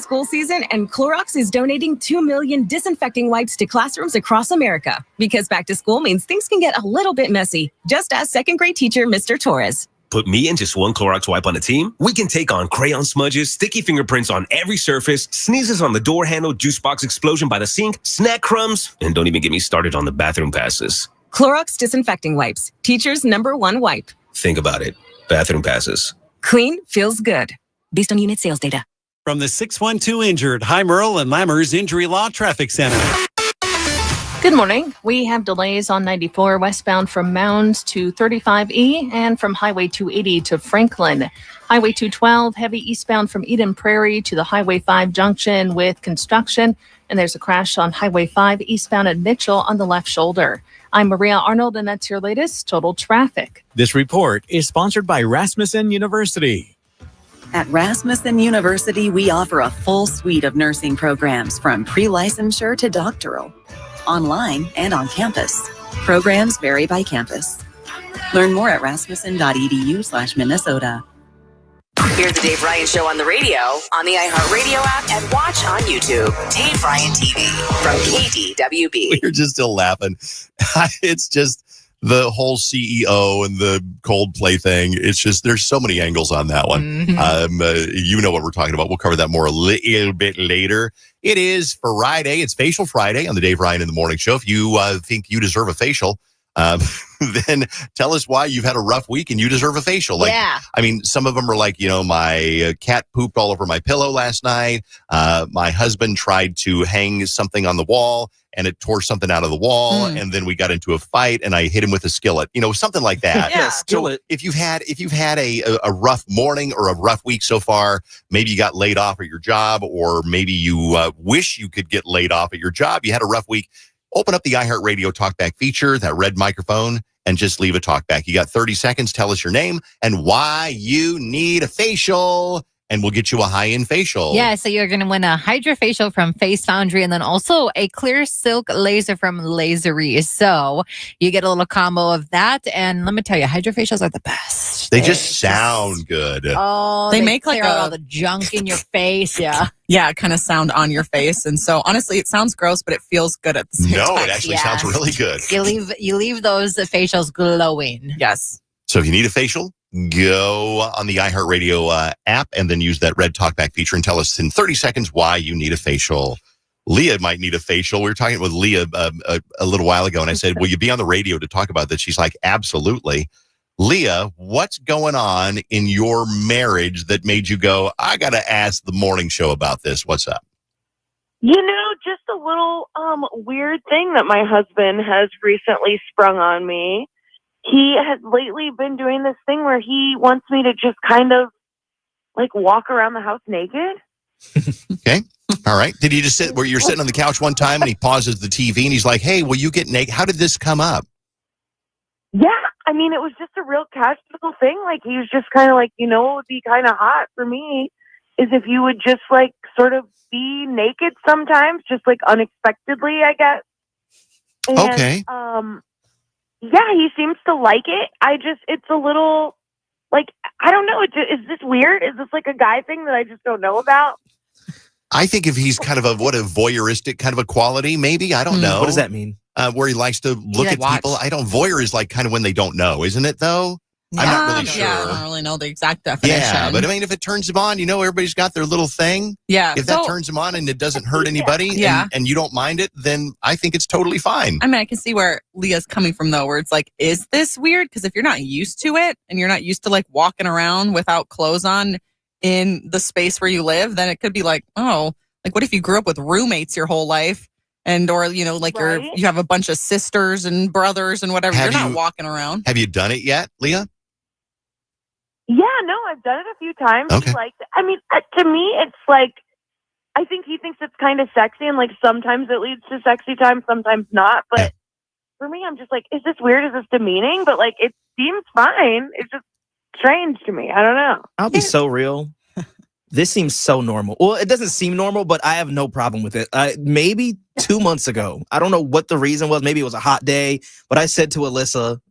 back-to-school season, and Clorox is donating 2 million disinfecting wipes to classrooms across America. Because back to school means things can get a little bit messy. Just ask second-grade teacher Mr. Torres. Put me and just one Clorox wipe on a team, we can take on crayon smudges, sticky fingerprints on every surface, sneezes on the door handle, juice box explosion by the sink, snack crumbs, and don't even get me started on the bathroom passes. Clorox disinfecting wipes, teacher's #1 wipe. Think about it. Bathroom passes. Clean feels good. Based on unit sales data. From the 612 Injured, High Merle and Lammers Injury Law Traffic Center. Good morning. We have delays on 94 westbound from Mounds to 35E and from Highway 280 to Franklin. Highway 212, heavy eastbound from Eden Prairie to the Highway 5 junction with construction. And there's a crash on Highway 5 eastbound at Mitchell on the left shoulder. I'm Maria Arnold, and that's your latest total traffic. This report is sponsored by Rasmussen University. At Rasmussen University, we offer a full suite of nursing programs from pre-licensure to doctoral, online and on campus. Programs vary by campus. Learn more at rasmussen.edu/Minnesota. Hear the Dave Ryan Show on the radio, on the iHeartRadio app, and watch on YouTube. Dave Ryan TV from KDWB. We're just still laughing. It's just the whole CEO and the Coldplay thing. It's just, there's so many angles on that one. Mm-hmm. You know what we're talking about. We'll cover that more a little bit later. It is Friday. It's Facial Friday on the Dave Ryan in the Morning Show. If you think you deserve a facial, then tell us why you've had a rough week and you deserve a facial. Like, yeah. I mean, some of them are like, my cat pooped all over my pillow last night. My husband tried to hang something on the wall and it tore something out of the wall. And then we got into a fight and I hit him with a skillet, something like that. Yeah, skillet. So if you've had a rough morning or a rough week so far, maybe you got laid off at your job, or maybe you wish you could get laid off at your job. You had a rough week. Open up the iHeartRadio talkback feature, that red microphone, and just leave a talkback. You got 30 seconds. Tell us your name and why you need a facial, and we'll get you a high-end facial. Yeah, so you're going to win a HydroFacial from Face Foundry and then also a clear silk laser from Lasery. So you get a little combo of that. And let me tell you, HydroFacials are the best. They just sound good. Oh, they make clear out all the junk in your face. Yeah. Yeah, kind of sound on your face. And so honestly, it sounds gross, but it feels good at the same time. No, it actually sounds really good. You leave those facials glowing. Yes. So if you need a facial, go on the iHeartRadio app and then use that red talkback feature and tell us in 30 seconds why you need a facial. Leah might need a facial. We were talking with Leah a little while ago, and I said, will you be on the radio to talk about this? She's like, absolutely. Leah, what's going on in your marriage that made you go, I got to ask the morning show about this? What's up? Just a little weird thing that my husband has recently sprung on me. He has lately been doing this thing where he wants me to just kind of like walk around the house naked. Okay. All right. Did you just sit where you're sitting on the couch one time and he pauses the TV and he's like, hey, will you get naked? How did this come up? Yeah. I mean, it was just a real casual thing. Like, he was just kind of like, what would be kind of hot for me is if you would just like sort of be naked sometimes, just like unexpectedly, I guess. And, okay. Yeah, he seems to like it. It's a little, like, I don't know. Is this weird? Is this like a guy thing that I just don't know about? I think if he's kind of a voyeuristic kind of a quality, maybe. I don't know. What does that mean? Where he likes to look at people. Voyeur is like kind of when they don't know, isn't it, though? Yeah, I'm not really sure. Yeah, I don't really know the exact definition. Yeah, but I mean, if it turns him on, everybody's got their little thing. Yeah. If that turns him on and it doesn't hurt anybody and you don't mind it, then I think it's totally fine. I mean, I can see where Leah's coming from, though, where it's like, is this weird? Because if you're not used to it and you're not used to like walking around without clothes on in the space where you live, then it could be like, oh, like what if you grew up with roommates your whole life? And or, you have a bunch of sisters and brothers and whatever. You're not walking around. Have you done it yet, Leah? Yeah, no, I've done it a few times. Okay. I mean, to me, it's like, I think he thinks it's kind of sexy, and like sometimes it leads to sexy time, sometimes not. But for me, I'm just like, is this weird? Is this demeaning? But like, it seems fine. It's just strange to me. I don't know. I'll be so real. This seems so normal. Well, it doesn't seem normal, but I have no problem with it. Maybe 2 months ago, I don't know what the reason was. Maybe it was a hot day, but I said to Alyssa,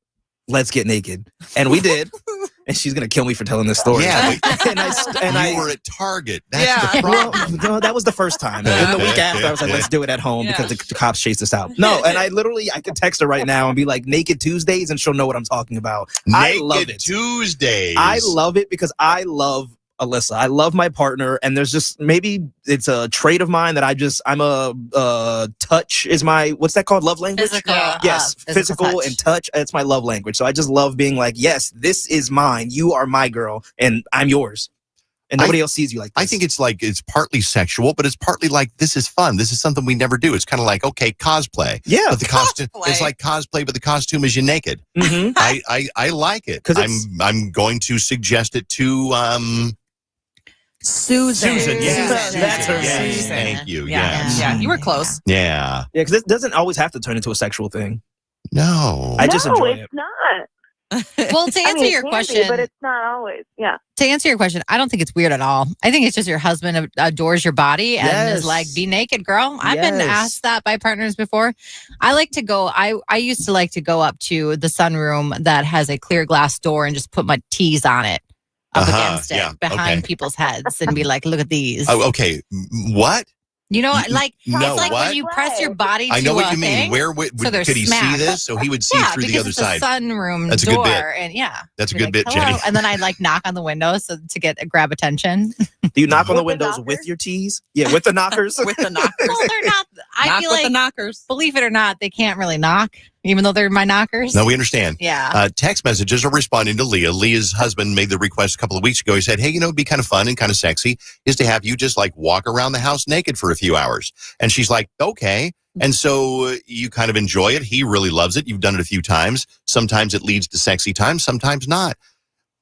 let's get naked. And we did. and she's gonna kill me for telling this story. Yeah, and you were at Target. That's the well, problem. no, that was the first time. And the week after, I was like, let's do it at home because the cops chased us out. No, and I could text her right now and be like, Naked Tuesdays, and she'll know what I'm talking about. I love it. Tuesdays. I love it because I love Alyssa. I love my partner, and there's just maybe it's a trait of mine that I'm a touch is my what's that called? Love language? Physical and touch. It's my love language. So I just love being like, yes, this is mine. You are my girl, and I'm yours. And nobody else sees you like this. I think it's partly sexual, but it's partly like, this is fun. This is something we never do. It's kind of like, okay, cosplay. Yeah. But the costume, it's like cosplay, but the costume is you naked. Mm-hmm. I like it. I'm going to suggest it to Susan. Yes. That's her. Yes. Thank you. Yes. Yeah, you were close. Yeah. Yeah, because it doesn't always have to turn into a sexual thing. No. I just enjoy it's it. not. Well, to answer your question, but it's not always. Yeah. To answer your question, I don't think it's weird at all. I think it's just your husband adores your body and is like, be naked, girl. I've been asked that by partners before. I like to go, I used to like to go up to the sunroom that has a clear glass door and just put my tees on it up against it behind people's heads and be like, look at these. Oh, okay. What? You know, like No, it's like what? when you press your body. I know to what a you mean. thing, Where so they're could he see smacked. this? So he would see through the other it's side. A sunroom That's a door, good bit. and That's a be good like, bit, hello. Jenny. And then I'd like knock on the window so to grab attention. Do you knock on the windows with your tees? Yeah, with the knockers. With the knockers. Well, they're not. I feel with like the knockers. Believe it or not, they can't really knock, even though they're my knockers. No, we understand. Yeah. Text messages are responding to Leah. Leah's husband made the request a couple of weeks ago. He said, hey, it'd be kind of fun and kind of sexy is to have you just like walk around the house naked for a few hours. And she's like, okay. And so you kind of enjoy it. He really loves it. You've done it a few times. Sometimes it leads to sexy times, sometimes not.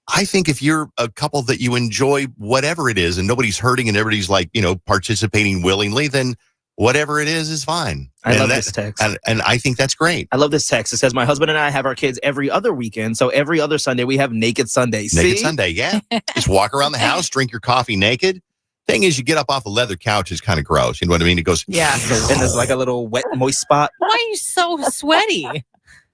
I think if you're a couple that you enjoy whatever it is and nobody's hurting and everybody's like, participating willingly, then whatever it is fine. I love this text. And I think that's great. I love this text. It says, my husband and I have our kids every other weekend. So every other Sunday, we have Naked Sundays. Naked Sunday, yeah. Just walk around the house, drink your coffee naked. Thing is, you get up off a leather couch is kind of gross. You know what I mean? It goes, yeah. And there's like a little wet, moist spot. Why are you so sweaty?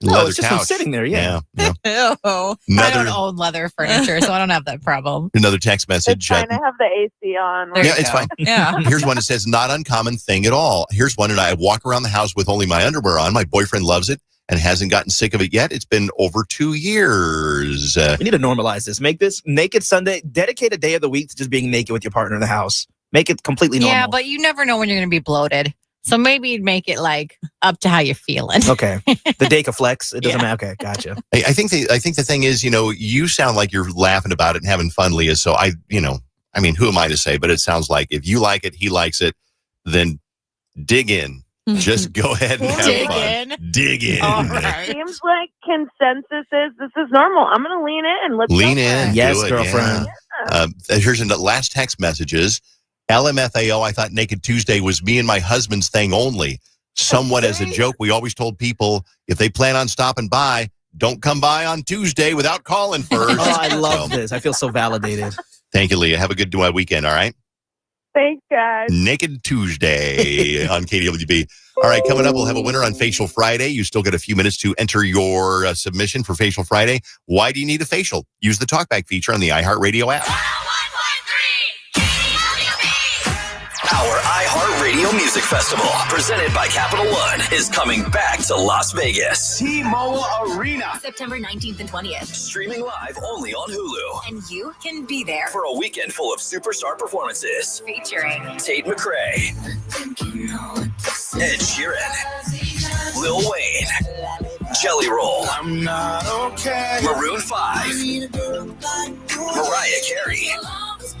No, it's just from sitting there, yeah. Ew. I don't own leather furniture, so I don't have that problem. Another text message. It's fine. I have the AC on. Yeah, it's fine. Yeah. Here's one that says, not uncommon thing at all. Here's one, and I walk around the house with only my underwear on. My boyfriend loves it and hasn't gotten sick of it yet. It's been over 2 years. We need to normalize this. Make this Naked Sunday. Dedicate a day of the week to just being naked with your partner in the house. Make it completely normal. Yeah, but you never know when you're going to be bloated. So maybe you'd make it like up to how you're feeling. Okay. The day can flex. It doesn't matter. Okay, gotcha. I think the thing is, you sound like you're laughing about it and having fun, Leah. So who am I to say? But it sounds like if you like it, he likes it, then dig in. Just go ahead and have fun. Dig in. All right. It seems like consensus is this is normal. I'm going to lean in. Let's lean go in. Yes, do it, girlfriend. Yeah. Here's the last text messages. LMFAO, I thought Naked Tuesday was me and my husband's thing only. Somewhat as a joke, we always told people if they plan on stopping by, don't come by on Tuesday without calling first. Oh, I love this. I feel so validated. Thank you, Leah. Have a good weekend, all right? Thanks, guys. Naked Tuesday on KDWB. All right, coming up, we'll have a winner on Facial Friday. You still get a few minutes to enter your submission for Facial Friday. Why do you need a facial? Use the talkback feature on the iHeartRadio app. Our iHeartRadio Music Festival, presented by Capital One, is coming back to Las Vegas. T-Mobile Arena. September 19th and 20th. Streaming live only on Hulu. And you can be there for a weekend full of superstar performances. Featuring Tate McRae, Ed Sheeran, Lil Wayne, Jelly Roll, I'm not okay. Maroon 5, Mariah Carey,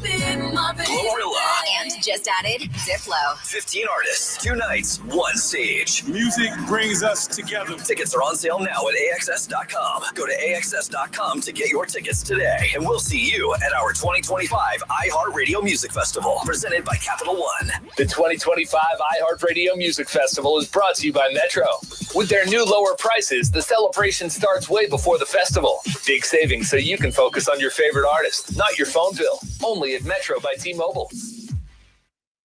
Glorilla, and just added Diplo. 15 artists, 2 nights, 1 stage. Music brings us together. Tickets are on sale now at AXS.com. Go to AXS.com to get your tickets today. And we'll see you at our 2025 iHeartRadio Music Festival, presented by Capital One. The 2025 iHeartRadio Music Festival is brought to you by Metro. With their new lower prices, the celebration starts way before the festival. Big savings so you can focus on your favorite artist, not your phone bill. Only at Metro by T-Mobile.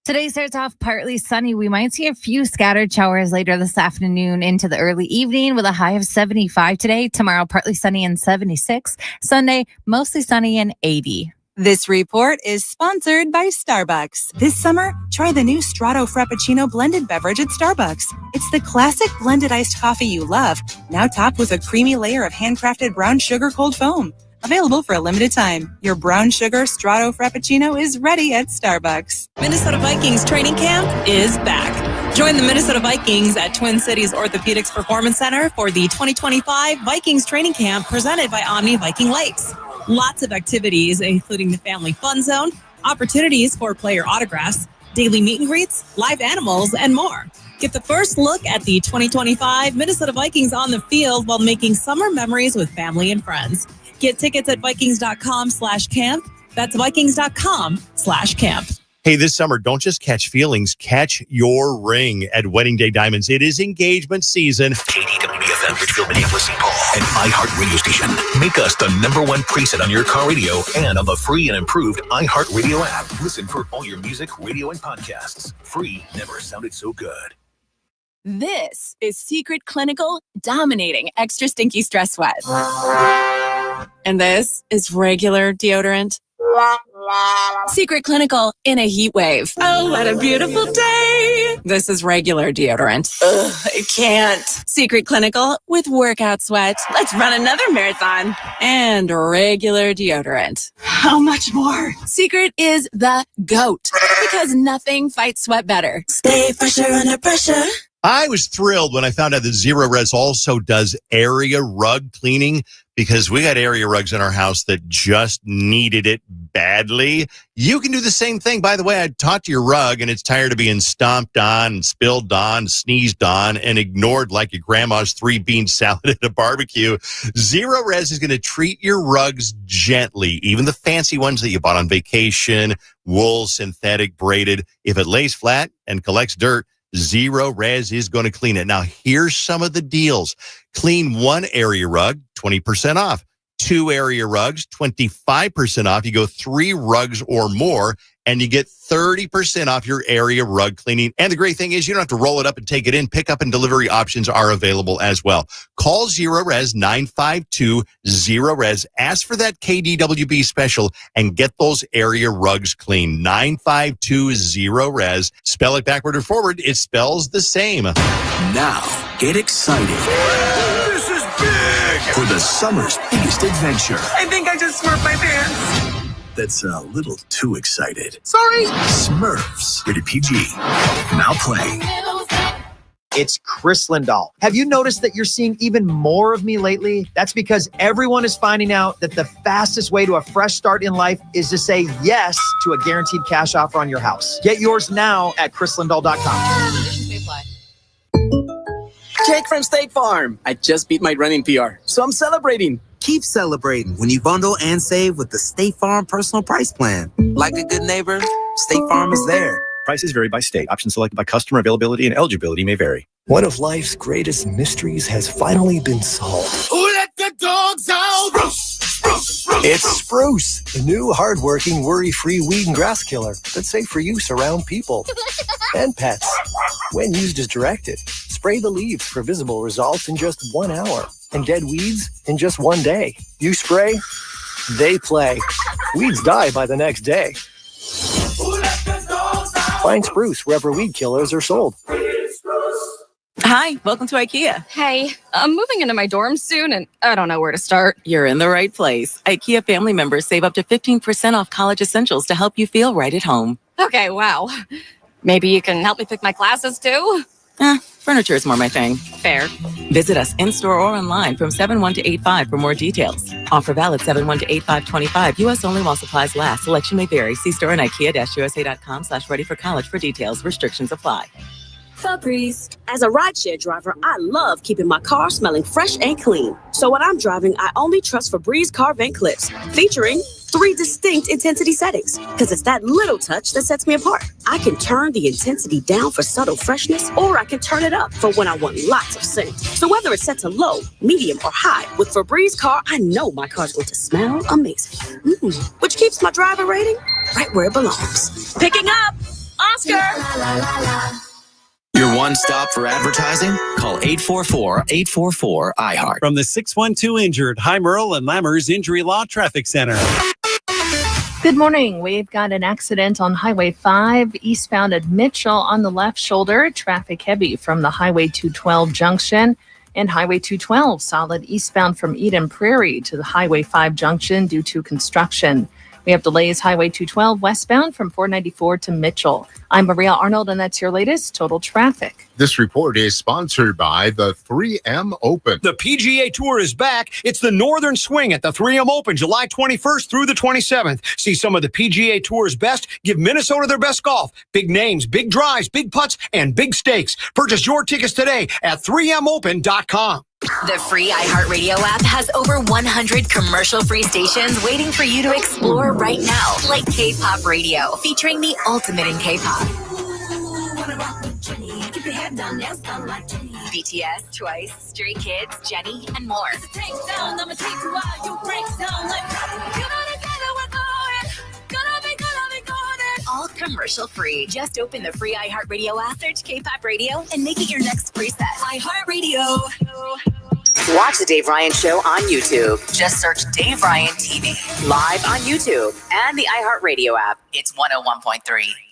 Today starts off partly sunny. We might see a few scattered showers later this afternoon into the early evening with a high of 75 today. Tomorrow, partly sunny and 76. Sunday, mostly sunny and 80. This report is sponsored by Starbucks. This summer, try the new Strato Frappuccino blended beverage at Starbucks. It's the classic blended iced coffee you love, now topped with a creamy layer of handcrafted brown sugar cold foam. Available for a limited time. Your brown sugar Strato Frappuccino is ready at Starbucks. Minnesota Vikings training camp is back. Join the Minnesota Vikings at Twin Cities Orthopedics Performance Center for the 2025 Vikings training camp presented by Omni Viking Lakes. Lots of activities, including the Family Fun Zone, opportunities for player autographs, daily meet and greets, live animals, and more. Get the first look at the 2025 Minnesota Vikings on the field while making summer memories with family and friends. Get tickets at Vikings.com/camp. That's Vikings.com/camp. Hey, this summer, don't just catch feelings, catch your ring at Wedding Day Diamonds. It is engagement season. KDWB-FM, Richfield, Minneapolis, St. Paul, an iHeartRadio station. Make us the #1 preset on your car radio and on the free and improved iHeartRadio app. Listen for all your music, radio, and podcasts. Free never sounded so good. This is Secret Clinical dominating extra stinky stress sweat. And this is regular deodorant. Secret Clinical in a heat wave. Oh, what a beautiful day. This is regular deodorant. Ugh, I can't. Secret Clinical with workout sweat. Let's run another marathon. And regular deodorant. How much more? Secret is the GOAT because nothing fights sweat better. Stay fresher under pressure. I was thrilled when I found out that Zero Res also does area rug cleaning because we got area rugs in our house that just needed it badly. You can do the same thing. By the way, I talked to your rug and it's tired of being stomped on and spilled on, sneezed on, and ignored like your grandma's 3-bean salad at a barbecue. Zero Res is going to treat your rugs gently, even the fancy ones that you bought on vacation, wool, synthetic, braided. If it lays flat and collects dirt, Zero Res is going to clean it. Now, here's some of the deals. Clean one area rug, 20% off. 2 area rugs, 25% off. You go 3 rugs or more, and you get 30% off your area rug cleaning. And the great thing is you don't have to roll it up and take it in. Pickup and delivery options are available as well. Call Zero Res 952-ZERO-RES. Ask for that KDWB special and get those area rugs clean. 952-ZERO-RES. Spell it backward or forward. It spells the same. Now, get excited. This is big! For the summer's biggest adventure. I think I just smurfed my pants. That's a little too excited. Sorry. Smurfs. Rated PG. Now play. It's Chris Lindahl. Have you noticed that you're seeing even more of me lately? That's because everyone is finding out that the fastest way to a fresh start in life is to say yes to a guaranteed cash offer on your house. Get yours now at chrislindahl.com. Jake from State Farm. I just beat my running PR, so I'm celebrating. Keep celebrating when you bundle and save with the State Farm Personal Price Plan. Like a good neighbor, State Farm is there. Prices vary by state. Options selected by customer. Availability and eligibility may vary. One of life's greatest mysteries has finally been solved. Who let the dogs out? It's Spruce, the new hard-working, worry-free weed and grass killer that's safe for use around people and pets. When used as directed, spray the leaves for visible results in just 1 hour and dead weeds in just 1 day. You spray, they play. Weeds die by the next day. Find Spruce wherever weed killers are sold. Hi, welcome to IKEA. Hey, I'm moving into my dorm soon and I don't know where to start. You're in the right place. IKEA family members save up to 15% off college essentials to help you feel right at home. Okay, wow. Maybe you can help me pick my classes too? Furniture is more my thing. Fair. Visit us in-store or online from 7/1 to 8/5 for more details. Offer valid 7/1 to 8/5/25. U.S. only while supplies last. Selection may vary. See store and IKEA-USA.com/ready for college for details. Restrictions apply. Febreze. As a rideshare driver, I love keeping my car smelling fresh and clean. So when I'm driving, I only trust Febreze car vent clips, featuring 3 distinct intensity settings, because it's that little touch that sets me apart. I can turn the intensity down for subtle freshness, or I can turn it up for when I want lots of scent. So whether it's set to low, medium, or high, with Febreze car, I know my car's going to smell amazing. Which keeps my driver rating right where it belongs. Picking up! Oscar! Your one stop for advertising? Call 844-844-iHeart. From the 612 Injured, High Merle and Lammers Injury Law Traffic Center. Good morning. We've got an accident on Highway 5 eastbound at Mitchell on the left shoulder. Traffic heavy from the Highway 212 junction and Highway 212 solid eastbound from Eden Prairie to the Highway 5 junction due to construction. We have delays Highway 212 westbound from 494 to Mitchell. I'm Maria Arnold, and that's your latest total traffic. This report is sponsored by the 3M Open. The PGA Tour is back. It's the Northern Swing at the 3M Open, July 21st through the 27th. See some of the PGA Tour's best. Give Minnesota their best golf. Big names, big drives, big putts, and big stakes. Purchase your tickets today at 3mopen.com. The free iHeartRadio app has over 100 commercial-free stations waiting for you to explore right now, like K-Pop Radio, featuring the ultimate in K-pop. BTS, Twice, Stray Kids, Jennie, and more. All commercial-free. Just open the free iHeartRadio app, search K-Pop Radio, and make it your next preset. iHeartRadio. Watch the Dave Ryan Show on YouTube. Just search Dave Ryan TV. Live on YouTube and the iHeartRadio app. It's 101.3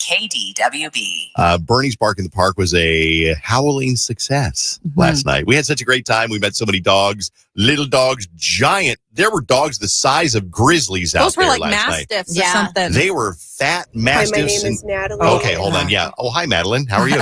KDWB. Bernie's Bark in the Park was a howling success last night. We had such a great time. We met so many dogs, little dogs, giant. There were dogs the size of grizzlies out there last night. Those were like mastiffs or something. They were fat mastiffs. Hi, my name is Natalie. Okay, hold on. Yeah. Oh, hi, Madeline. How are you?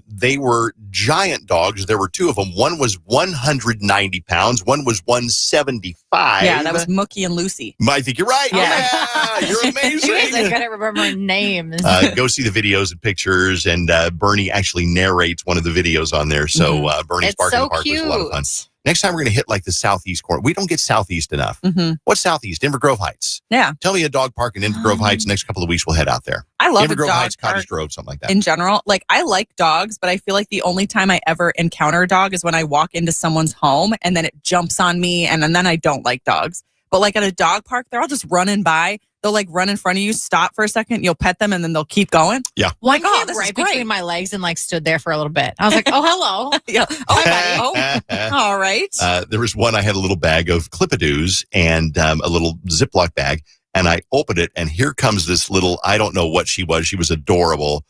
They were giant dogs. There were two of them. One was 190 pounds. One was 175. Yeah, that was Mookie and Lucy. I think you're right. Yeah. Oh, yeah, you're amazing. You guys are good at remembering names. Go see the videos and pictures, and Bernie actually narrates one of the videos on there. So Bernie's Bark in the Park was a lot of fun. Next time we're going to hit like the southeast corner. We don't get southeast enough. What's southeast? Denver Grove Heights. Yeah. Tell me a dog park in Denver Grove Heights. Next couple of weeks we'll head out there. I love Denver Grove dog Heights, park Cottage Grove, something like that. in general. Like, I like dogs, but I feel like the only time I ever encounter a dog is when I walk into someone's home and then it jumps on me, and then I don't like dogs. But like at a dog park, they're all just running by. They'll like run in front of you, stop for a second, you'll pet them, and then they'll keep going. Yeah. One oh, came this right is great. between my legs and like stood there for a little bit. I was like, oh, hello. Yeah. Oh, buddy. Oh, all right. There was one, I had a little bag of Clipadoos and a little Ziploc bag, and I opened it, and here comes this little, I don't know what she was. She was adorable.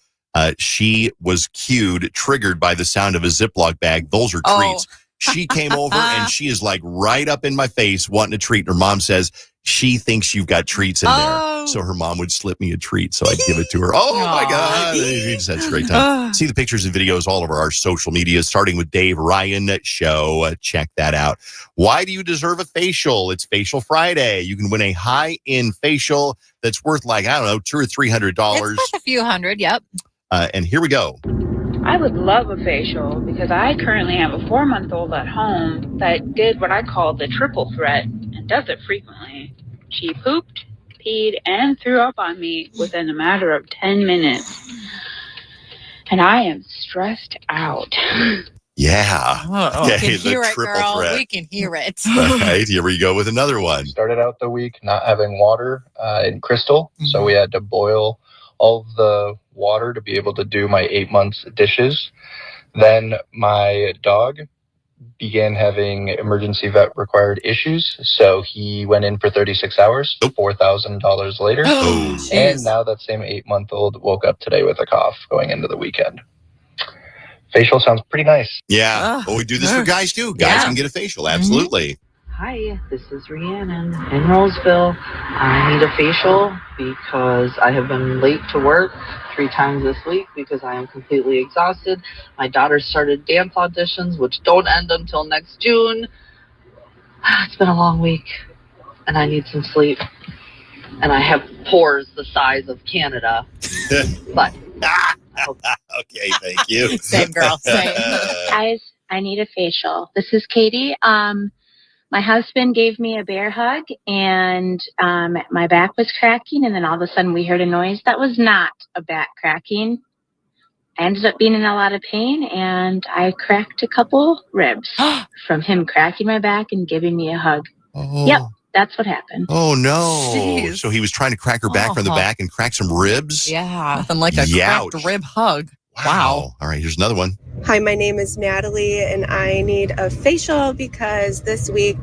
She was cued, triggered by the sound of a Ziploc bag. Those are treats. She came over, and she is like right up in my face wanting a treat. Her mom says she thinks you've got treats in there. So her mom would slip me a treat, so I'd give it to her. Oh, my God. She just had a great time. See the pictures and videos all over our social media, starting with Dave Ryan Show. Check that out. Why do you deserve a facial? It's Facial Friday. You can win a high-end facial that's worth like, I don't know, $200 or $300. It's worth a few hundred, yep. And here we go. I would love a facial because I currently have a 4-month-old at home that did what I call the triple threat and does it frequently. She pooped, peed, and threw up on me within a matter of 10 minutes. And I am stressed out. Yeah. We can hear it, girl. Threat. We can hear it. All right, here we go with another one. Started out the week not having water in Crystal, so we had to boil all of the water to be able to do my 8 months dishes. Then my dog began having emergency vet required issues, so he went in for 36 hours, $4,000 later. And now that same 8-month-old woke up today with a cough going into the weekend. Facial sounds pretty nice. Yeah. Well, we do this for guys too. Guys can get a facial. Absolutely. Hi, this is Rhiannon in Roseville. I need a facial because I have been late to work 3 times this week because I am completely exhausted. My daughter started dance auditions, which don't end until next June. It's been a long week, and I need some sleep. And I have pores the size of Canada. But okay, thank you. Same girl, same. Guys, I need a facial. This is Katie. My husband gave me a bear hug, and my back was cracking, and then all of a sudden we heard a noise. That was not a back cracking. I ended up being in a lot of pain, and I cracked a couple ribs from him cracking my back and giving me a hug. Oh. Yep, That's what happened. Oh, no. Jeez. So he was trying to crack her back from the back and crack some ribs? Yeah. Nothing like a cracked rib hug. Wow. All right, here's another one. Hi, my name is Natalie, and I need a facial because this week,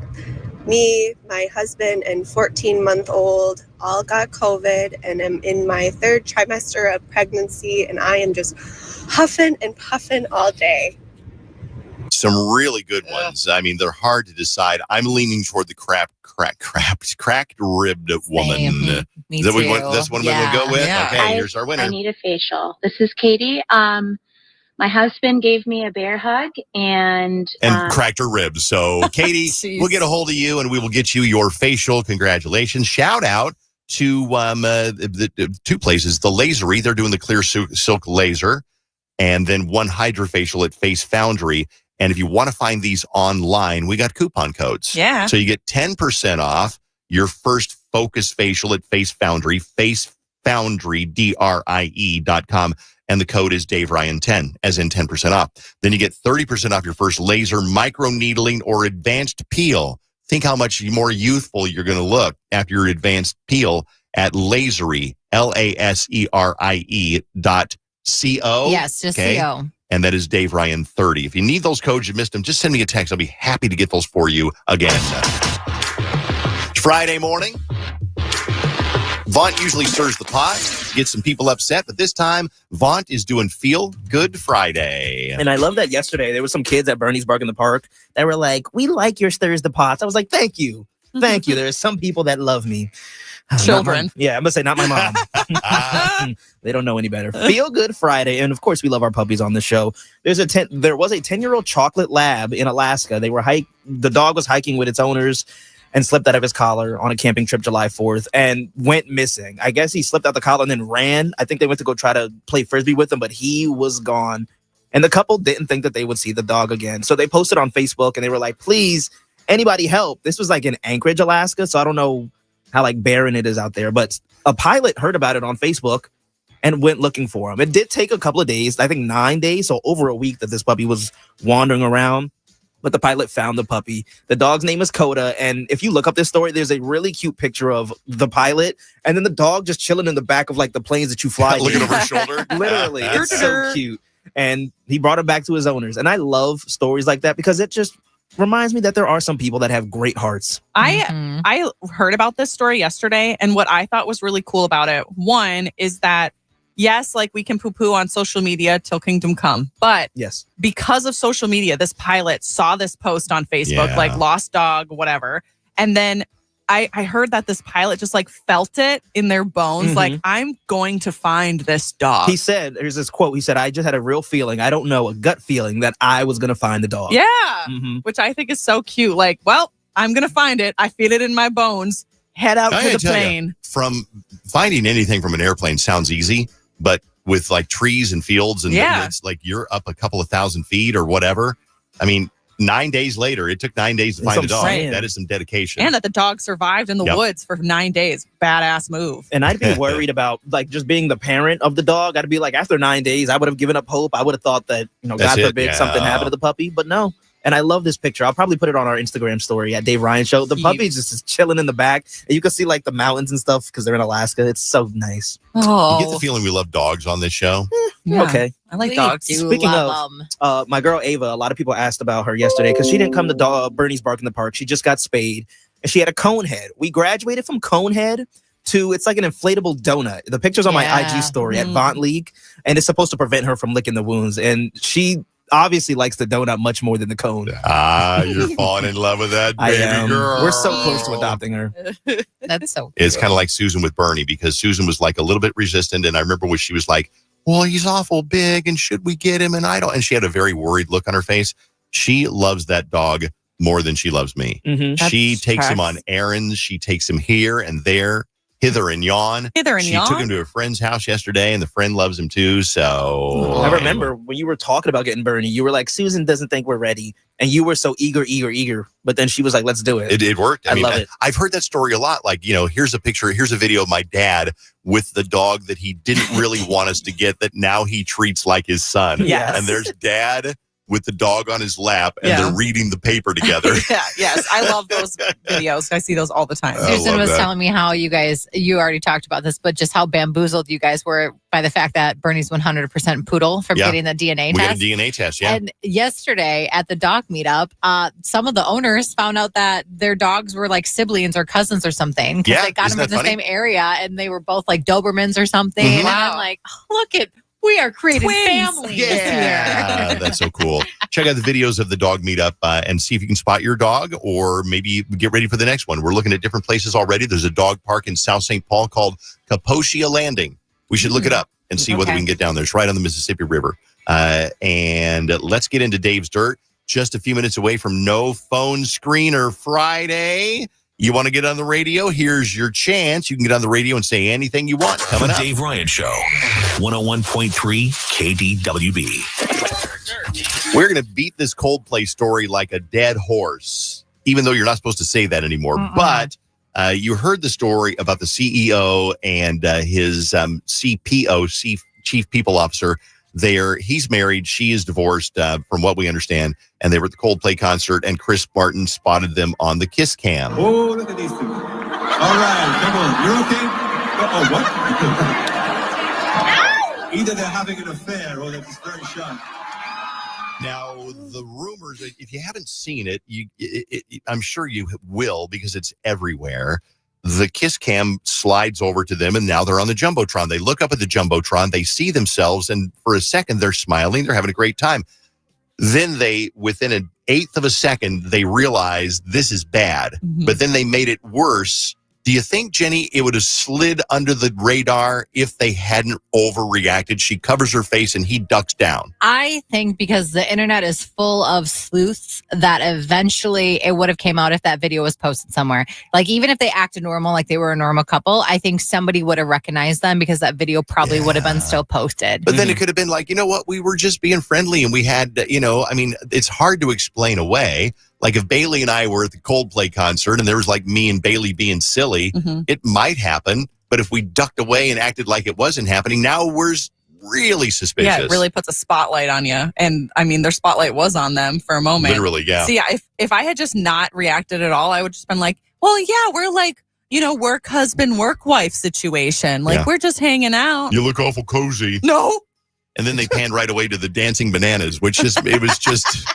me, my husband, and 14-month-old all got COVID, and I'm in my 3rd trimester of pregnancy, and I am just huffing and puffing all day. Some really good ones. I mean, they're hard to decide. I'm leaning toward the cracked ribbed woman. Me Is that too. That's one we're going to go with? Yeah. Okay, here's our winner. I need a facial. This is Katie. My husband gave me a bear hug and cracked her ribs. So, Katie, we'll get a hold of you and we will get you your facial. Congratulations. Shout out to the 2 places. The Lasery, they're doing the clear silk laser, and then one hydrofacial at Face Foundry. And if you want to find these online, we got coupon codes. Yeah. So you get 10% off your first Focus Facial at Face Foundry, facefoundry.com. And the code is DaveRyan10, as in 10% off. Then you get 30% off your first laser, micro needling, or advanced peel. Think how much more youthful you're going to look after your advanced peel at Lasery, LASERIE.co. Yes, just CO. And that is DaveRyan30. If you need those codes, you missed them, just send me a text. I'll be happy to get those for you again. It's Friday morning. Vaunt usually stirs the pot, gets some people upset, but this time, Vaunt is doing Feel Good Friday. And I love that yesterday, there were some kids at Bernie's Bark in the Park that were like, we like your stirs the pots. I was like, thank you. Thank you. There are some people that love me. Children. I'm going to say not my mom. They don't know any better. Feel Good Friday. And of course, we love our puppies on the show. There was a 10-year-old chocolate lab in Alaska. The dog was hiking with its owners and slipped out of his collar on a camping trip July 4th and went missing. I guess he slipped out the collar and then ran. I think they went to go try to play Frisbee with him, but he was gone. And the couple didn't think that they would see the dog again. So they posted on Facebook and they were like, please, anybody help. This was like in Anchorage, Alaska. So I don't know how like barren it is out there, but a pilot heard about it on Facebook and went looking for him. It did take a couple of days, I think 9 days, so over a week that this puppy was wandering around. But the pilot found the puppy. The dog's name is Coda. And if you look up this story, there's a really cute picture of the pilot and then the dog just chilling in the back of like the planes that you fly. Looking over his shoulder. Literally. It's so cute. And he brought him back to his owners. And I love stories like that because it just reminds me that there are some people that have great hearts. I heard about this story yesterday. And what I thought was really cool about it, one, is that yes, like we can poo-poo on social media till kingdom come. But yes, because of social media, this pilot saw this post on Facebook, like lost dog, whatever. And then I heard that this pilot just like felt it in their bones. Like, I'm going to find this dog. He said, there's this quote. He said, I just had a real feeling. I don't know, a gut feeling that I was going to find the dog. Yeah. Which I think is so cute. Like, well, I'm going to find it. I feel it in my bones. Head out to the plane. From finding anything from an airplane sounds easy. But with like trees and fields and it's like you're up a couple of 1,000 feet or whatever. I mean, 9 days later, it took 9 days to find the dog. That is some dedication. And that the dog survived in the woods for 9 days. Badass move. And I'd be worried about like just being the parent of the dog. I'd be like, after 9 days, I would have given up hope. I would have thought that, God forbid something happened to the puppy. But no. And I love this picture. I'll probably put it on our Instagram story at Dave Ryan Show. The puppy's just chilling in the back. And you can see like the mountains and stuff because they're in Alaska. It's so nice. You get the feeling we love dogs on this show. Okay. I like dogs. Speaking of, my girl Ava, a lot of people asked about her yesterday because she didn't come to Bernie's Bark in the Park. She just got spayed. And she had a cone head. We graduated from cone head to it's like an inflatable donut. The picture's on my IG story at Vaunt League. And it's supposed to prevent her from licking the wounds. And she obviously likes the donut much more than the cone. You're falling in love with that baby girl. We're so close to adopting her. That's so cute. It's kind of like Susan with Bernie because Susan was like a little bit resistant. And I remember when she was like, well, he's awful big and should we get him? And I don't. And she had a very worried look on her face. She loves that dog more than she loves me. She takes him on errands. She takes him here and there. Hither and yon. She took him to a friend's house yesterday, and the friend loves him too. So I remember when you were talking about getting Bernie, you were like, Susan doesn't think we're ready. And you were so eager. But then she was like, let's do it. It worked. I love it. I've heard that story a lot. Like, here's a picture, here's a video of my dad with the dog that he didn't really want us to get that now he treats like his son. Yes. And there's dad with the dog on his lap, and they're reading the paper together. Yes. I love those videos. I see those all the time. Susan was telling me how you already talked about this, but just how bamboozled you guys were by the fact that Bernie's 100% poodle from getting the DNA test. We got a DNA test, yeah. And yesterday at the dog meetup, some of the owners found out that their dogs were like siblings or cousins or something because they got them from the same area, and they were both like Dobermans or something. Mm-hmm. And I'm like, look at, we are creating families here. That's so cool. Check out the videos of the dog meetup and see if you can spot your dog, or maybe get ready for the next one. We're looking at different places already. There's a dog park in South St. Paul called Kaposia Landing. We should look it up and see whether we can get down there. It's right on the Mississippi River. And let's get into Dave's Dirt. Just a few minutes away from No Phone Screener Friday. You want to get on the radio? Here's your chance. You can get on the radio and say anything you want. Coming The up. Dave Ryan Show, 101.3 KDWB. We're going to beat this Coldplay story like a dead horse, even though you're not supposed to say that anymore. But you heard the story about the CEO and his CPO, Chief People Officer. He's married. She is divorced, from what we understand. And they were at the Coldplay concert, and Chris Martin spotted them on the kiss cam. Oh, look at these two. All right, come on. You're okay? Oh, what? Either they're having an affair or they're just very shy. Now, the rumors, if you haven't seen it, I'm sure you will, because it's everywhere. The kiss cam slides over to them, and now they're on the Jumbotron. They look up at the Jumbotron, they see themselves, and for a second, they're smiling. They're having a great time. Then within an eighth of a second, they realize this is bad. But then they made it worse. Do you think, Jenny, it would have slid under the radar if they hadn't overreacted? She covers her face and he ducks down. I think because the internet is full of sleuths that eventually it would have came out if that video was posted somewhere. Like, even if they acted normal, like they were a normal couple, I think somebody would have recognized them because that video probably would have been still posted. But then it could have been like, you know what? We were just being friendly, and we had, it's hard to explain away. Like, if Bailey and I were at the Coldplay concert and there was like me and Bailey being silly, it might happen. But if we ducked away and acted like it wasn't happening, now we're really suspicious. Yeah, it really puts a spotlight on you. And I mean, their spotlight was on them for a moment. Literally, yeah. So yeah, if I had just not reacted at all, I would just been like, well, yeah, we're like, work husband, work wife situation. Like, we're just hanging out. You look awful cozy. No. And then they panned right away to the dancing bananas, it was just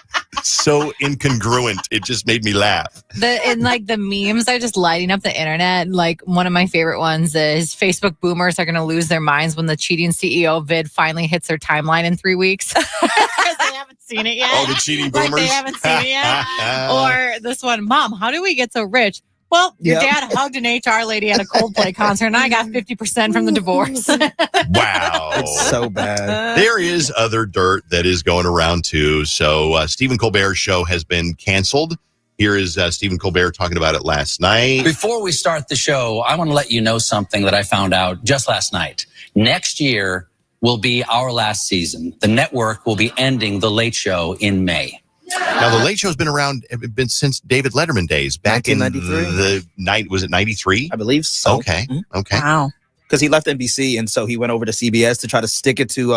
so incongruent. It just made me laugh. The memes are just lighting up the internet. Like, one of my favorite ones is Facebook boomers are going to lose their minds when the cheating CEO vid finally hits their timeline in 3 weeks. Because they haven't seen it yet. Oh, the cheating boomers? Like, they haven't seen it yet. Or this one, Mom, how do we get so rich? Well, your dad hugged an HR lady at a Coldplay concert, and I got 50% from the divorce. Wow. It's so bad. There is other dirt that is going around, too. So Stephen Colbert's show has been canceled. Here is Stephen Colbert talking about it last night. Before we start the show, I want to let you know something that I found out just last night. Next year will be our last season. The network will be ending The Late Show in May. Now, The Late Show's been around since David Letterman days. Back in 1993. Was it 93? I believe so. Okay. Okay. Wow. Because he left NBC, and so he went over to CBS to try to stick it to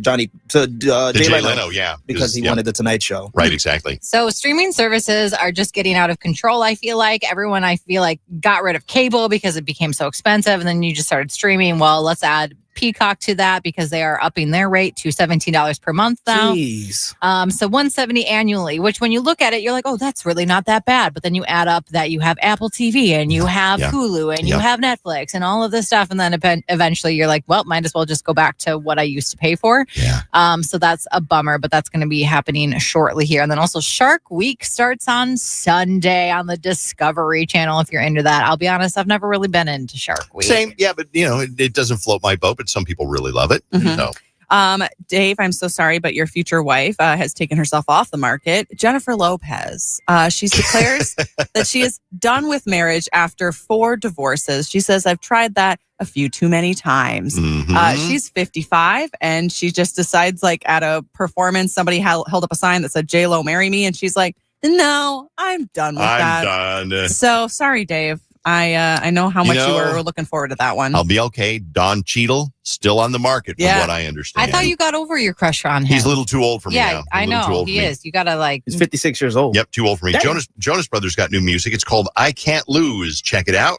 Jay Leno, yeah. Because he wanted the Tonight Show. Right, exactly. So streaming services are just getting out of control, I feel like. Everyone, I feel like, got rid of cable because it became so expensive, and then you just started streaming. Well, let's add Peacock to that because they are upping their rate to $17 per month now. Jeez. So $170 annually, which when you look at it, you're like, oh, that's really not that bad. But then you add up that you have Apple TV and you have Hulu and you have Netflix and all of this stuff. And then eventually you're like, well, might as well just go back to what I used to pay for. Yeah. So that's a bummer, but that's going to be happening shortly here. And then also Shark Week starts on Sunday on the Discovery Channel. If you're into that, I'll be honest, I've never really been into Shark Week. Same. Yeah, but it doesn't float my boat, but some people really love it. So. Dave, I'm so sorry, but your future wife has taken herself off the market. Jennifer Lopez. She declares that she is done with marriage after 4 divorces. She says, I've tried that a few too many times. She's 55, and she just decides, like, at a performance, somebody held up a sign that said, J-Lo, marry me. And she's like, no, I'm done with that. I'm done. So sorry, Dave. I know how much you were looking forward to that one. I'll be okay. Don Cheadle, still on the market from what I understand. I thought you got over your crush on him. He's a little too old for me now. I know. He is. You got to He's 56 years old. Yep, too old for me. Jonas Brothers got new music. It's called I Can't Lose. Check it out.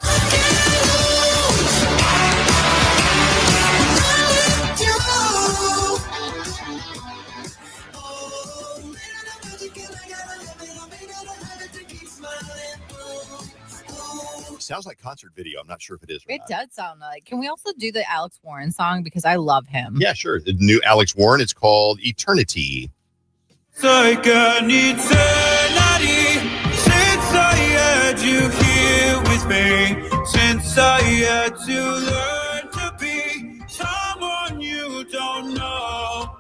Sounds like concert video. I'm not sure if it is or not. It does sound like. Can we also do the Alex Warren song? Because I love him. Yeah, sure. The new Alex Warren. It's called Eternity. Like an eternity since I had you here with me, since I had to learn to be someone you don't know.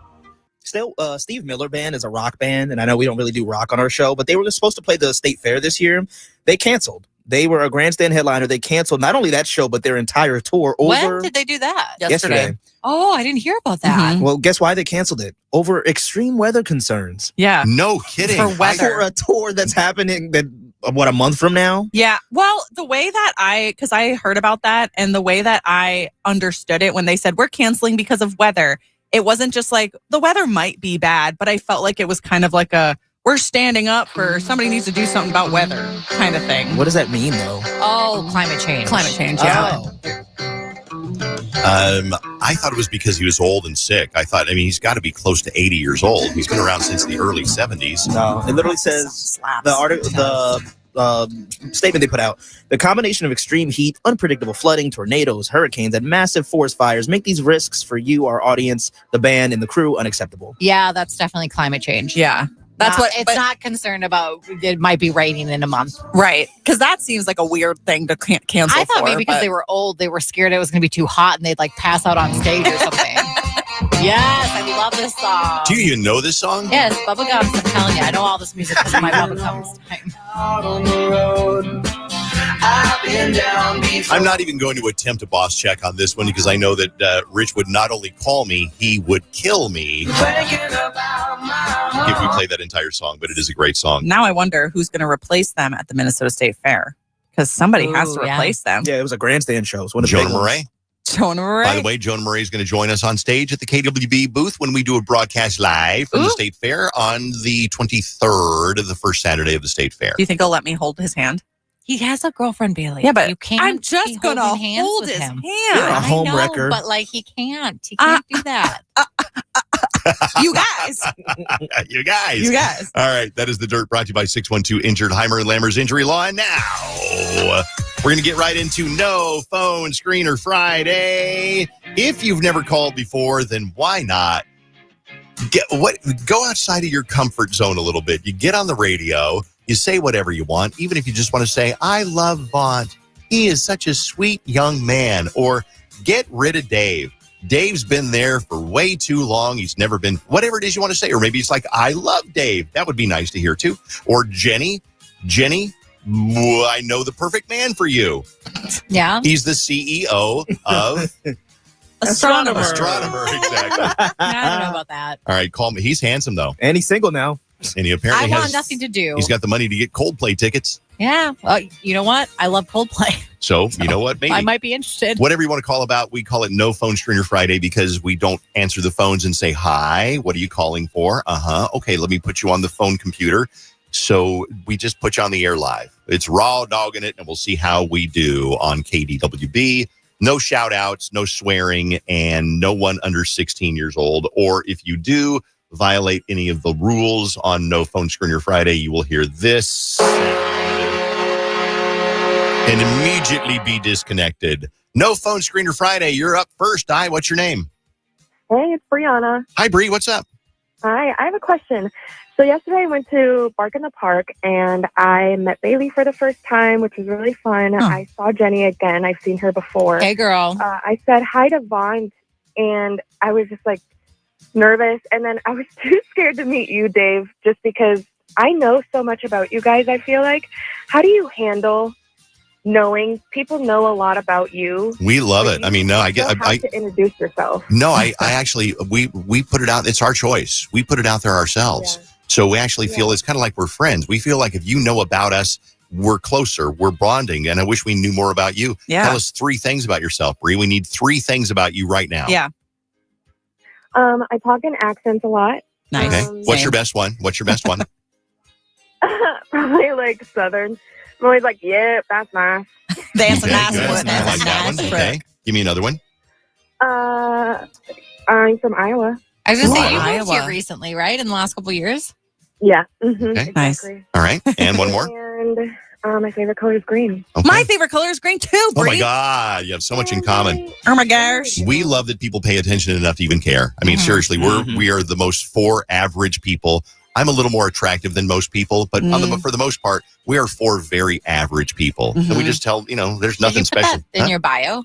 Still, Steve Miller Band is a rock band, and I know we don't really do rock on our show, but they were supposed to play the State Fair this year. They canceled. They were a grandstand headliner. They canceled not only that show, but their entire tour. When did they do that? Yesterday. Oh, I didn't hear about that. Well, guess why they canceled it? Over extreme weather concerns. Yeah. No kidding. For weather. For a tour that's happening a month from now? Yeah. Well, the way that because I heard about that, and the way that I understood it when they said we're canceling because of weather, it wasn't just like the weather might be bad, but I felt like it was kind of like we're standing up for somebody needs to do something about weather kind of thing. What does that mean, though? Oh, climate change. Climate change, yeah. I thought it was because he was old and sick. He's got to be close to 80 years old. He's been around since the early 70s. No, it literally says the statement they put out: the combination of extreme heat, unpredictable flooding, tornadoes, hurricanes, and massive forest fires make these risks for you, our audience, the band, and the crew unacceptable. Yeah, that's definitely climate change. Yeah. That's it's not concerned about. It might be raining in a month. Right. Because that seems like a weird thing to cancel. I thought maybe because they were old, they were scared it was going to be too hot and they'd like pass out on stage or something. Yes, I love this song. Do you know this song? Yes, Bubblegums. I'm telling you, I know all this music because of my Bubblegums time. Out on the road, I've been down before. I'm not even going to attempt a boss check on this one because I know that Rich would not only call me, he would kill me if we play that entire song, but it is a great song. Now I wonder who's going to replace them at the Minnesota State Fair, because somebody has to replace them. Yeah, it was a grandstand show. Jonah Murray. By the way, Jonah Murray is going to join us on stage at the KDWB booth when we do a broadcast live from the State Fair on the 23rd of the first Saturday of the State Fair. Do you think he'll let me hold his hand? He has a girlfriend, Bailey. Yeah, but you can't. I'm just going to hold his hand. You're a home I know, wrecker. but like he can't. He can't do that. You guys. You guys. All right. That is The Dirt, brought to you by 612 Injured Heimer and Lammer's Injury Law. And now we're going to get right into No Phone Screener Friday. If you've never called before, then why not? Go outside of your comfort zone a little bit. You get on the radio. You say whatever you want, even if you just want to say, I love Vaunt. He is such a sweet young man. Or get rid of Dave. Dave's been there for way too long. He's never been, whatever it is you want to say. Or maybe it's like, I love Dave. That would be nice to hear too. Or Jenny, I know the perfect man for you. Yeah. He's the CEO of Astronomer, exactly. I don't know about that. All right, call me. He's handsome though. And he's single now. And he apparently I want nothing to do. He's got the money to get Coldplay tickets. Yeah. You know what? I love Coldplay. So, you know what? Maybe. I might be interested. Whatever you want to call about, we call it No Phone Screener Friday because we don't answer the phones and say, hi, what are you calling for? Okay, let me put you on the phone computer. So we just put you on the air live. It's raw dogging it, and we'll see how we do on KDWB. No shout outs, no swearing, and no one under 16 years old. Or if you do violate any of the rules on No Phone Screener Friday, you will hear this and immediately be disconnected. No Phone Screener Friday. You're up first. Di, what's your name? Hey, it's Brianna. Hi, Bree. What's up? Hi, I have a question. So yesterday I went to Bark in the Park and I met Bailey for the first time, which was really fun. I saw Jenny again. I've seen her before. Hey, girl. I said hi to Vaughn and I was just like nervous. And then I was too scared to meet you, Dave, just because I know so much about you guys, I feel like. How do you handle knowing people know a lot about you? We love it. I mean, no, I get. I to introduce yourself. No, I actually we put it out. It's our choice. We put it out there ourselves. Yeah. So we actually feel it's kind of like we're friends. We feel like if you know about us, we're closer, we're bonding, and I wish we knew more about you. Yeah. Tell us 3 things about yourself, Bree. We need 3 things about you right now. Yeah. I talk in accents a lot. Nice. Okay. What's your best one? Probably like Southern. I'm always like, yeah, that's nice. That's a nice good. one. I like that one. Okay. Give me another one. I'm from Iowa. I was going to say, you moved Iowa. here recently, right? In the last couple of years? Yeah. Okay. Nice. Exactly. All right. And one more. And my favorite color is green. Okay. My favorite color is green too, Oh Bree. my God. You have so much in common. Oh my gosh. We love that people pay attention enough to even care. I mean, seriously, we are the most 4 average people. I'm a little more attractive than most people, but for the most part, we are 4 very average people. And we just tell, there's nothing Did you put special. that in your bio?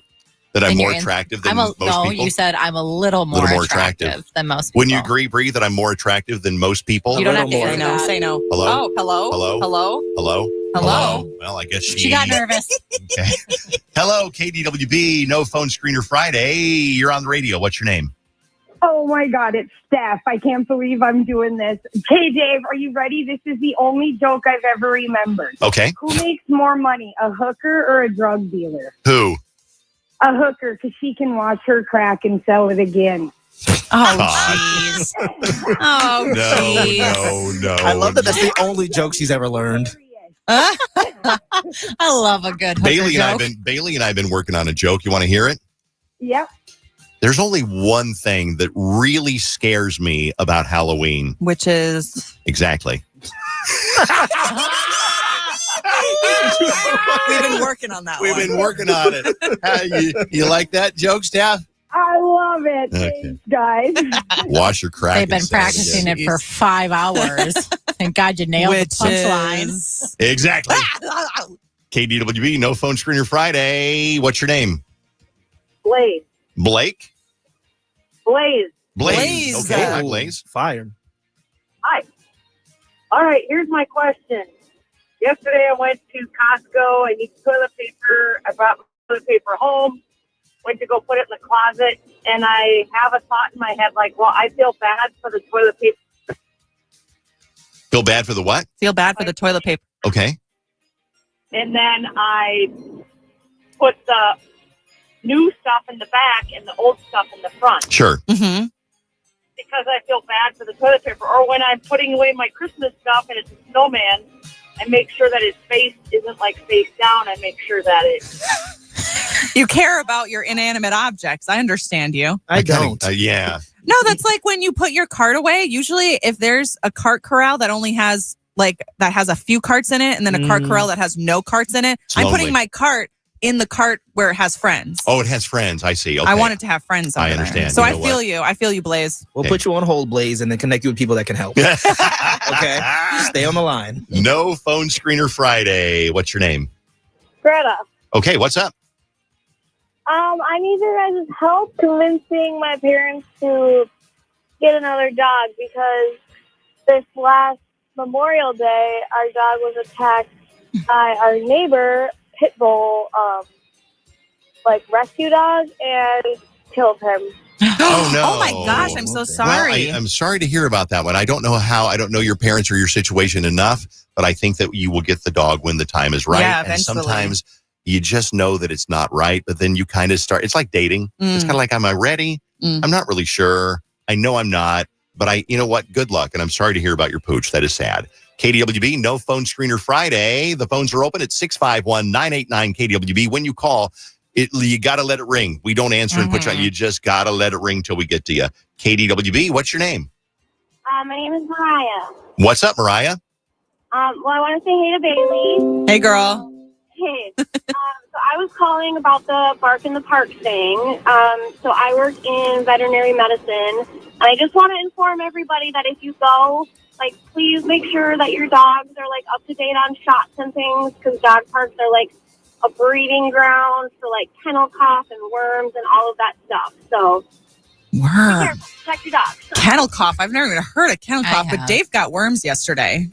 That I'm In more your attractive than most no, people? you said I'm a little more attractive than most people. Wouldn't you agree, Bree, that I'm more attractive than most people? You don't have to Say no. Say no. Hello? Oh, hello. Hello? Hello. Hello? Hello. Well, I guess She got nervous. Okay. Hello, KDWB, No Phone Screener Friday. You're on the radio. What's your name? Oh my God, it's Steph. I can't believe I'm doing this. Hey, Dave, are you ready? This is the only joke I've ever remembered. Okay. Who makes more money, a hooker or a drug dealer? Who? A hooker, because she can watch her crack and sell it again. Oh, jeez. Oh, jeez. No. I love that that's the only joke she's ever learned. I love a good hooker Bailey joke. and I've been working on a joke. You want to hear it? Yep. There's only one thing that really scares me about Halloween. Which is? Exactly. We've been working on that We've been working on it. You like that joke, Steph? I love it. Okay. Thanks, guys. Wash your crack. They've been and sell it practicing again. it for 5 hours. Thank God you nailed the punchline. Exactly. KDWB, No Phone Screener Friday. What's your name? Blaze. Blake? Blaze. Blaze. Okay, hi, Blaze. Fired. Hi. All right, here's my question. Yesterday I went to Costco. I need toilet paper. I brought my toilet paper home. Went to go put it in the closet. And I have a thought in my head like, well, I feel bad for the toilet paper. Feel bad for the what? Feel bad for the toilet paper. Okay. And then I put the new stuff in the back and the old stuff in the front. Sure. Mm-hmm. Because I feel bad for the toilet paper. Or when I'm putting away my Christmas stuff and it's a snowman, I make sure that his face isn't like face down. I make sure that it... You care about your inanimate objects. I understand you. I don't. Yeah. No, that's like when you put your cart away. Usually if there's a cart corral that only has that has a few carts in it and then a cart corral that has no carts in it, It's I'm lonely. putting my cart in the cart where it has friends. Oh, it has friends. I see. Okay. I want it to have friends on I there. understand. So You I know feel what? you. I feel you, Blaze. We'll put you on hold, Blaze, and then connect you with people that can help. Okay? Stay on the line. No Phone Screener Friday. What's your name? Greta. Okay, what's up? I need your guys' help convincing my parents to get another dog because this last Memorial Day, our dog was attacked by our neighbor, pit bull, rescue dog, and killed him. Oh, no. Oh, my gosh. I'm so sorry. Well, I'm sorry to hear about that one. I don't know your parents or your situation enough, but I think that you will get the dog when the time is right. Yeah, and eventually. sometimes you just know that it's not right, but then you kind of start. It's like dating. It's kind of like, am I ready? I'm not really sure. I know I'm not, but you know what? Good luck. And I'm sorry to hear about your pooch. That is sad. KDWB, No Phone Screener Friday. The phones are open at 651-989-KDWB. When you call, you got to let it ring. We don't answer and put you on. You just got to let it ring till we get to you. KDWB, what's your name? My name is Mariah. What's up, Mariah? I want to say hey to Bailey. Hey, girl. Hey. So I was calling about the Bark in the Park thing. So I work in veterinary medicine. And I just want to inform everybody that if you go, please make sure that your dogs are, up to date on shots and things. Because dog parks are, a breeding ground for, kennel cough and worms and all of that stuff. So Worm. protect your dogs. Kennel cough. I've never even heard of kennel cough, but have. Dave got worms yesterday.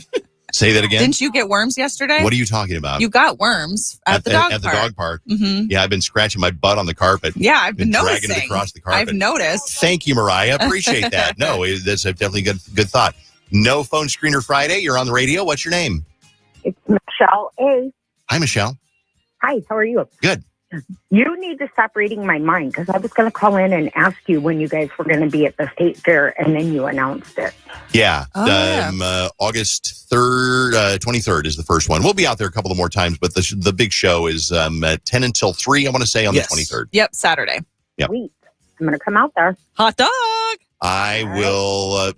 Say that again. Didn't you get worms yesterday? What are you talking about? You got worms at the dog park. dog park. Mm-hmm. Yeah, I've been scratching my butt on the carpet. Yeah, I've been dragging noticing. it across the carpet. I've noticed. Thank you, Mariah. Appreciate that. No, that's definitely good thought. No Phone Screener Friday. You're on the radio. What's your name? It's Mitchell. Michelle A. Hi, Michelle. Hi, how are you? Good. You need to stop reading my mind because I was going to call in and ask you when you guys were going to be at the state fair, and then you announced it. Yeah. August 3rd, 23rd is the first one. We'll be out there a couple of more times, but the big show is at 10 until 3, I want to say, on the 23rd. Yep, Saturday. Yep. Sweet. I'm going to come out there. Hot dog. I will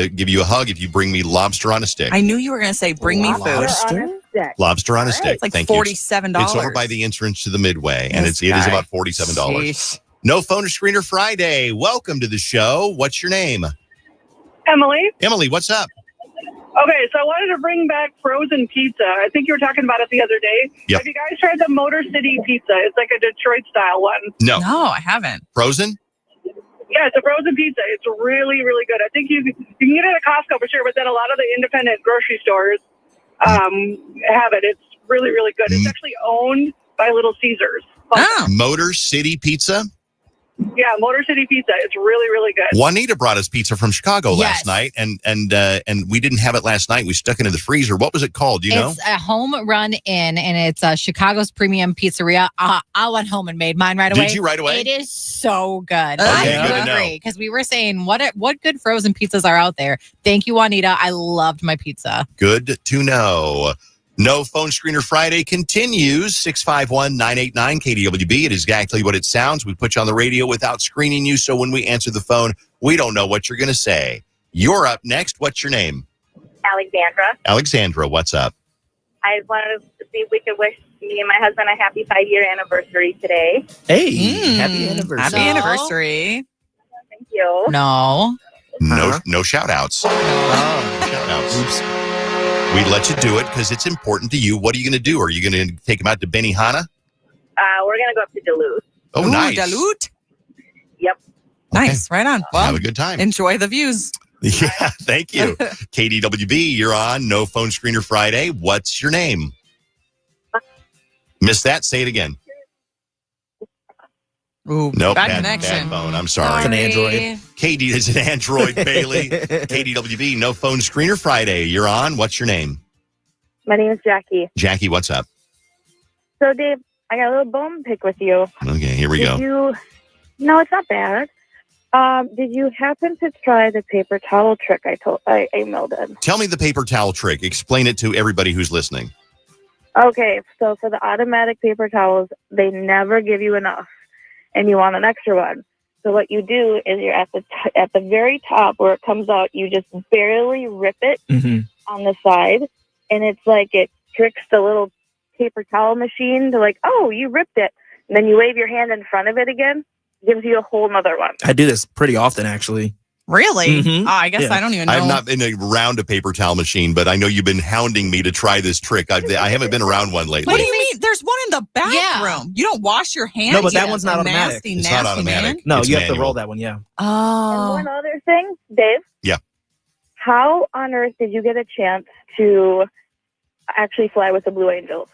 give you a hug if you bring me lobster on a stick. I knew you were going to say bring me food. Lobster on a stick. It's like Thank you. $47. It's over by the entrance to the Midway, and This it is guy. about $47. Sheesh. No Phone or Screener Friday. Welcome to the show. What's your name? Emily. Emily, what's up? Okay, so I wanted to bring back frozen pizza. I think you were talking about it the other day. Yep. Have you guys tried the Motor City pizza? It's like a Detroit style one. No. No, I haven't. Frozen? Yeah, it's a frozen pizza. It's really, really good. I think you can get it at Costco for sure, but then a lot of the independent grocery stores have it. It's really, really good. It's actually owned by Little Caesars. Motor City Pizza? Yeah, Motor City Pizza. It's really, really good. Juanita brought us pizza from Chicago last night, and we didn't have it last night. We stuck it in the freezer. What was it called? Do you know? It's a Home Run Inn, and it's Chicago's premium pizzeria. I went home and made mine right away. Did you right away? It is so good. Okay, I good to know. agree, because we were saying what good frozen pizzas are out there. Thank you, Juanita. I loved my pizza. Good to know. No Phone Screener Friday continues. 651-989 KDWB. It is exactly what it sounds. We put you on the radio without screening you, so when we answer the phone, we don't know what you're going to say. You're up next. What's your name? Alexandra. Alexandra, what's up? I wanted to see if we could wish me and my husband a happy 5-year anniversary today. Hey, happy anniversary. Happy anniversary. Thank you. No. No shout-outs. Shout-outs. Oops. We let you do it because it's important to you. What are you going to do? Are you going to take him out to Benihana? We're going to go up to Duluth. Oh, nice. Duluth. Yep. Nice. Right on. Well, have a good time. Enjoy the views. Yeah, thank you. KDWB, you're on No Phone Screener Friday. What's your name? Missed that? Say it again. Ooh, nope, bad bad connection. phone. I'm sorry. It's an Android. KD is an Android, Bailey. KDWB, No Phone Screener Friday. You're on. What's your name? My name is Jackie. Jackie, what's up? So, Dave, I got a little bone pick with you. Okay, here we go. No, it's not bad. Did you happen to try the paper towel trick I emailed in? Tell me the paper towel trick. Explain it to everybody who's listening. Okay, so for the automatic paper towels, they never give you enough, and you want an extra one. So what you do is you're at the very top where it comes out, you just barely rip it on the side, and it's like it tricks the little paper towel machine to like, oh, you ripped it. And then you wave your hand in front of it again, gives you a whole nother one. I do this pretty often, actually. Really? Mhm. I guess I don't even know. I've not been around a paper towel machine, but I know you've been hounding me to try this trick. I haven't been around one lately. What do you mean? There's one in the bathroom. You don't wash your hands. No, but that You one's not automatic. Nasty, It's nasty not automatic. man. No, It's you have to manual. roll that one, yeah. Oh. And one other thing, Dave. Yeah. How on earth did you get a chance to actually fly with the Blue Angels?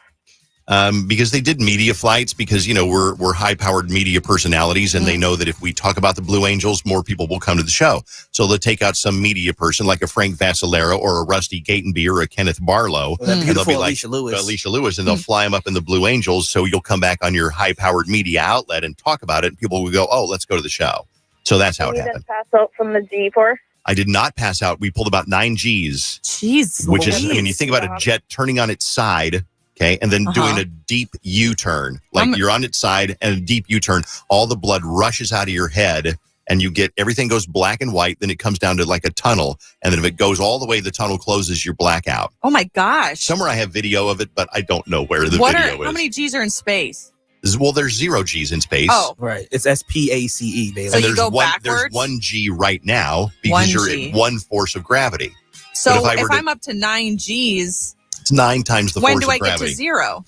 Because they did media flights, because, you know, we're high-powered media personalities, and they know that if we talk about the Blue Angels, more people will come to the show. So they'll take out some media person like a Frank Vassalero or a Rusty Gatenby or a Kenneth Barlow. That And they'll beautiful be like Alicia Lewis, Lewis. and they'll fly them up in the Blue Angels. So you'll come back on your high-powered media outlet and talk about it, and people will go, oh, let's go to the show. So that's how it You happened. didn't pass out from the G-force? I did not pass out. We pulled about 9 Gs. Jeez. Which is, Louise. when you think about a jet turning on its side, okay, and then doing a deep U-turn. Like you're on its side and a deep U-turn, all the blood rushes out of your head, and you get, everything goes black and white, then it comes down to like a tunnel, and then if it goes all the way, the tunnel closes, you're blackout. Oh my gosh. Somewhere I have video of it, but I don't know where the How video is. many G's are in space? Well, there's 0 Gs in space. Oh. Right. It's SPACE, Bailey. So And you go there's backwards? 1 G right now because 1 you're G. at 1 force of gravity. So But if I'm up to 9 G's, it's 9 times the when force do of I gravity. get to 0?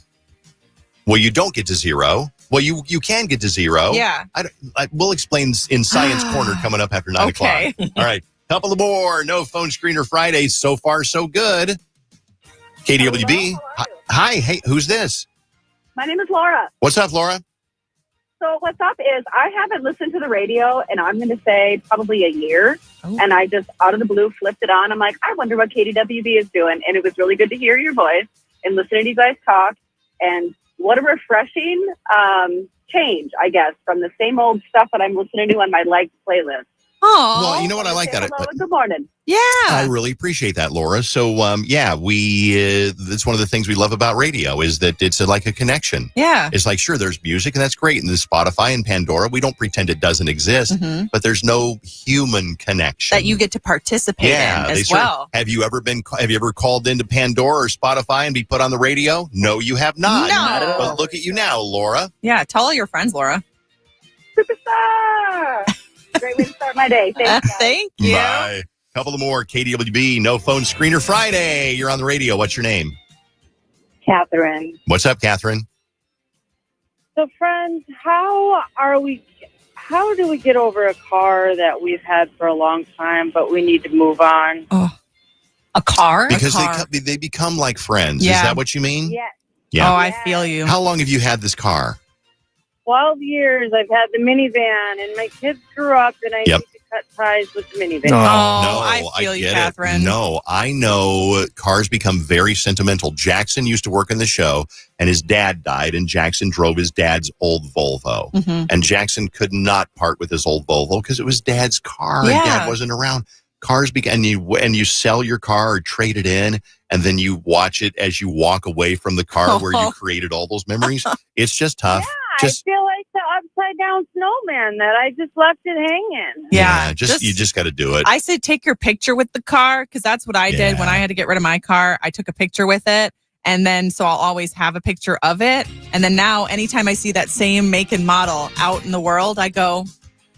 Well, you don't get to 0. Well, you can get to 0. Yeah. We'll explain in Science Corner coming up after 9 Okay. o'clock. All right. Couple of more. No Phone Screener Fridays. So far, so good. KDWB. Hi. Hey, who's this? My name is Laura. What's up, Laura? So what's up is I haven't listened to the radio, and I'm going to say probably a year. And I just, out of the blue, flipped it on. I'm like, I wonder what KDWB is doing. And it was really good to hear your voice. and listening to you guys talk. And what a refreshing change, I guess, from the same old stuff that I'm listening to on my liked playlist. Oh, well, you know what? I like that. Hello and good morning. Yeah. I really appreciate that, Laura. So, that's one of the things we love about radio is that it's like a connection. Yeah. It's like, sure, there's music and that's great. And there's Spotify and Pandora. We don't pretend it doesn't exist, but there's no human connection. That you get to participate in as well. Have you ever called into Pandora or Spotify and be put on the radio? No, you have not. No. Not at all. But look at you now, Laura. Yeah. Tell all your friends, Laura. Superstar! Great way to start my day. Thanks, guys. Thank you. Bye. Couple of more. KDWB, No Phone Screener Friday. You're on the radio. What's your name? Catherine. What's up, Catherine? So, friends, how do we get over a car that we've had for a long time, but we need to move on? A car? Because they become like friends. Yeah. Is that what you mean? Yes. Yeah. Oh, I feel you. How long have you had this car? 12 years I've had the minivan, and my kids grew up, and I need to cut ties with the minivan. I feel you, get Catherine. it. No, I know cars become very sentimental. Jackson used to work in the show, and his dad died, and Jackson drove his dad's old Volvo. And Jackson could not part with his old Volvo because it was Dad's car, and Dad wasn't around. Cars and you sell your car or trade it in, and then you watch it as you walk away from the car where you created all those memories. It's just tough. I feel like the upside down snowman that I just left it hanging. Yeah. You just got to do it. I say take your picture with the car, because that's what I did when I had to get rid of my car. I took a picture with it. And then, so I'll always have a picture of it. And then now, anytime I see that same make and model out in the world, I go,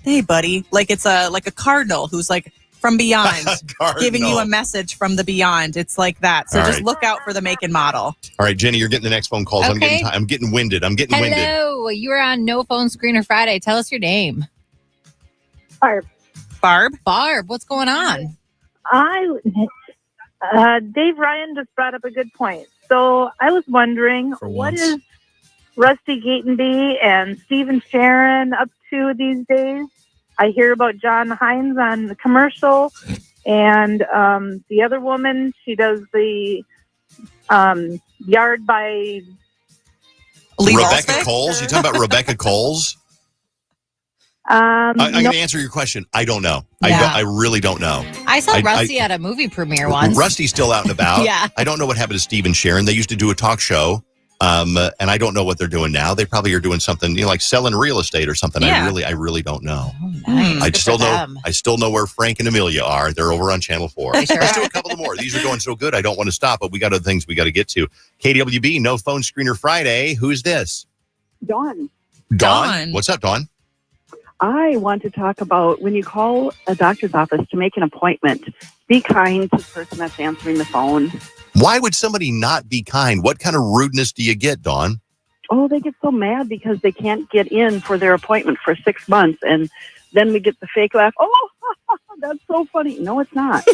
hey, buddy. Like it's a cardinal who's like from beyond, giving you a message from the beyond. It's like that. So just look out for the make and model. All right, Jenny, you're getting the next phone calls. Okay. I'm getting winded. Hello, you are on No Phone Screener Friday. Tell us your name. Barb. Barb, what's going on? Dave Ryan just brought up a good point. So I was wondering, what is Rusty Gatenby and Steven Sharon up to these days? I hear about John Hines on the commercial, and the other woman, she does the yard by Rebecca Coles. You talking about Rebecca Coles? I'm going to answer your question. I don't know. I really don't know. I saw Rusty at a movie premiere once. Rusty's still out and about. Yeah. I don't know what happened to Steve and Sharon. They used to do a talk show, and I don't know what they're doing now. They probably are doing something, like selling real estate or something. Yeah. I really don't know. Nice. I still know where Frank and Amelia are. They're over on Channel 4. Let's do a couple more. These are going so good. I don't want to stop, but we got other things we got to get to. KDWB, No Phone Screener Friday. Who's this? Dawn. Dawn. What's up, Dawn? I want to talk about when you call a doctor's office to make an appointment, be kind to the person that's answering the phone. Why would somebody not be kind? What kind of rudeness do you get, Dawn? Oh, they get so mad because they can't get in for their appointment for 6 months. And then we get the fake laugh. Oh, that's so funny. No, it's not.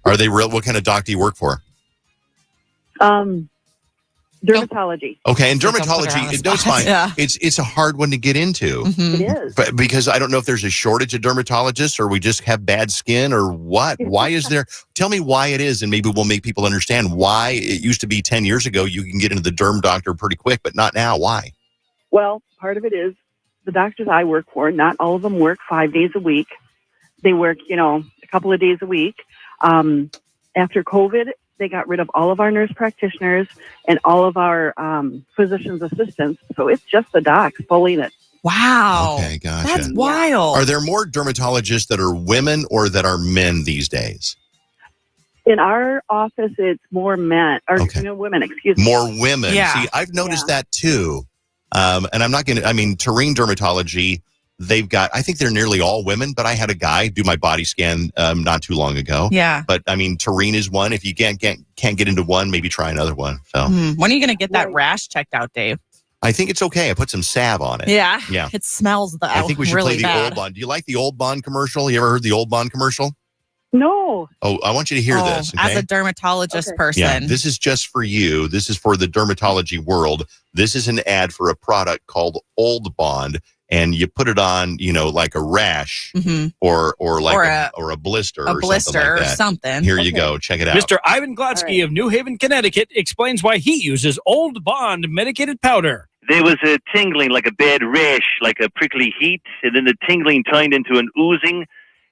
Are they real? What kind of doc do you work for? Dermatology. Okay, and dermatology, it's fine. Yeah. It's a hard one to get into. It is. But because I don't know if there's a shortage of dermatologists or we just have bad skin or what. Why is there? Tell me why it is, and maybe we'll make people understand why it used to be 10 years ago you can get into the derm doctor pretty quick, but not now. Why? Well, part of it is the doctors I work for, not all of them work 5 days a week. They work, a couple of days a week. After COVID, they got rid of all of our nurse practitioners and all of our physician's assistants. So it's just the docs pulling it. Wow. Okay, gotcha. That's wild. Are there more dermatologists that are women or that are men these days? In our office, it's more men, or women, excuse me. More women. Yeah. See, I've noticed that too. And I'm not going to, Terrain Dermatology, they've got, I think they're nearly all women, but I had a guy do my body scan not too long ago. Yeah. But Terrain is one. If you can't get into one, maybe try another one. So When are you going to get that rash checked out, Dave? I think it's okay. I put some salve on it. Yeah. Yeah. It smells I think we should really play the bad. Old Bond. Do you like the Old Bond commercial? You ever heard the Old Bond commercial? No. Oh, I want you to hear this. Okay? As a dermatologist person. Yeah, this is just for you. This is for the dermatology world. This is an ad for a product called Old Bond, and you put it on, like a rash or a blister or something. Here you go. Check it out. Mr. Ivan Glotsky of New Haven, Connecticut explains why he uses Old Bond medicated powder. There was a tingling, like a bad rash, like a prickly heat, and then the tingling turned into an oozing,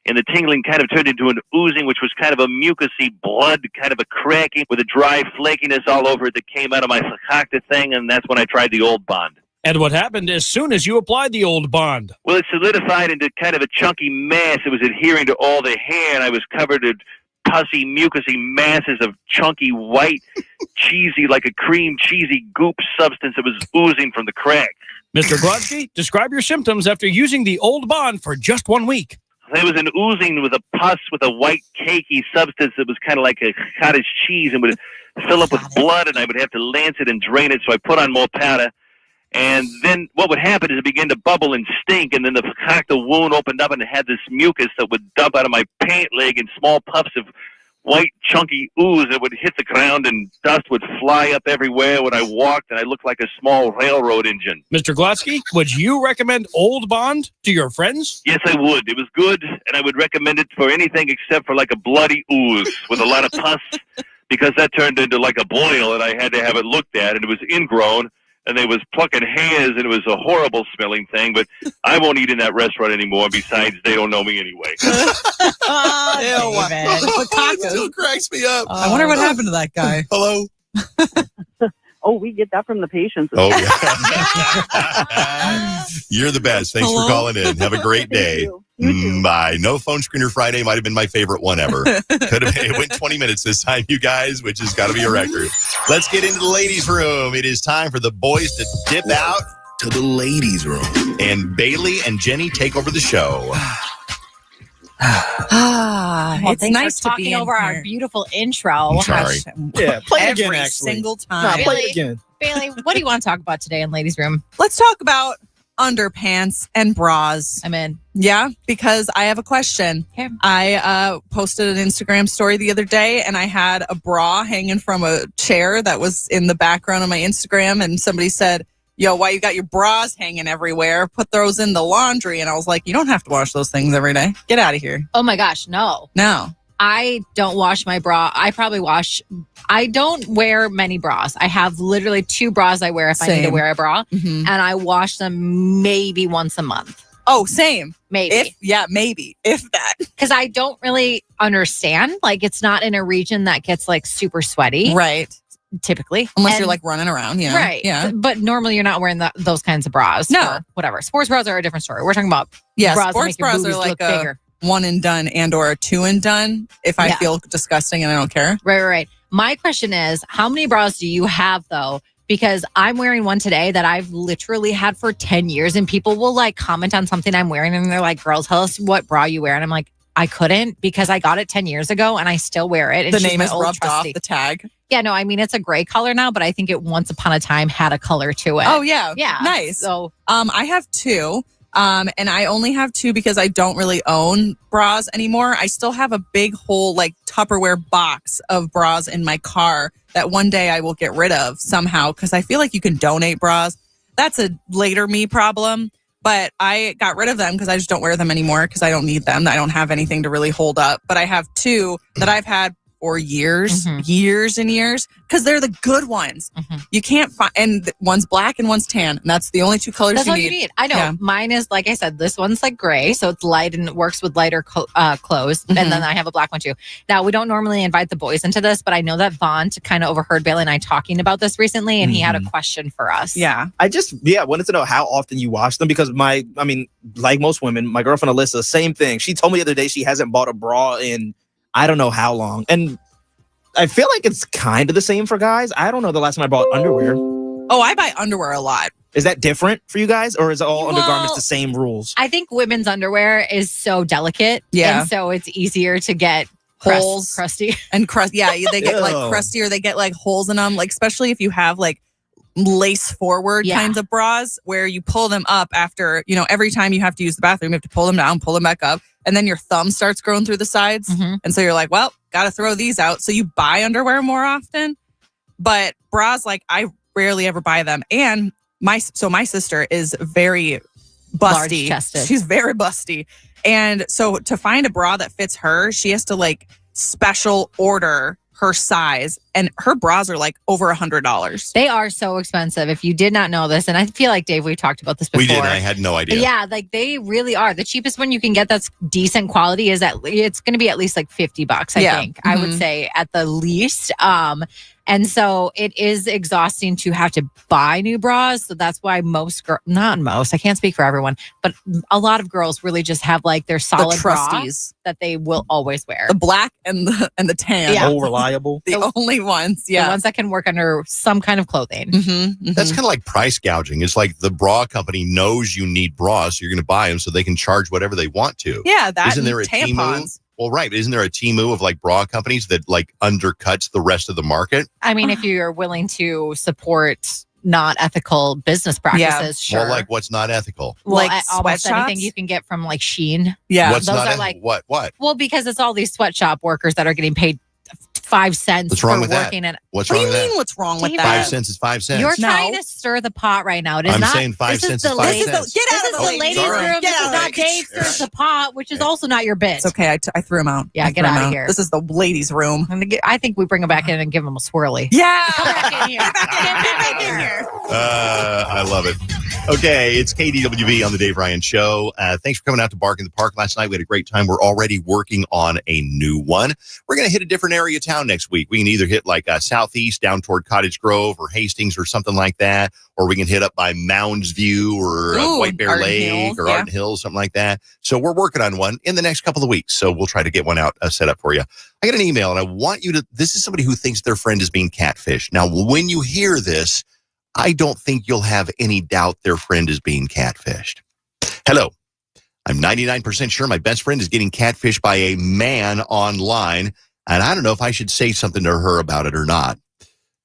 and the tingling kind of turned into an oozing, which was kind of a mucousy blood, kind of a cracking with a dry flakiness all over it that came out of my fakakta thing, and that's when I tried the Old Bond. And what happened as soon as you applied the Old Bond? Well, it solidified into kind of a chunky mass. It was adhering to all the hair, and I was covered in pussy, mucousy masses of chunky, white, cheesy, like a cream, cheesy goop substance that was oozing from the crack. Mr. Glotsky, describe your symptoms after using the Old Bond for just 1 week. There was an oozing with a pus with a white cakey substance that was kind of like a cottage cheese and would fill up with blood, and I would have to lance it and drain it, so I put on more powder. And then what would happen is it began to bubble and stink, and then the wound opened up and it had this mucus that would dump out of my pant leg in small puffs of white, chunky ooze that would hit the ground, and dust would fly up everywhere when I walked, and I looked like a small railroad engine. Mr. Glotsky, would you recommend Old Bond to your friends? Yes, I would. It was good, and I would recommend it for anything except for like a bloody ooze with a lot of pus, because that turned into like a boil, and I had to have it looked at, and it was ingrown. And they was plucking hairs, and it was a horrible smelling thing, but I won't eat in that restaurant anymore. Besides, they don't know me anyway. It still cracks me up. I wonder what happened to that guy. Hello? Oh, we get that from the patients. Oh, yeah. You're the best. Thanks for calling in. Have a great day. Bye. No Phone Screener Friday might have been my favorite one ever. Could have been. It went 20 minutes this time, you guys, which has got to be a record. Let's get into the ladies' room. It is time for the boys to dip out to the ladies' room. And Bailey and Jenny take over the show. Well, it's thanks nice for to be talking in over here. our beautiful intro. I'm sorry. Yeah, play it Every again, actually. single time. No, play it again. Bailey, what do you want to talk about today in ladies' room? Let's talk about underpants and bras. I'm in. Yeah, because I have a question. Okay. I posted an Instagram story the other day, and I had a bra hanging from a chair that was in the background of my Instagram, and somebody said, yo, why you got your bras hanging everywhere? Put those in the laundry. And I was like, you don't have to wash those things every day. Get out of here. Oh my gosh, no. No. I don't wash my bra. I don't wear many bras. I have literally 2 bras I wear if I need to wear a bra. Mm-hmm. And I wash them maybe once a month. Oh, same. Maybe. Maybe. If that. Because I don't really understand. Like, it's not in a region that gets like super sweaty. Right. Typically. Unless you're like running around, you know? Right. Yeah. But normally you're not wearing those kinds of bras. No. Or whatever. Sports bras are a different story. We're talking about Yeah, bras that sports make your bras are boobies like look a bigger. 1 and done and or a 2 and done if I feel disgusting and I don't care. Right. My question is, how many bras do you have though? Because I'm wearing one today that I've literally had for 10 years, and people will like comment on something I'm wearing and they're like, girl, tell us what bra you wear. And I'm like, I couldn't, because I got it 10 years ago and I still wear it. It's The just name my is old rubbed off trusty. the tag. Yeah, no, I mean, it's a gray color now, but I think it once upon a time had a color to it. Oh, yeah. Yeah. Nice. So I have 2. And I only have 2 because I don't really own bras anymore. I still have a big whole like Tupperware box of bras in my car that one day I will get rid of somehow, because I feel like you can donate bras. That's a later me problem. But I got rid of them because I just don't wear them anymore because I don't need them. I don't have anything to really hold up. But I have 2 that I've had for years, years and years, because they're the good ones. You can't find, and one's black and one's tan. And that's the only 2 colors that's you all need. you need. I know. Yeah. Mine is, like I said, this one's like gray, so it's light and it works with lighter clothes. And then I have a black one too. Now, we don't normally invite the boys into this, but I know that Vaughn kind of overheard Bailey and I talking about this recently, and he had a question for us. Yeah. I just, wanted to know how often you wash them, because like most women, my girlfriend Alyssa, same thing. She told me the other day she hasn't bought a bra in I don't know how long. And I feel like it's kind of the same for guys. I don't know the last time I bought underwear. Oh, I buy underwear a lot. Is that different for you guys, or is all undergarments the same rules? I think women's underwear is so delicate. Yeah. And so it's easier to get Holes. crusty. And crust. Yeah, they get like Ew. crusty, or they get like holes in them. Like, especially if you have like lace forward kinds of bras where you pull them up after, every time you have to use the bathroom, you have to pull them down, pull them back up. And then your thumb starts growing through the sides. And so you're like, well, got to throw these out. So you buy underwear more often. But bras, like, I rarely ever buy them. And my sister is very busty. Large-chested. She's very busty. And so to find a bra that fits her, she has to like special order her size, and her bras are like over $100. They are so expensive. If you did not know this, and I feel like, Dave, we talked about this before. We did. I had no idea. Yeah, like they really are. The cheapest one you can get that's decent quality is that it's going to be at least like $50, I think. I would say at the least. And so it is exhausting to have to buy new bras. So that's why not most, I can't speak for everyone, but a lot of girls really just have like their solid bras that they will always wear. The black and the tan. Yeah. Reliable. The only ones. Yeah. The ones that can work under some kind of clothing. That's kind of like price gouging. It's like the bra company knows you need bras, so you're going to buy them so they can charge whatever they want to. Yeah, that Isn't there a tampons. Temu? Well, right. Isn't there a Temu of like bra companies that like undercuts the rest of the market? I mean, if you're willing to support not ethical business practices, sure. Well, like what's not ethical? Well, like almost sweatshops? anything you can get from like Shein. Yeah. What's those not are ethical? What? Well, because it's all these sweatshop workers that are getting paid 5 cents What's wrong for with that? working at. What's What wrong do you with mean that? what's wrong with David, that? 5 cents is 5 cents. You're trying to stir the pot right now. It is I'm not, saying 5 this cents is is the 5 ladies. cents. Get out This of is the the ladies' ladies' room. room. This Get is out not of Dave stirs the pot, which is also not your bit. It's okay. I threw him out. Yeah, I get threw him out of out. here. This is the ladies' room. I think we bring him back in and give him a swirly. Yeah. Come back in here. Get back in here. I love it. Okay, it's KDWB on the Dave Ryan Show. Thanks for coming out to Bark in the Park last night. We had a great time. We're already working on a new one. We're going to hit a different area of town next week. We can either hit like Southeast down toward Cottage Grove or Hastings or something like that, or we can hit up by Mounds View or White Bear Arden Lake Hills, or yeah. Arden Hills, something like that. So we're working on one in the next couple of weeks. So we'll try to get one out set up for you. I got an email and I want you to, this is somebody who thinks their friend is being catfished. Now, when you hear this, I don't think you'll have any doubt their friend is being catfished. Hello. I'm 99% sure my best friend is getting catfished by a man online, and I don't know if I should say something to her about it or not.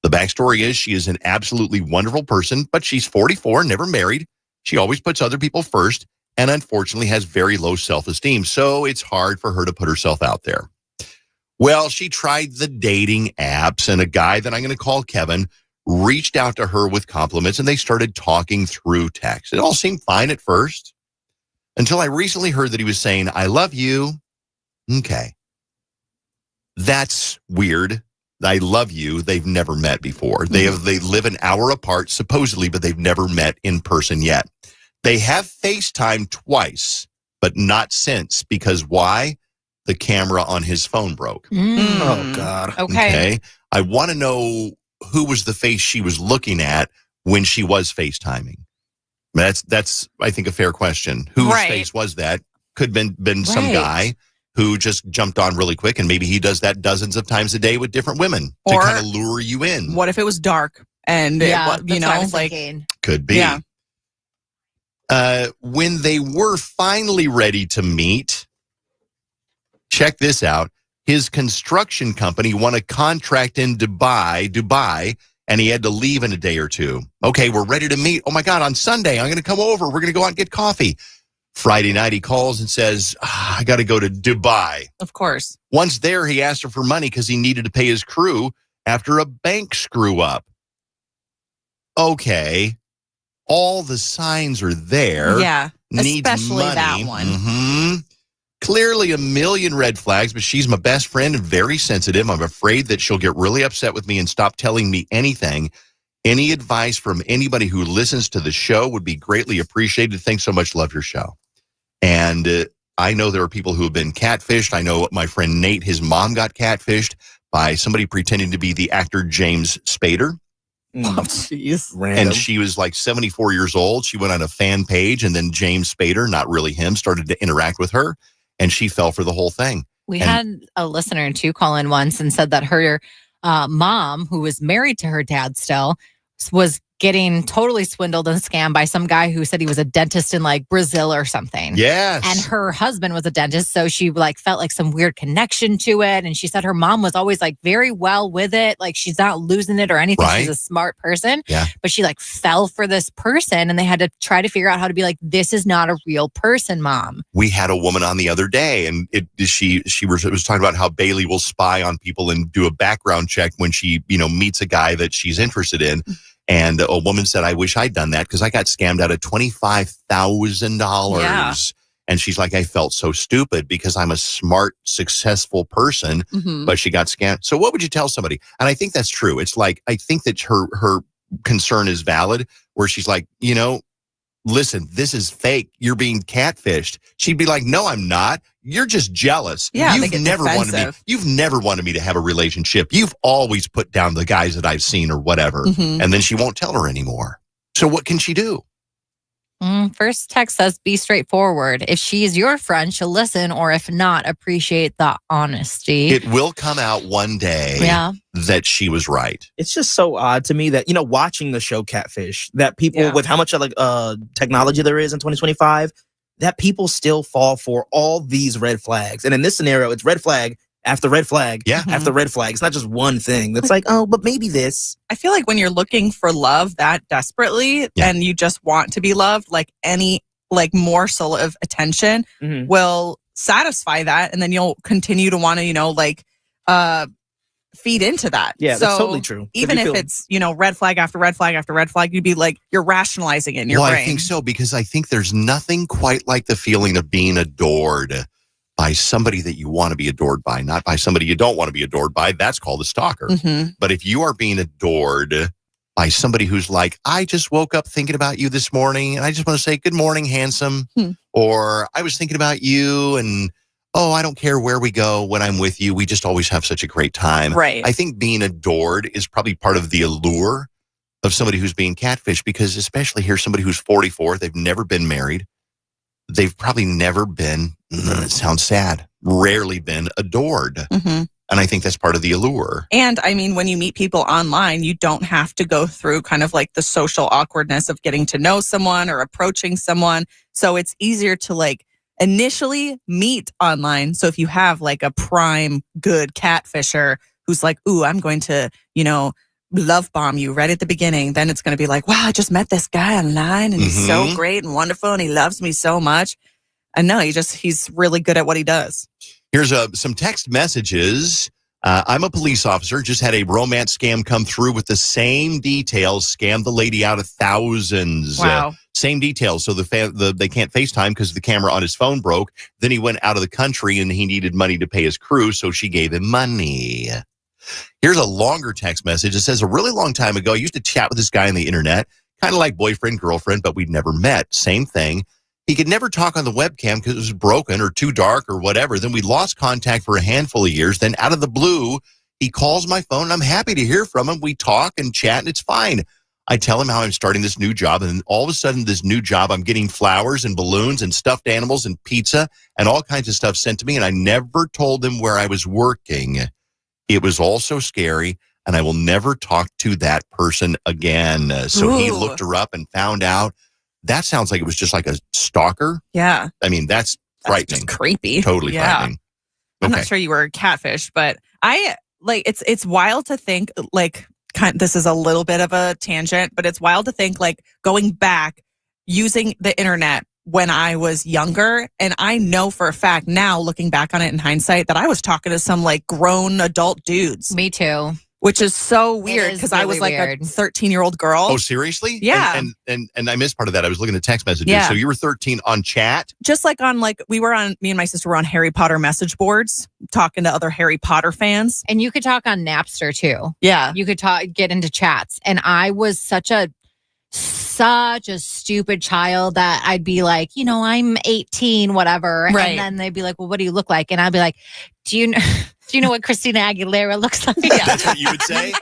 The backstory is she is an absolutely wonderful person, but she's 44, never married. She always puts other people first, and unfortunately has very low self-esteem, so it's hard for her to put herself out there. Well, she tried the dating apps, and a guy that I'm going to call Kevin reached out to her with compliments, and they started talking through text. It all seemed fine at first, until I recently heard that he was saying, I love you. Okay. That's weird. I love you. They've never met before. They live an hour apart, supposedly, but they've never met in person yet. They have FaceTime twice, but not since. Because why? The camera on his phone broke. Oh, God. Okay. I want to know who was the face she was looking at when she was FaceTiming. That's I think, a fair question. Whose face was that? Could have been some guy who just jumped on really quick, and maybe he does that dozens of times a day with different women to Or kind of lure you in. What if it was dark and Could be. Yeah. When they were finally ready to meet, check this out. His construction company won a contract in Dubai, and he had to leave in a day or two. Okay, we're ready to meet. Oh my God, on Sunday, I'm going to come over. We're going to go out and get coffee. Friday night, he calls and says, I got to go to Dubai. Of course. Once there, he asked her for money because he needed to pay his crew after a bank screw up. Okay, all the signs are there. Yeah, Needs especially money. that one. Mm-hmm. Clearly a million red flags, but she's my best friend and very sensitive. I'm afraid that she'll get really upset with me and stop telling me anything. Any advice from anybody who listens to the show would be greatly appreciated. Thanks so much. Love your show. And I know there are people who have been catfished. I know my friend Nate, his mom got catfished by somebody pretending to be the actor James Spader. Oh, jeez. And she was like 74 years old. She went on a fan page, and then James Spader, not really him, started to interact with her, and she fell for the whole thing. We had a listener too call in once and said that her mom, who was married to her dad still, was getting totally swindled and scammed by some guy who said he was a dentist in like Brazil or something. Yes. And her husband was a dentist, so she like felt like some weird connection to it. And she said her mom was always like very well with it, like she's not losing it or anything. Right. She's a smart person. Yeah. But she like fell for this person, and they had to try to figure out how to be like, this is not a real person, Mom. We had a woman on the other day, and she was talking about how Bailey will spy on people and do a background check when she meets a guy that she's interested in. And a woman said, I wish I'd done that because I got scammed out of $25,000. Yeah. And she's like, I felt so stupid because I'm a smart, successful person, but she got scammed. So what would you tell somebody? And I think that's true. It's like, I think that her concern is valid, where she's like, listen, this is fake. You're being catfished. She'd be like, no, I'm not. You're just jealous. Yeah, you've never wanted me to have a relationship. You've always put down the guys that I've seen or whatever. And then she won't tell her anymore. So what can she do? First text says, be straightforward. If she's your friend, she'll listen, or if not, appreciate the honesty. It will come out one day that she was right. It's just so odd to me that, watching the show Catfish, that people with how much technology there is in 2025, that people still fall for all these red flags. And in this scenario, it's red flag after red flag after red flag. It's not just one thing that's like, oh, but maybe this. I feel like when you're looking for love that desperately and you just want to be loved, like any morsel of attention will satisfy that. And then you'll continue to want to, feed into that. Yeah, so that's totally true. Even if it's, red flag after red flag after red flag, you'd be like, you're rationalizing it in your brain. I think so, because I think there's nothing quite like the feeling of being adored by somebody that you want to be adored by, not by somebody you don't want to be adored by. That's called a stalker. But if you are being adored by somebody who's like, I just woke up thinking about you this morning and I just want to say, good morning, handsome. Or I was thinking about you and, oh, I don't care where we go when I'm with you. We just always have such a great time. Right. I think being adored is probably part of the allure of somebody who's being catfished, because especially here, somebody who's 44, they've never been married. They've probably never been, it sounds sad, rarely been adored. And I think that's part of the allure. And I mean, when you meet people online, you don't have to go through kind of like the social awkwardness of getting to know someone or approaching someone. So it's easier to initially meet online. So if you have a prime good catfisher who's like, ooh, I'm going to, love bomb you right at the beginning, then it's going to be like, wow, I just met this guy online and he's so great and wonderful and he loves me so much. And no, he's really good at what he does. Here's some text messages. I'm a police officer, just had a romance scam come through with the same details, scammed the lady out of thousands. Wow. Same details. So they can't FaceTime because the camera on his phone broke. Then he went out of the country and he needed money to pay his crew, so she gave him money. Here's a longer text message. It says, a really long time ago, I used to chat with this guy on the internet, kind of like boyfriend, girlfriend, but we'd never met. Same thing. He could never talk on the webcam because it was broken or too dark or whatever. Then we lost contact for a handful of years. Then out of the blue, he calls my phone and I'm happy to hear from him. We talk and chat and it's fine. I tell him how I'm starting this new job, and then all of a sudden this new job, I'm getting flowers and balloons and stuffed animals and pizza and all kinds of stuff sent to me, and I never told him where I was working. It was all so scary, and I will never talk to that person again. So he looked her up and found out. That sounds like it was just like a stalker. Yeah. I mean, that's frightening. Just creepy. Totally frightening. I'm not sure you were a catfish, but it's wild to think this is a little bit of a tangent, but it's wild to think going back using the internet when I was younger. And I know for a fact now, looking back on it in hindsight, that I was talking to some grown adult dudes. Me too. Which is so weird because I was weird. a 13-year-old girl. Oh, seriously? Yeah. And I missed part of that. I was looking at text messages. Yeah. So you were 13 on chat? Just me and my sister were on Harry Potter message boards talking to other Harry Potter fans. And you could talk on Napster too. Yeah. You could get into chats. And I was such a stupid child that I'd be like, I'm 18, whatever. Right. And then they'd be like, well, what do you look like? And I'd be like, do you know what Christina Aguilera looks like? That's what you would say?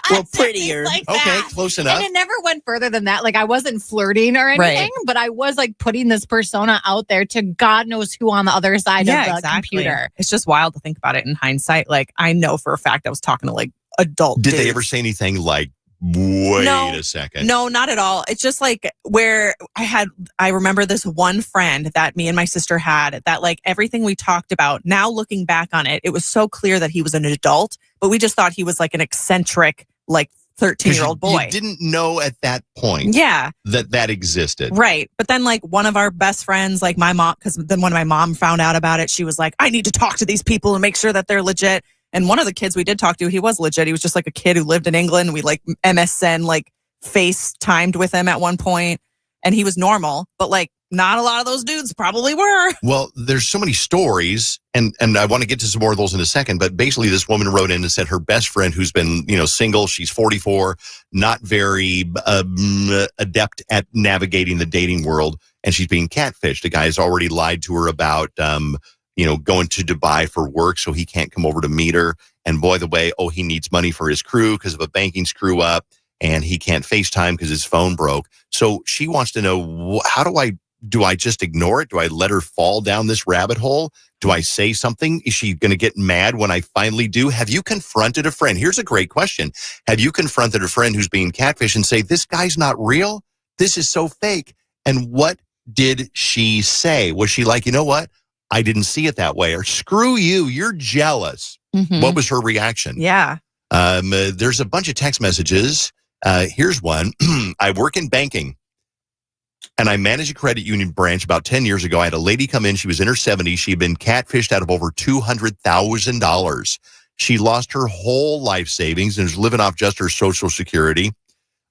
So prettier. Like okay, that. close enough. And it never went further than that. I wasn't flirting or anything, but I was putting this persona out there to God knows who on the other side of the computer. It's just wild to think about it in hindsight. I know for a fact I was talking to adult Did dudes. they ever say anything like, wait a second? No, not at all. It's just where I remember this one friend that me and my sister had that everything we talked about, now looking back on it, it was so clear that he was an adult, but we just thought he was an eccentric 13-year-old boy. You didn't know at that point that existed. Right. But then one of our best friends, my mom, because then when my mom found out about it, she was like, I need to talk to these people and make sure that they're legit. And one of the kids we did talk to, he was legit. He was just like a kid who lived in England. We like MSN, like FaceTimed with him at one point, and he was normal, but like not a lot of those dudes probably were. Well, there's so many stories, and I want to get to some more of those in a second, but basically this woman wrote in and said her best friend who's been, single, she's 44, not very adept at navigating the dating world, and she's being catfished. The guy's already lied to her about, going to Dubai for work, so he can't come over to meet her. And boy, he needs money for his crew because of a banking screw up, and he can't FaceTime because his phone broke. So she wants to know, do I just ignore it? Do I let her fall down this rabbit hole? Do I say something? Is she going to get mad when I finally do? Have you confronted a friend? Here's a great question. Have you confronted a friend who's being catfished and say, this guy's not real? This is so fake. And what did she say? Was she like, you know what? I didn't see it that way. Or screw you, you're jealous. Mm-hmm. What was her reaction? Yeah. There's a bunch of text messages. Here's one. I work in banking, and I manage a credit union branch. About 10 years ago, I had a lady come in. She was in her 70s. She had been catfished out of over $200,000. She lost her whole life savings and is living off just her Social Security.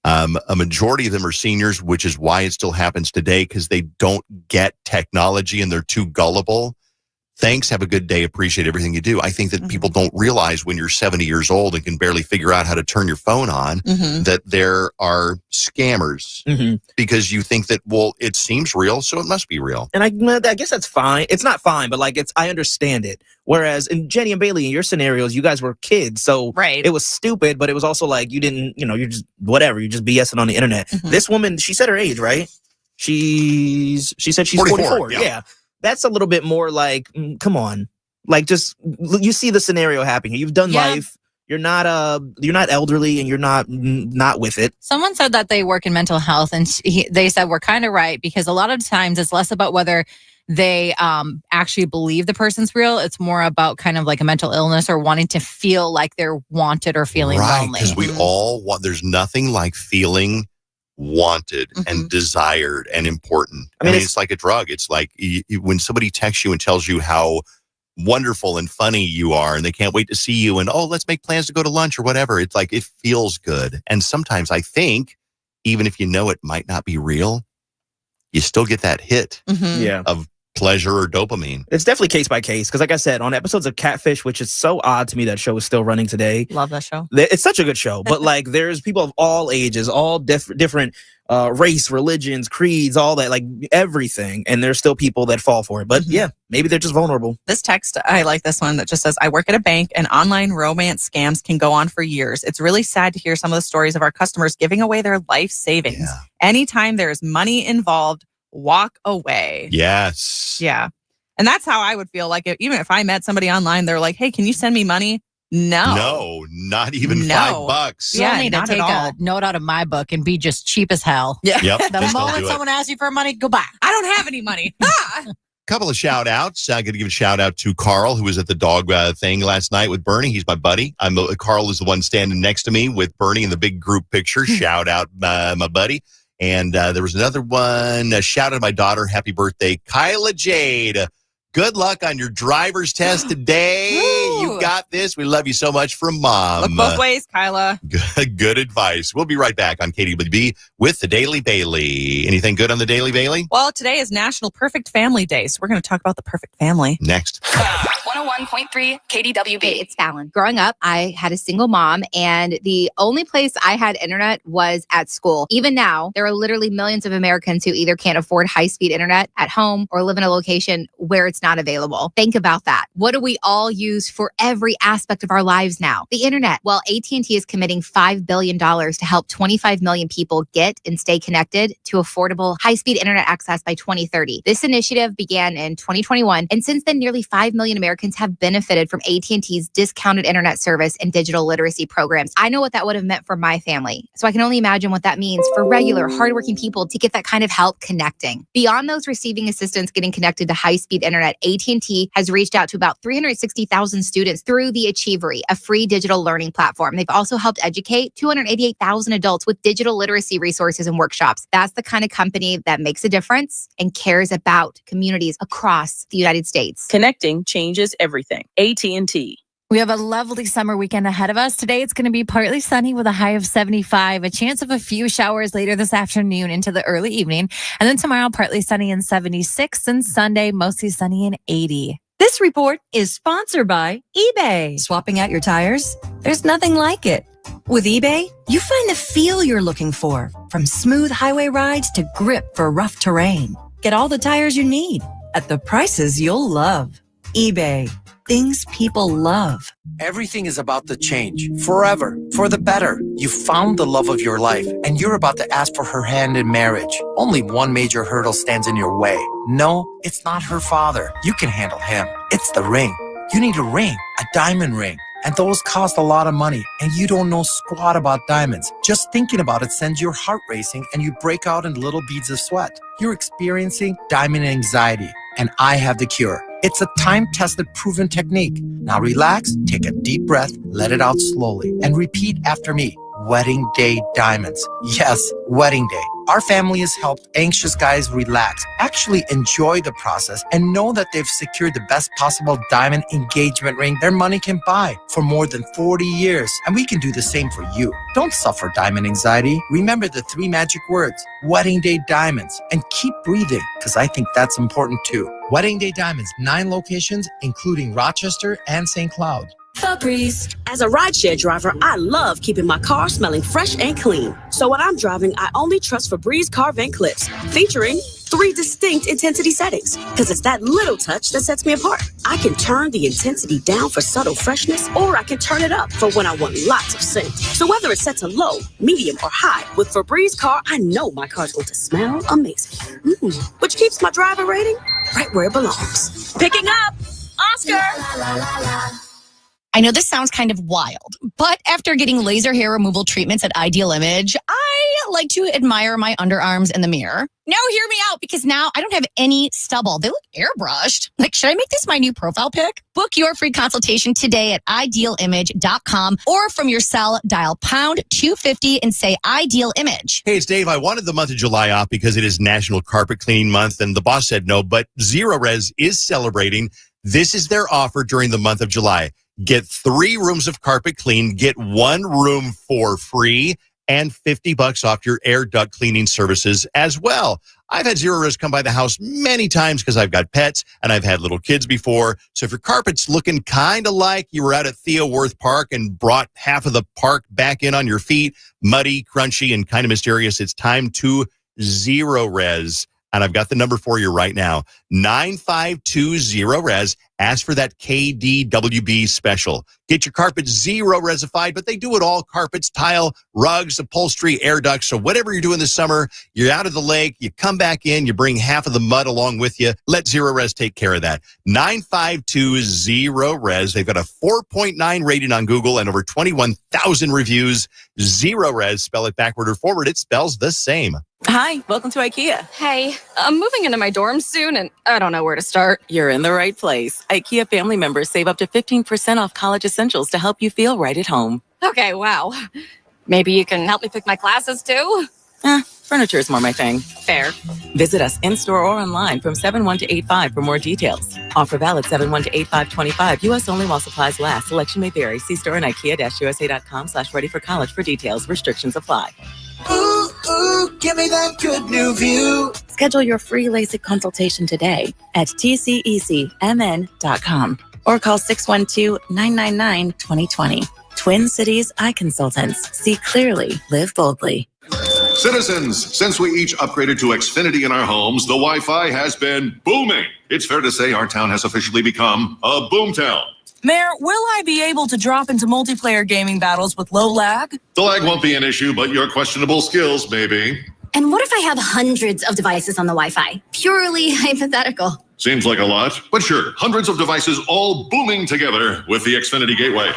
A majority of them are seniors, which is why it still happens today, because they don't get technology and they're too gullible. Thanks. Have a good day. Appreciate everything you do. I think that people don't realize when you're 70 years old and can barely figure out how to turn your phone on that there are scammers because you think that, it seems real, so it must be real. And I guess that's fine. It's not fine, but I understand it. Whereas in Jenny and Bailey, in your scenarios, you guys were kids, so it was stupid, but it was also like you didn't, you're just whatever. You're just BSing on the internet. This woman, she said her age, right? She said she's 44. Yeah. That's a little bit more like, come on. Like, just, you see the scenario happening. You've done life. You're not elderly, and you're not with it. Someone said that they work in mental health, and they said we're kind of right, because a lot of times it's less about whether they actually believe the person's real. It's more about kind of like a mental illness or wanting to feel like they're wanted or feeling lonely. Because we all want, there's nothing like feeling wanted and desired and important. I mean, it's like a drug. It's like when somebody texts you and tells you how wonderful and funny you are, and they can't wait to see you, and let's make plans to go to lunch or whatever. It's like, it feels good. And sometimes I think, even if you know it might not be real, you still get that hit of pleasure or dopamine. It's definitely case by case, because like I said, on episodes of Catfish, which is so odd to me that show is still running today. Love that show. It's such a good show, but like there's people of all ages, all different race, religions, creeds, all that, like everything, and there's still people that fall for it. But yeah, maybe they're just vulnerable. This text, I like this one that just says, I work at a bank and online romance scams can go on for years. It's really sad to hear some of the stories of our customers giving away their life savings. Yeah. Anytime there's money involved, walk away. Yes. Yeah. And that's how I would feel like even if I met somebody online, they're like, hey, can you send me money? No, not even $5. You need to take a note out of my book and be just cheap as hell. Yeah. Yep, the moment someone asks you for money, goodbye. I don't have any money. Couple of shout outs. I got to give a shout out to Carl, who was at the dog thing last night with Bernie. He's my buddy. Carl is the one standing next to me with Bernie in the big group picture. Shout out my buddy. And there was another one. Shout out to my daughter. Happy birthday, Kyla Jade. Good luck on your driver's test today. You got this. We love you so much from Mom. Look both ways, Kyla. Good advice. We'll be right back on KDWB with the Daily Bailey. Anything good on the Daily Bailey? Well, today is National Perfect Family Day, so we're going to talk about the perfect family. Next. 101.3 KDWB. It's Fallon. Growing up, I had a single mom, and the only place I had internet was at school. Even now, there are literally millions of Americans who either can't afford high-speed internet at home or live in a location where it's not available. Think about that. What do we all use for every aspect of our lives now? The internet. Well, AT&T is committing $5 billion to help 25 million people get and stay connected to affordable high-speed internet access by 2030. This initiative began in 2021, and since then, nearly 5 million Americans have benefited from AT&T's discounted internet service and digital literacy programs. I know what that would have meant for my family, so I can only imagine what that means for regular, hardworking people to get that kind of help connecting. Beyond those receiving assistance getting connected to high-speed internet, AT&T has reached out to about 360,000 students through the Achievery, a free digital learning platform. They've also helped educate 288,000 adults with digital literacy resources and workshops. That's the kind of company that makes a difference and cares about communities across the United States. Connecting changes everything. AT&T. We have a lovely summer weekend ahead of us. Today, it's going to be partly sunny with a high of 75, a chance of a few showers later this afternoon into the early evening. And then tomorrow, partly sunny and 76, and Sunday, mostly sunny and 80. This report is sponsored by eBay. Swapping out your tires? There's nothing like it. With eBay, you find the feel you're looking for, from smooth highway rides to grip for rough terrain. Get all the tires you need at the prices you'll love. eBay. Things people love. Everything is about to change forever, for the better. You found the love of your life, and you're about to ask for her hand in marriage. Only one major hurdle stands in your way. No, it's not her father. You can handle him. It's the ring. You need a ring, a diamond ring. And those cost a lot of money, and you don't know squat about diamonds. Just thinking about it sends your heart racing, and you break out in little beads of sweat. You're experiencing diamond anxiety, and I have the cure. It's a time-tested, proven technique. Now relax, take a deep breath, let it out slowly, and repeat after me. Wedding Day Diamonds. Yes, Wedding Day. Our family has helped anxious guys relax, actually enjoy the process, and know that they've secured the best possible diamond engagement ring their money can buy for more than 40 years. And we can do the same for you. Don't suffer diamond anxiety. Remember the 3 magic words, Wedding Day Diamonds, and keep breathing, because I think that's important too. Wedding Day Diamonds, 9 locations, including Rochester and St. Cloud. Febreze. As a rideshare driver, I love keeping my car smelling fresh and clean. So when I'm driving, I only trust Febreze car vent clips, featuring 3 distinct intensity settings, because it's that little touch that sets me apart. I can turn the intensity down for subtle freshness, or I can turn it up for when I want lots of scent. So whether it's set to low, medium, or high, with Febreze car, I know my car's going to smell amazing. Which keeps my driver rating right where it belongs. Picking up, Oscar! I know this sounds kind of wild, but after getting laser hair removal treatments at Ideal Image, I like to admire my underarms in the mirror. Now hear me out, because now I don't have any stubble. They look airbrushed. Like, should I make this my new profile pic? Book your free consultation today at idealimage.com, or from your cell, dial pound 250 and say Ideal Image. Hey, it's Dave. I wanted the month of July off because it is National Carpet Cleaning Month, and the boss said no, but Zero Res is celebrating. This is their offer during the month of July. Get 3 rooms of carpet clean, get 1 room for free, and $50 off your air duct cleaning services as well. I've had Zero Res come by the house many times because I've got pets and I've had little kids before. So if your carpet's looking kind of like you were out at Theo Worth Park and brought half of the park back in on your feet, muddy, crunchy, and kind of mysterious, it's time to Zero Res. And I've got the number for you right now, 9520-RES. Ask for that KDWB special. Get your carpet Zero Resified, but they do it all: carpets, tile, rugs, upholstery, air ducts. So whatever you're doing this summer, you're out of the lake, you come back in, you bring half of the mud along with you. Let Zero Res take care of that. 9520-RES. They've got a 4.9 rating on Google and over 21,000 reviews. Zero Res, spell it backward or forward, it spells the same. Hi, welcome to IKEA. Hey, I'm moving into my dorm soon, and I don't know where to start. You're in the right place. IKEA family members save up to 15% off college essentials to help you feel right at home. Okay, wow. Maybe you can help me pick my classes too? Furniture is more my thing. Fair. Visit us in-store or online from 7/1 to 8/5 for more details. Offer valid 7/1 to 8/5/25. U.S. only while supplies last. Selection may vary. See store and IKEA-USA.com/ready for college for details. Restrictions apply. Ooh, ooh, give me that good new view. Schedule your free LASIK consultation today at tcecmn.com or call 612-999-2020. Twin Cities Eye Consultants. See clearly, live boldly. Citizens, since we each upgraded to Xfinity in our homes, the Wi-Fi has been booming. It's fair to say our town has officially become a boomtown. Mayor, will I be able to drop into multiplayer gaming battles with low lag? The lag won't be an issue, but your questionable skills may be. And what if I have hundreds of devices on the Wi-Fi? Purely hypothetical. Seems like a lot, but sure, hundreds of devices all booming together with the Xfinity Gateway.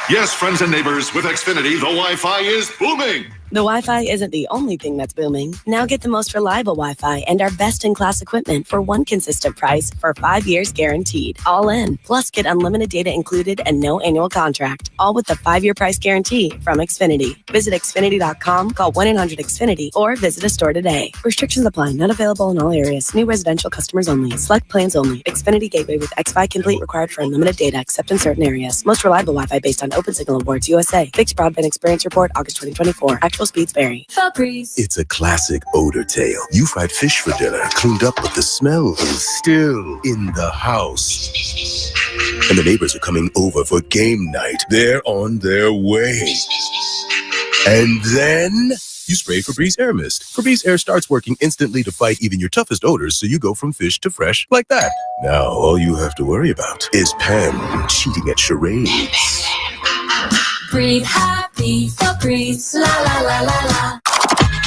Yes, friends and neighbors, with Xfinity, the Wi-Fi is booming. The Wi-Fi isn't the only thing that's booming. Now get the most reliable Wi-Fi and our best-in-class equipment for one consistent price for 5 years guaranteed. All in. Plus, get unlimited data included and no annual contract. All with the 5-year price guarantee from Xfinity. Visit Xfinity.com, call 1-800-XFINITY, or visit a store today. Restrictions apply. Not available in all areas. New residential customers only. Select plans only. Xfinity Gateway with Xfi Complete required for unlimited data, except in certain areas. Most reliable Wi-Fi based on Open Signal Awards USA. Fixed Broadband Experience Report, August 2024. Actual speeds vary. Febreze. It's a classic odor tale. You fried fish for dinner, cleaned up, but the smell is still in the house. And the neighbors are coming over for game night. They're on their way. And then you spray Febreze Air Mist. Febreze Air starts working instantly to fight even your toughest odors, so you go from fish to fresh like that. Now, all you have to worry about is Pam cheating at charades. Breathe happy, Febreze, la la la la la.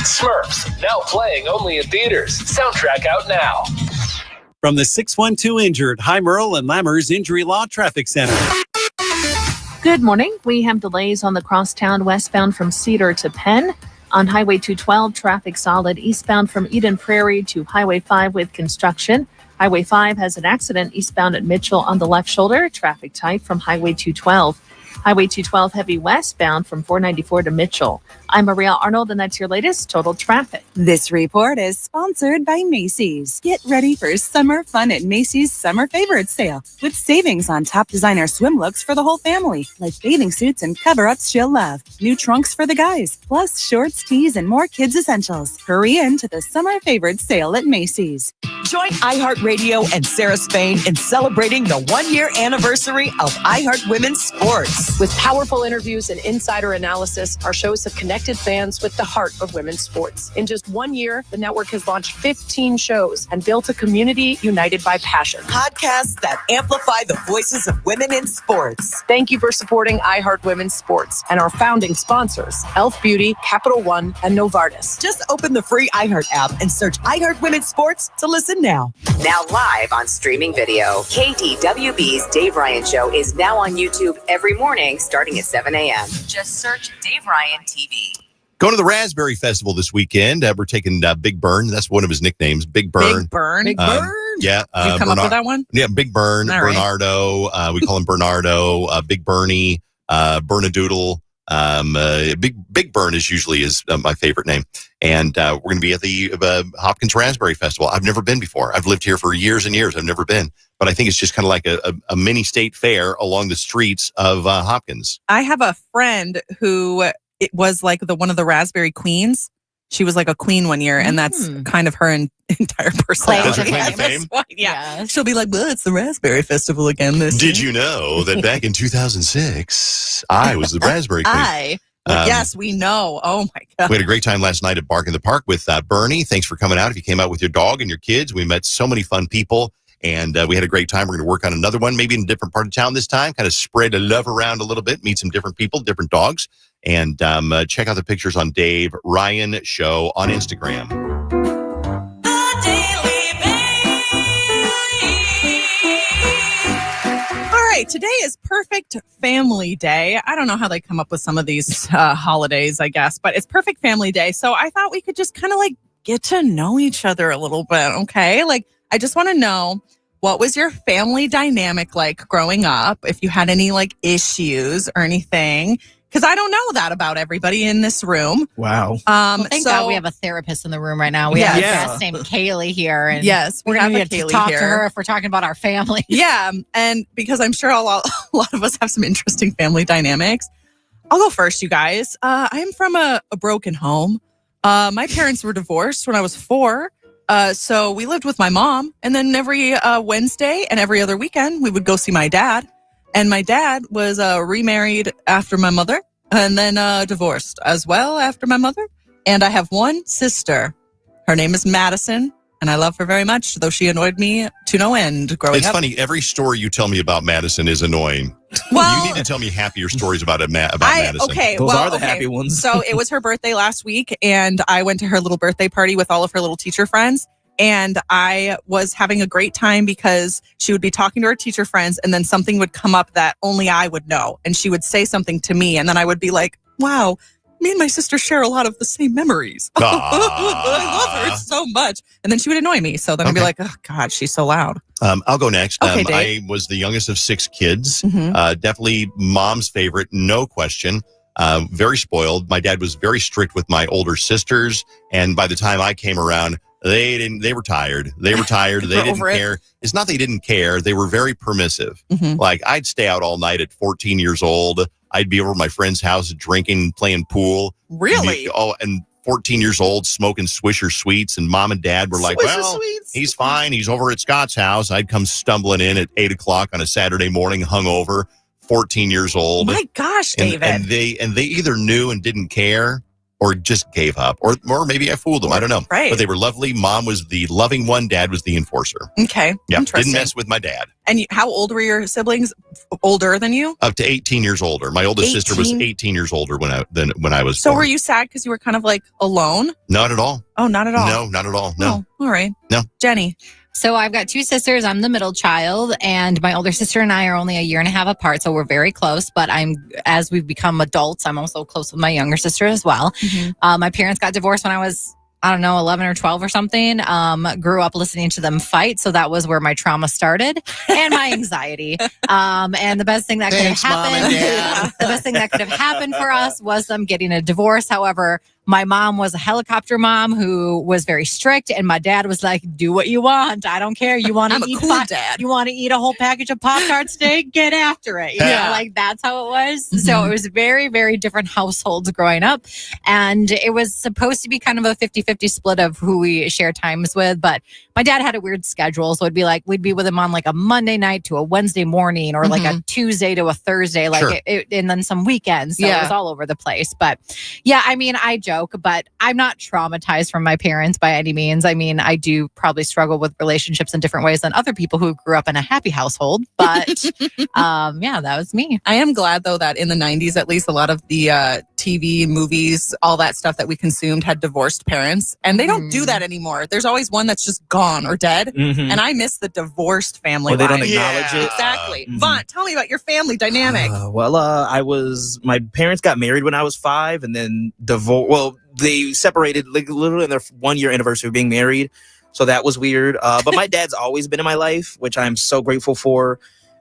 Smurfs, now playing only in theaters. Soundtrack out now. From the 612 Injured, High Merle and Lammers Injury Law Traffic Center. Good morning. We have delays on the crosstown westbound from Cedar to Penn. On Highway 212, traffic solid eastbound from Eden Prairie to Highway 5 with construction. Highway 5 has an accident eastbound at Mitchell on the left shoulder. Traffic tight from Highway 212. Highway 212 heavy westbound from 494 to Mitchell. I'm Maria Arnold, and that's your latest total traffic. This report is sponsored by Macy's. Get ready for summer fun at Macy's Summer Favorites Sale with savings on top designer swim looks for the whole family, like bathing suits and cover-ups she'll love. New trunks for the guys, plus shorts, tees, and more kids' essentials. Hurry in to the Summer Favorites Sale at Macy's. Join iHeartRadio and Sarah Spain in celebrating the 1-year anniversary of iHeart Women's Sports. With powerful interviews and insider analysis, our shows have connected fans with the heart of women's sports. In just 1 year, the network has launched 15 shows and built a community united by passion. Podcasts that amplify the voices of women in sports. Thank you for supporting iHeart Women's Sports and our founding sponsors, Elf Beauty, Capital One, and Novartis. Just open the free iHeart app and search iHeart Women's Sports to listen now. Now live on streaming video, KDWB's Dave Ryan Show is now on YouTube every morning starting at 7 a.m. Just search Dave Ryan TV. Going to the Raspberry Festival this weekend. We're taking Big Burn. That's one of his nicknames, Big Burn. Big Burn? Big Burn? Yeah. You come up with that one? Yeah, Big Burn, All right. Bernardo. We call him Bernardo, Big Bernie, Bernadoodle. Big Burn is usually my favorite name. And we're going to be at the Hopkins Raspberry Festival. I've never been before. I've lived here for years and years. I've never been. But I think it's just kind of like a mini state fair along the streets of Hopkins. I have a friend who it was like one of the Raspberry Queens. She was like a queen one year, and that's kind of her entire personality. Claim to fame? Yeah. She'll be like, well, it's the Raspberry Festival again this year. Did you know that back in 2006, I was the Raspberry Queen? Yes, we know. Oh, my God. We had a great time last night at Bark in the Park with Bernie. Thanks for coming out. If you came out with your dog and your kids, we met so many fun people. And we had a great time. We're going to work on another one, maybe in a different part of town this time, kind of spread the love around a little bit, meet some different people, different dogs. And check out the pictures on Dave Ryan Show on Instagram. All right, today is Perfect Family Day. I don't know how they come up with some of these holidays, I guess, but it's Perfect Family Day. So I thought we could just kind of like get to know each other a little bit, okay? Like, I just want to know, what was your family dynamic like growing up? If you had any like issues or anything, because I don't know that about everybody in this room. Wow. Thank God we have a therapist in the room right now. We have a guest named Kaylee here. And yes, we're going to get to talk to her if we're talking about our family. Yeah, and because I'm sure a lot of us have some interesting family dynamics. I'll go first, you guys. I'm from a broken home. My parents were divorced when I was 4. So we lived with my mom, and then every Wednesday and every other weekend, we would go see my dad. And my dad was remarried after my mother, and then divorced as well after my mother. And I have one sister. Her name is Madison, and I love her very much, though she annoyed me to no end growing up. It's funny. Every story you tell me about Madison is annoying. Well, you need to tell me happier stories about Madison. Okay, those are the happy ones. So it was her birthday last week, and I went to her little birthday party with all of her little teacher friends. And I was having a great time because she would be talking to her teacher friends, and then something would come up that only I would know. And she would say something to me, and then I would be like, wow, me and my sister share a lot of the same memories. I love her so much. And then she would annoy me. So then I'd be like, oh, God, she's so loud. I'll go next. Okay, I was the youngest of 6 kids. Mhm. Definitely mom's favorite, no question. Very spoiled. My dad was very strict with my older sisters. And by the time I came around, they were tired. They were tired. They didn't care. It's not they didn't care. They were very permissive. Mhm. Like, I'd stay out all night at 14 years old. I'd be over at my friend's house drinking, playing pool. Really? And 14 years old, smoking Swisher Sweets. And mom and dad were like, Swisher well, Sweets? he's fine. He's over at Scott's house. I'd come stumbling in at 8 o'clock on a Saturday morning, hungover, 14 years old. My gosh, David. And they either knew and didn't care or just gave up. Or maybe I fooled them. I don't know. Right. But they were lovely. Mom was the loving one. Dad was the enforcer. Okay. Yeah. Interesting. Didn't mess with my dad. And how old were your siblings? Older than you? Up to 18 years older. My oldest sister was 18? 18 years older when I was So born. were you sad because you were kind of like alone? Not at all. Oh, not at all. No, not at all. No. Oh, all right. No. Jenny. So I've got 2 sisters. I'm the middle child, and my older sister and I are only a year and a half apart, so we're very close. But as we've become adults, I'm also close with my younger sister as well. Mm-hmm. My parents got divorced when I was, 11 or 12 or something. Grew up listening to them fight, so that was where my trauma started and my anxiety. And the best thing that could have happened, the best thing that could have happened for us was them getting a divorce. However, my mom was a helicopter mom who was very strict, and my dad was like, "Do what you want. I don't care. You want to eat dad. You want to eat a whole package of Pop-Tarts today? Get after it." Like that's how it was. Mm-hmm. So it was very, very different households growing up, and it was supposed to be kind of a 50-50 split of who we share times with. But my dad had a weird schedule, so it'd be like we'd be with him on like a Monday night to a Wednesday morning, or like a Tuesday to a Thursday, like and then some weekends. So it was all over the place. But yeah, I mean, I joke, but I'm not traumatized from my parents by any means. I mean, I do probably struggle with relationships in different ways than other people who grew up in a happy household. But yeah, that was me. I am glad, though, that in the 90s, at least, a lot of the TV, movies, all that stuff that we consumed had divorced parents. And they don't do that anymore. There's always one that's just gone or dead. Mhm. And I miss the divorced family. Or they don't life. acknowledge it. Exactly. Mhm. Vaughn, tell me about your family dynamic. My parents got married when I was 5 and then divorced. Well, they separated like literally in their 1-year anniversary of being married. So that was weird. But my dad's always been in my life, which I'm so grateful for.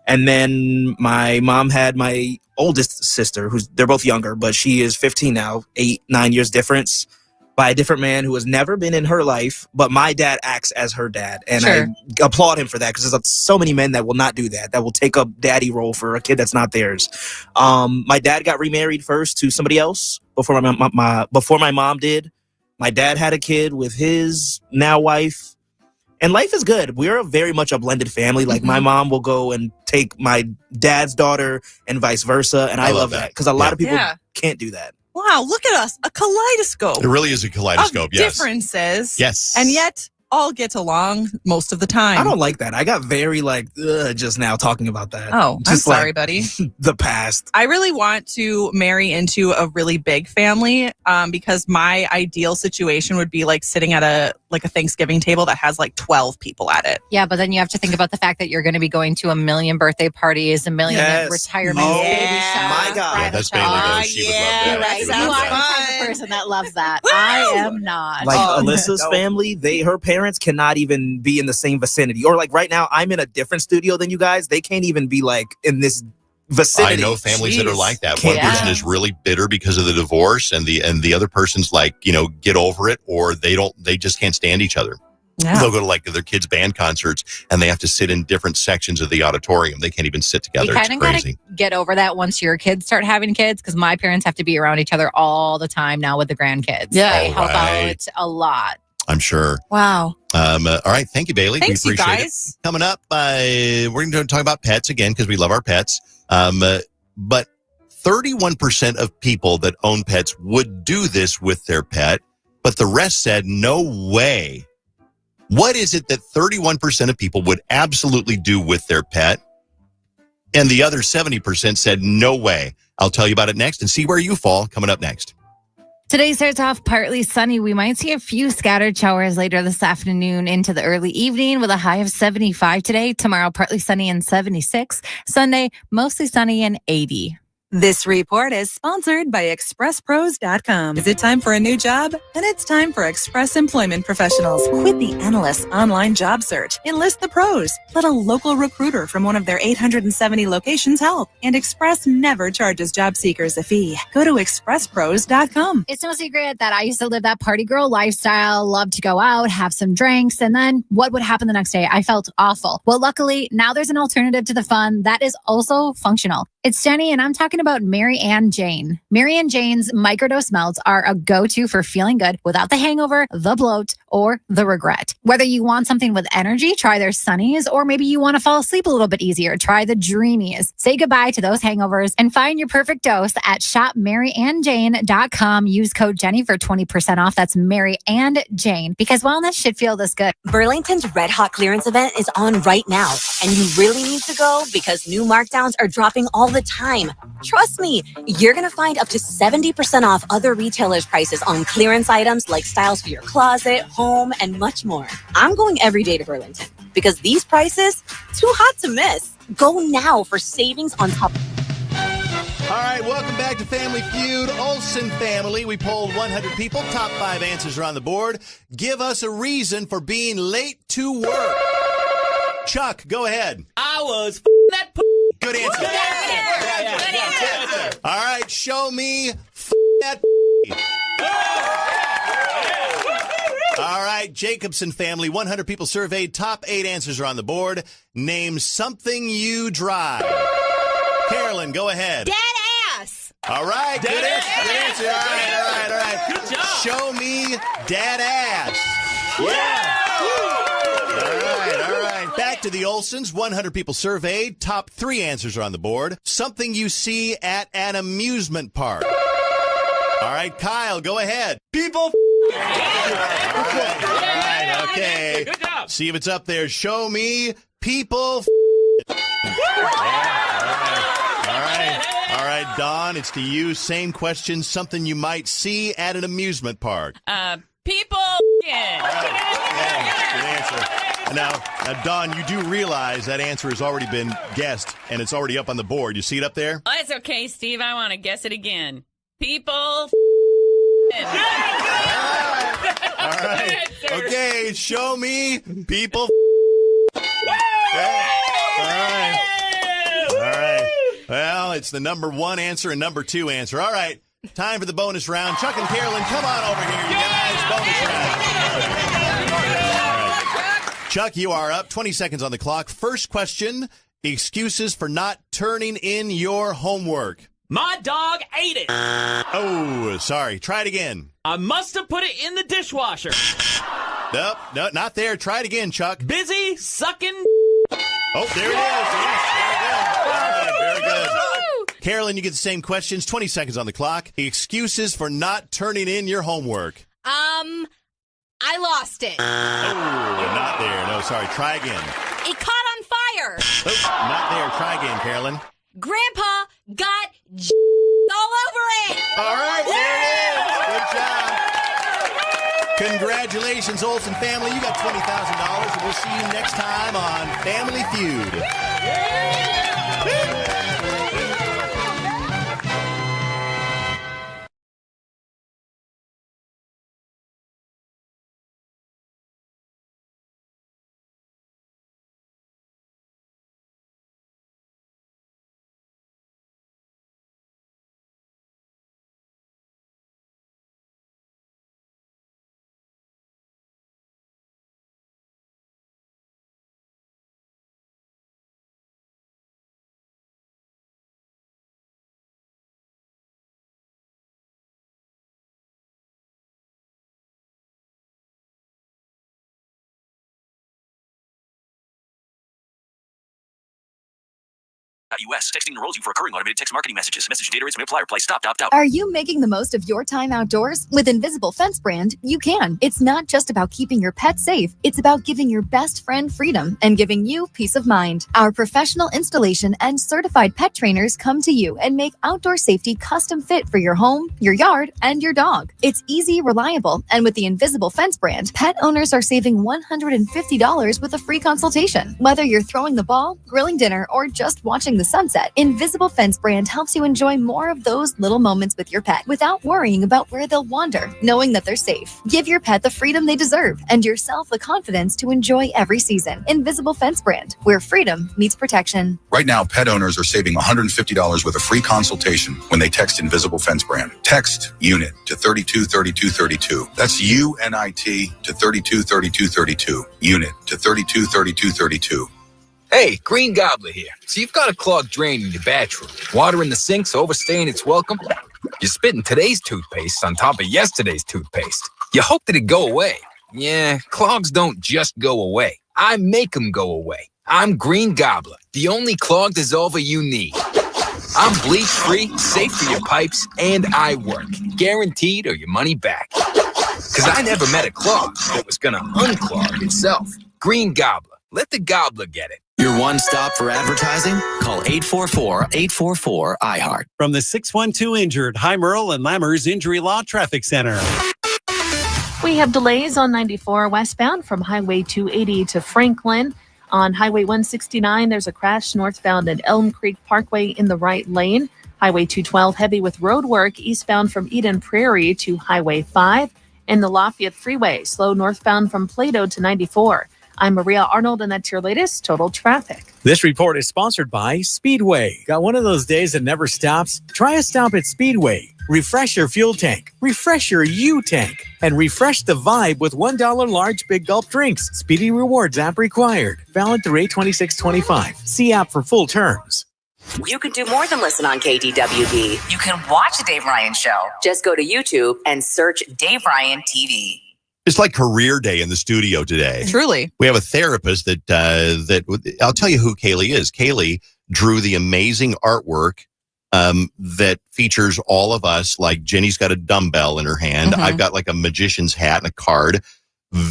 And then my mom had my oldest sister, they're both younger, but she is 15 now, 8-9 years difference, by a different man who has never been in her life, but my dad acts as her dad. And I applaud him for that, because there's so many men that will not do that will take up daddy role for a kid that's not theirs. My dad got remarried first to somebody else before my mom did. My dad had a kid with his now wife. And life is good. We're very much a blended family. Like my mom will go and take my dad's daughter and vice versa. And I love that, because a lot of people can't do that. Wow, look at us. A kaleidoscope. It really is a kaleidoscope, of differences. Yes. And yet all get along most of the time. I don't like that. I got very just now talking about that. Oh, I'm Just sorry, buddy. The past. I really want to marry into a really big family because my ideal situation would be like sitting at a Thanksgiving table that has like 12 people at it. Yeah, but then you have to think about the fact that you're going to be going to a million birthday parties, a million retirements, baby showers. My God. Yeah, that's Bailey though. She would love that. Right. She You would are love the that. type of person that loves that. I am not. Like Alyssa's family, her parents cannot even be in the same vicinity. Or like right now, I'm in a different studio than you guys. They can't even be like in this vicinity. I know families that are like that. One person is really bitter because of the divorce, and the other person's like, get over it, or they just can't stand each other. Yeah. They'll go to like their kids' band concerts, and they have to sit in different sections of the auditorium. They can't even sit together. You kind of got to get over that once your kids start having kids, because my parents have to be around each other all the time now with the grandkids. Yeah. They help out a lot. I'm sure. Wow. All right. Thank you, Bailey. Thanks, we appreciate you guys. it. Coming up, we're going to talk about pets again, because we love our pets. But 31% of people that own pets would do this with their pet, but the rest said, no way. What is it that 31% of people would absolutely do with their pet, and the other 70% said, no way? I'll tell you about it next and see where you fall, coming up next. Today starts off partly sunny. We might see a few scattered showers later this afternoon into the early evening with a high of 75 today. Tomorrow, partly sunny and 76. Sunday, mostly sunny and 80. This report is sponsored by ExpressPros.com. Is it time for a new job? Then it's time for Express Employment Professionals. Quit the endless online job search. Enlist the pros. Let a local recruiter from one of their 870 locations help. And Express never charges job seekers a fee. Go to ExpressPros.com. It's no secret that I used to live that party girl lifestyle, love to go out, have some drinks, and then what would happen the next day? I felt awful. Well, luckily, now there's an alternative to the fun that is also functional. It's Jenny, and I'm talking about Mary and Jane. Mary and Jane's microdose melts are a go-to for feeling good without the hangover, the bloat, or the regret. Whether you want something with energy, try their Sunnies, or maybe you want to fall asleep a little bit easier, try the Dreamies. Say goodbye to those hangovers and find your perfect dose at shopmaryandjane.com. Use code Jenny for 20% off. That's Mary and Jane, because wellness should feel this good. Burlington's Red Hot Clearance event is on right now, and you really need to go because new markdowns are dropping all the time. Trust me, you're going to find up to 70% off other retailers' prices on clearance items like styles for your closet, home, and much more. I'm going every day to Burlington because these prices, too hot to miss. Go now for savings on top. All right, welcome back to Family Feud. Olsen family, we polled 100 people. Top 5 answers are on the board. Give us a reason for being late to work. Chuck, go ahead. I was that Good answer. Good answer. All right, show me that All right, Jacobson family, 100 people surveyed. Top 8 answers are on the board. Name something you drive. Carolyn, go ahead. Dead ass. All right, good answer. Good answer. All right. Good job. Show me dad ass. Yeah. All right. Back to the Olsons. 100 people surveyed. Top 3 answers are on the board. Something you see at an amusement park. All right, Kyle, go ahead. People. All right. Okay. Good job. See if it's up there. Show me people. All right, Dawn, it's to you. Same question. Something you might see at an amusement park. People. Good answer. Now, Dawn, you do realize that answer has already been guessed, and it's already up on the board. You see it up there? Oh, it's okay, Steve. I want to guess it again. People. All right. Okay, show me people. All right. Well, it's the number 1 answer and number 2 answer. All right. Time for the bonus round. Chuck and Carolyn, come on over here, you guys. Bonus round. Chuck, you are up. 20 seconds on the clock. First question, excuses for not turning in your homework. My dog ate it. Oh, sorry. Try it again. I must have put it in the dishwasher. Nope, no, not there. Try it again, Chuck. Busy sucking. Oh, there it is. Yes, very good. Carolyn, you get the same questions. 20 seconds on the clock. Excuses for not turning in your homework. I lost it. Oh, not there. No, sorry. Try again. It caught on fire. Oh, not there. Try again, Carolyn. Grandpa got all over it. All right, there it is. Good job. Congratulations, Olsen family. You got $20,000, and we'll see you next time on Family Feud. US. Texting enrolls you for recurring automated text marketing messages. Message data rates may apply. Reply stop, opt out. Are you making the most of your time outdoors? With Invisible Fence brand, you can. It's not just about keeping your pet safe. It's about giving your best friend freedom and giving you peace of mind. Our professional installation and certified pet trainers come to you and make outdoor safety custom fit for your home, your yard, and your dog. It's easy, reliable, and with the Invisible Fence brand, pet owners are saving $150 with a free consultation. Whether you're throwing the ball, grilling dinner, or just watching the the sunset, Invisible Fence brand helps you enjoy more of those little moments with your pet without worrying about where they'll wander, knowing that they're safe. Give your pet the freedom they deserve and yourself the confidence to enjoy every season. Invisible Fence brand, where freedom meets protection. Right now, pet owners are saving $150 with a free consultation when they text Invisible Fence brand. Text UNIT to 323232. That's UNIT to 323232. UNIT to 323232. Hey, Green Gobbler here. So you've got a clogged drain in your bathroom. Water in the sink's overstaying its welcome. You're spitting today's toothpaste on top of yesterday's toothpaste. You hope that it go away. Yeah, clogs don't just go away. I make them go away. I'm Green Gobbler, the only clog dissolver you need. I'm bleach-free, safe for your pipes, and I work. Guaranteed or your money back. Because I never met a clog that was going to unclog itself. Green Gobbler. Let the gobbler get it. Your one stop for advertising? Call 844-844-iHeart. From the 612 Injured, High Merle and Lammers Injury Law Traffic Center. We have delays on 94 westbound from Highway 280 to Franklin. On Highway 169, there's a crash northbound at Elm Creek Parkway in the right lane. Highway 212 heavy with road work eastbound from Eden Prairie to Highway 5. And the Lafayette Freeway slow northbound from Plato to 94. I'm Maria Arnold, and that's your latest total traffic. This report is sponsored by Speedway. Got one of those days that never stops? Try a stop at Speedway. Refresh your fuel tank, refresh your U-tank, and refresh the vibe with $1 large Big Gulp drinks. Speedy Rewards app required. Valid through 8/26/25. See app for full terms. You can do more than listen on KDWB. You can watch The Dave Ryan Show. Just go to YouTube and search Dave Ryan TV. It's like career day in the studio today. Truly. We have a therapist that I'll tell you who Kaylee is. Kaylee drew the amazing artwork that features all of us. Like Jenny's got a dumbbell in her hand. I've got like a magician's hat and a card.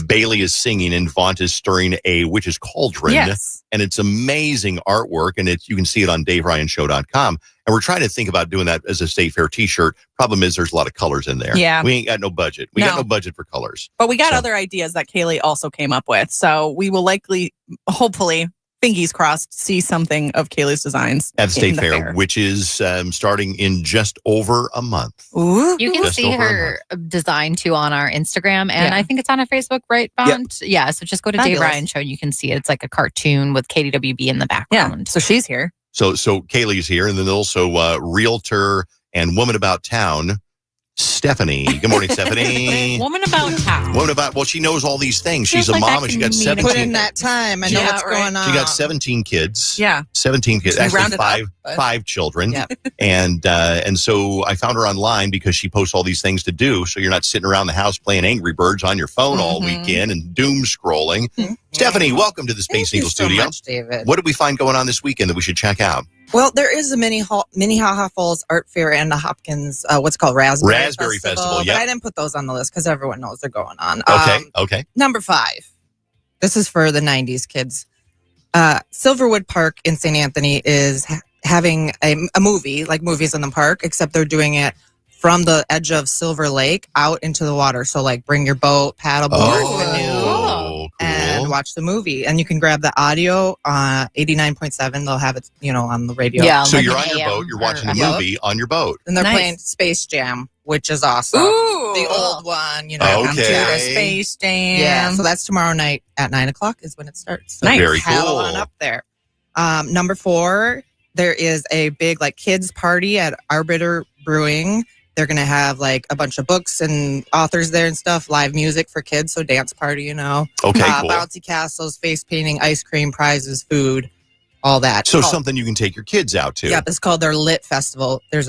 Bailey is singing and Vaunt is stirring a witch's cauldron. Yes. And it's amazing artwork, and you can see it on DaveRyanShow.com. And we're trying to think about doing that as a State Fair t-shirt. Problem is there's a lot of colors in there. Yeah. We ain't got no budget. We got no budget for colors. But we got other ideas that Kaylee also came up with. So we will likely, hopefully, fingers crossed, see something of Kaylee's designs at the State Fair, which is starting in just over a month. Ooh. You can see her design too on our Instagram, and I think it's on our Facebook, right, Bond? Yep. Yeah, so just go to Fabulous. Dave Ryan Show. You can see it. It's like a cartoon with KDWB in the background. Yeah, so she's here. So Kaylee's here, and then also realtor and woman about town, Stephanie. Good morning, Stephanie. Woman about town. Well, she knows all these things. She's a mom, and she got 17. Put in that time. I know what's going on. She got 17 kids. Yeah. 17 kids. We Actually, rounded five children. Yep. And so I found her online because she posts all these things to do. So you're not sitting around the house playing Angry Birds on your phone all weekend and doom scrolling. Stephanie, welcome to the Space Needle Studio. Much, David. What did we find going on this weekend that we should check out? Well, there is a mini Ha Falls Art Fair and the Hopkins, what's called Raspberry Festival. Yeah, but I didn't put those on the list because everyone knows they're going on. Okay. Number 5. This is for the 90s kids. Silverwood Park in St. Anthony is having a movie, like Movies in the Park, except they're doing it from the edge of Silver Lake out into the water. So, like, bring your boat, paddleboard, canoe, and watch the movie. And you can grab the audio 89.7. They'll have it, on the radio. Yeah. So you're on your boat. You're watching a movie on your boat. And they're playing Space Jam, which is awesome. Ooh. The old one, Okay. Space Jam. Yeah. So that's tomorrow night at 9:00 is when it starts. So Very head cool. on up there. Number 4, there is a big kids party at Arbiter Brewing. They're going to have a bunch of books and authors there and stuff, live music for kids. So dance party, Okay, cool. Bouncy castles, face painting, ice cream, prizes, food, all that. So something you can take your kids out to. Yep, it's called their Lit Festival. It's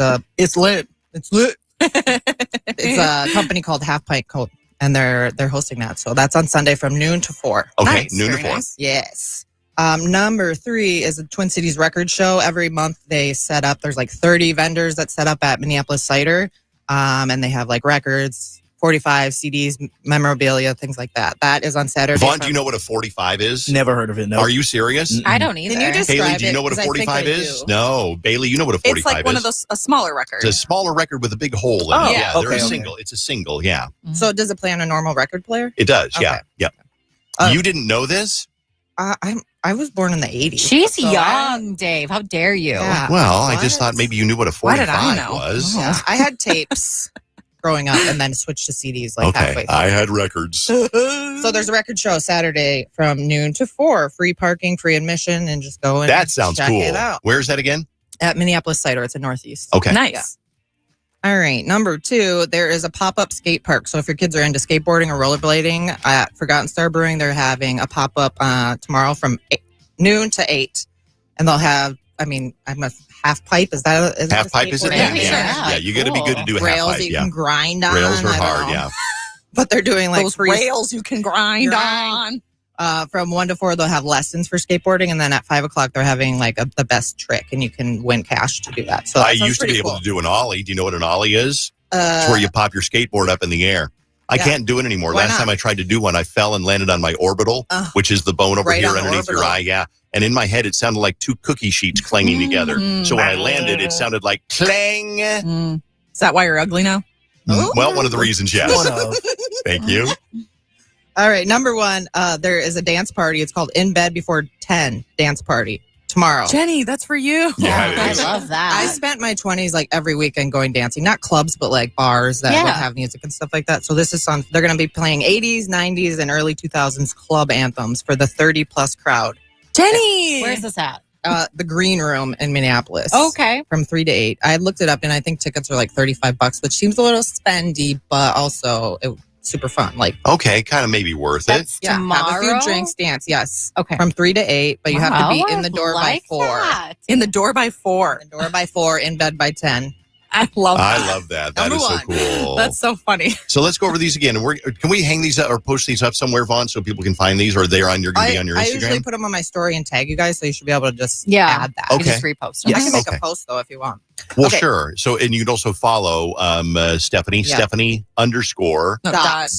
lit. It's lit. It's a company called Half Pint Coat, and they're hosting that. So that's on Sunday from noon to 4. Okay, noon to 4. Nice. Yes. Number 3 is the Twin Cities Record Show. Every month they set up, there's 30 vendors that set up at Minneapolis Cider. And they have records, 45 CDs, memorabilia, things like that. That is on Saturday. Vaughn, do you know what a 45 is? Never heard of it. No. Are you serious? I don't either. Can you describe Haley, do you know what a 45 is? No. Bailey, you know what a 45 is? It's like one of those, a smaller record. It's a smaller record with a big hole in it. yeah. They're a single. It's a single, yeah. So does it play on a normal record player? It does, yeah. Okay. Yeah. You didn't know this? I'm I was born in the 80s. She's so young, Dave. How dare you? Yeah. Well, I just thought maybe you knew what a Why did 45 I know? was. Yeah, I had tapes growing up and then switched to CDs like halfway through. I had records. So there's a record show Saturday from noon to 4. Free parking, free admission, and just go and That sounds check cool. it out. Where's that again? At Minneapolis Cider. It's in Northeast. Okay. Nice. Yeah. All right. Number 2, there is a pop-up skate park. So if your kids are into skateboarding or rollerblading, at Forgotten Star Brewing, they're having a pop-up tomorrow from noon to 8. And they'll have, I'm a half pipe. Is that Half pipe is it? Yeah, you got to be good to do a half rails pipe. that you Yeah. can grind on. Rails are I don't hard, know. yeah. But they're doing like Those rails you can grind on. From 1 to 4, they'll have lessons for skateboarding, and then at 5 o'clock, they're having like the best trick, and you can win cash to do that. So that I sounds used to be pretty able cool. to do an ollie. Do you know what an ollie is? It's where you pop your skateboard up in the air. I Yeah. can't do it anymore. Why Last not? time I tried to do one, I fell and landed on my orbital, which is the bone over right here on the underneath your orbital. eye. Yeah. And in my head, it sounded like 2 cookie sheets clanging together. So when I landed, it sounded like clang. Is that why you're ugly now? Well, one of the reasons, yes. One of. Thank you. All right, number 1, there is a dance party. It's called In Bed Before 10 dance party tomorrow. Jenny, that's for you. Yeah, I love that. I spent my 20s like every weekend going dancing, not clubs, but like bars that would have music and stuff like that. So this is they're going to be playing 80s, 90s, and early 2000s club anthems for the 30 plus crowd. Jenny! Where's this at? The Green Room in Minneapolis. Okay. From 3 to 8. I looked it up and I think tickets are like $35, which seems a little spendy, but also super fun. Like, Okay, kind of maybe worth it. yeah, have a tomorrow? few drinks, dance. Yes. Okay. From 3 to 8, but you have to be Wow, in the door like by 4. that. In the door by 4. The door by 4, in bed by 10. I love that. I love that. That Number is so 1. cool. That's so funny. So let's go over these again. Can we hang these up or post these up somewhere, Vaughn, so people can find these, or they're on your I Instagram? usually put them on my story and tag you guys, so you should be able to just Yeah. add that. You Okay. just repost them. I can make Okay. a post though if you want. Well, Okay. sure. So, and you can also follow Stephanie, Yeah. Stephanie _ No, Dot.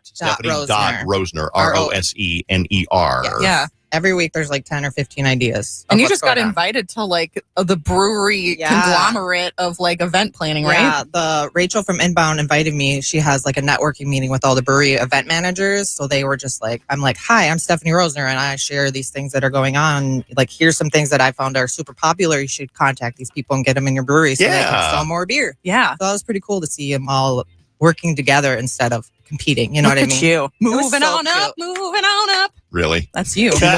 Stephanie Rosner. Rosner, Rosener. Yeah. Every week there's like 10 or 15 ideas. And of you what's just got going on. invited to like the brewery Yeah. conglomerate of like event planning, right? Yeah, the Rachel from Inbound invited me. She has like a networking meeting with all the brewery event managers. So they were just like, I'm like, hi, I'm Stephanie Rosner, and I share these things that are going on. Like, here's some things that I found are super popular. You should contact these people and get them in your brewery so they Yeah. can sell more beer. Yeah. So that was pretty cool to see them all working together instead of competing. You know Look what I at mean? you. It was Moving so on up, cute. moving on up. Really? That's you. Do you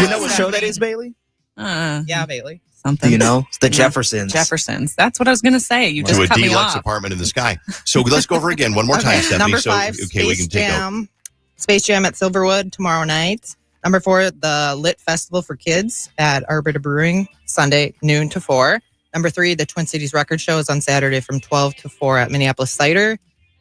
know what show that is, Bailey? Yeah, Bailey. Something. Do you know? It's the Yeah. Jeffersons. Jeffersons. That's what I was going to say. You just To a cut me deluxe off. apartment in the sky. So let's go over again one more time, Stephanie. Number so 5, okay, we Space can take over. Jam. Space Jam at Silverwood tomorrow night. Number 4, the Lit Festival for Kids at Arbiter Brewing, Sunday, noon to 4. Number 3, the Twin Cities Record Show is on Saturday from 12 to 4 at Minneapolis Cider.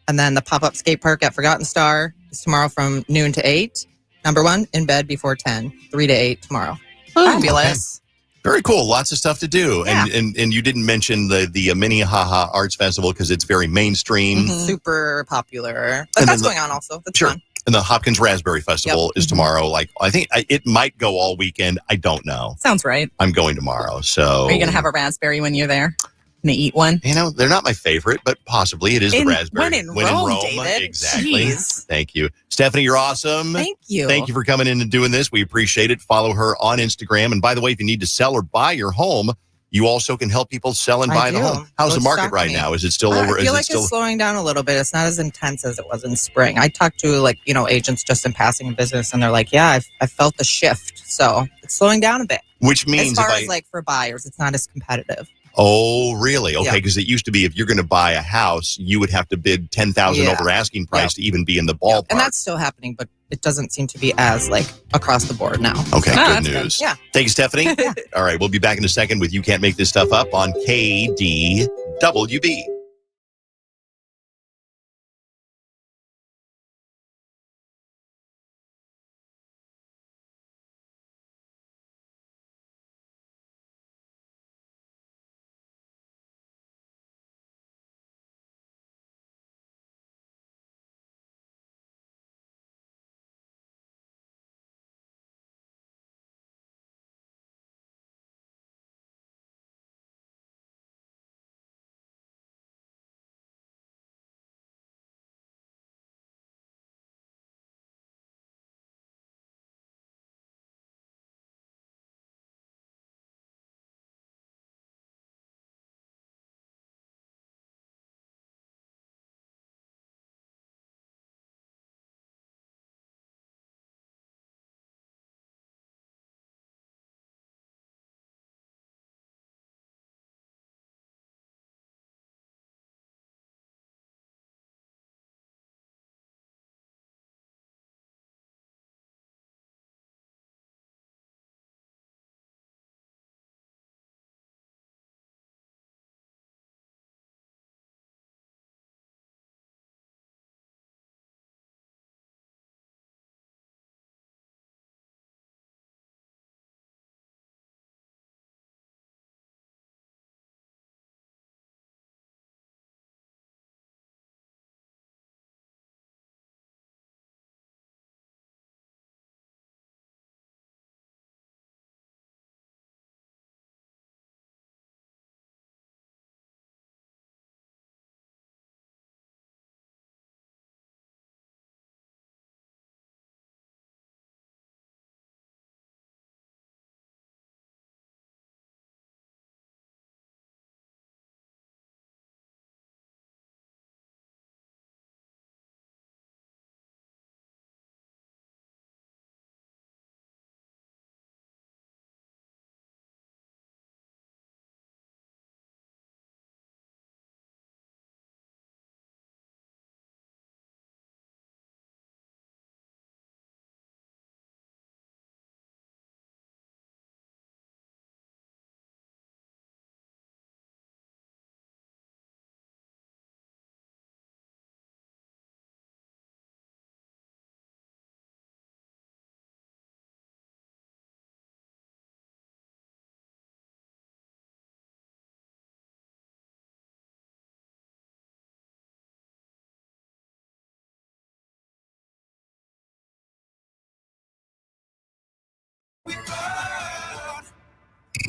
And then the pop-up skate park at Forgotten Star is tomorrow from noon to 8. Number 1, in bed before 10, 3 to 8 tomorrow. Fabulous. Very cool. Lots of stuff to do. And you didn't mention the Minnehaha Arts Festival because it's very mainstream. Super popular. But And that's then going on also. That's Sure. fun. And the Hopkins Raspberry Festival is tomorrow. Like, I think it might go all weekend. I don't know. Sounds right. I'm going tomorrow. So Are you going to have a raspberry when you're there? Going to eat one? You know, they're not my favorite, but possibly it is the raspberry. When in Rome, David. Exactly. Jeez. Thank you. Stephanie, you're awesome. Thank you. Thank you for coming in and doing this. We appreciate it. Follow her on Instagram. And by the way, if you need to sell or buy your home, you also can help people sell and I buy the do. home. How's So the market stock right me. now? Is it still over? I feel like it's slowing down a little bit. It's not as intense as it was in spring. I talked to agents just in passing in business, and they're like, "Yeah, I felt the shift." So it's slowing down a bit. Which means as far if as like for buyers, it's not as competitive. Oh, really? Okay, Yeah. because it used to be if you're going to buy a house, you would have to bid $10,000 Yeah. over asking price to even be in the ballpark. And that's still happening, but it doesn't seem to be as like across the board now. Okay, Oh, good that's news. Yeah. Thank you, Stephanie. All right, we'll be back in a second with You Can't Make This Stuff Up on KDWB.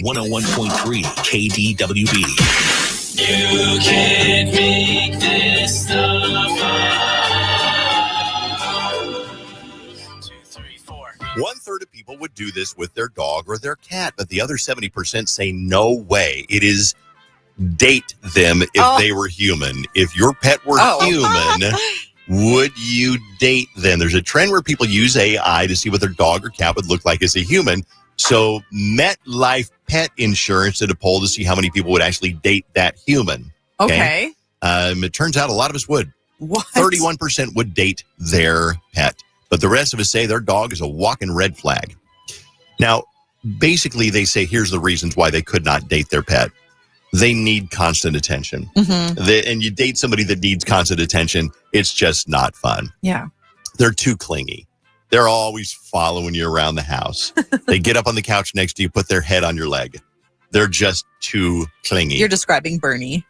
101.3 KDWB. You can't make this stuff up. 1/3 of people would do this with their dog or their cat, but the other 70% say no way. It is date them if they were human. If your pet were human, would you date them? There's a trend where people use AI to see what their dog or cat would look like as a human. So MetLife Pet Insurance did a poll to see how many people would actually date that human. Okay. It turns out a lot of us would. What? 31% would date their pet. But the rest of us say their dog is a walking red flag. Now, basically, they say here's the reasons why they could not date their pet. They need constant attention. And you date somebody that needs constant attention, it's just not fun. Yeah. They're too clingy. They're always following you around the house. They get up on the couch next to you, put their head on your leg. They're just too clingy. You're describing Bernie.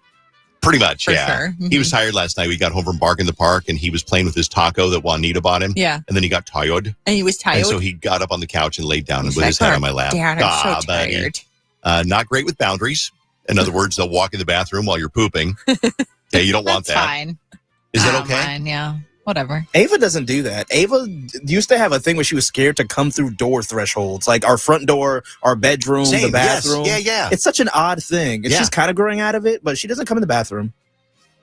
Pretty much, For yeah. sure. He was tired last night. We got home from Bark in the Park, and he was playing with his taco that Juanita bought him. Yeah. And then he got tired. And he was tired. And so he got up on the couch and laid down and He's with like, his head on my lap. Dad, I'm so buddy. tired. Not great with boundaries. In other words, they'll walk in the bathroom while you're pooping. Okay, you don't want that. That's fine. Is that I don't okay? mind, yeah. Whatever. Ava doesn't do that. Ava used to have a thing where she was scared to come through door thresholds, like our front door, our bedroom, Same, the bathroom. yes. Yeah. It's such an odd thing. And Yeah. she's kind of growing out of it, but she doesn't come in the bathroom.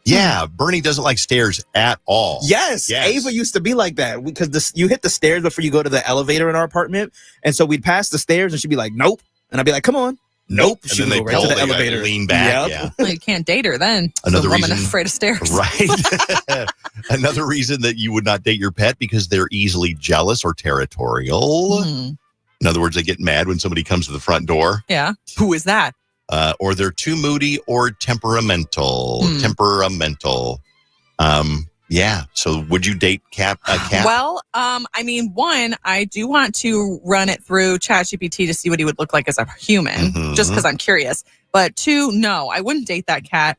Yeah, Bernie doesn't like stairs at all. Yes. Ava used to be like that because you hit the stairs before you go to the elevator in our apartment. And so we'd pass the stairs and she'd be like, nope. And I'd be like, come on. Nope. And She then would they go right to pull, the they elevator. lean back. Yep. Yeah. Well, you can't date her then. Another the woman reason- afraid of stairs. Right. Another reason that you would not date your pet because they're easily jealous or territorial. In other words, they get mad when somebody comes to the front door. Yeah. Who is that? Or they're too moody or temperamental. Temperamental. Yeah. So would you date a cat? Well, I mean, one, I do want to run it through ChatGPT to see what he would look like as a human, just because I'm curious. But two, no, I wouldn't date that cat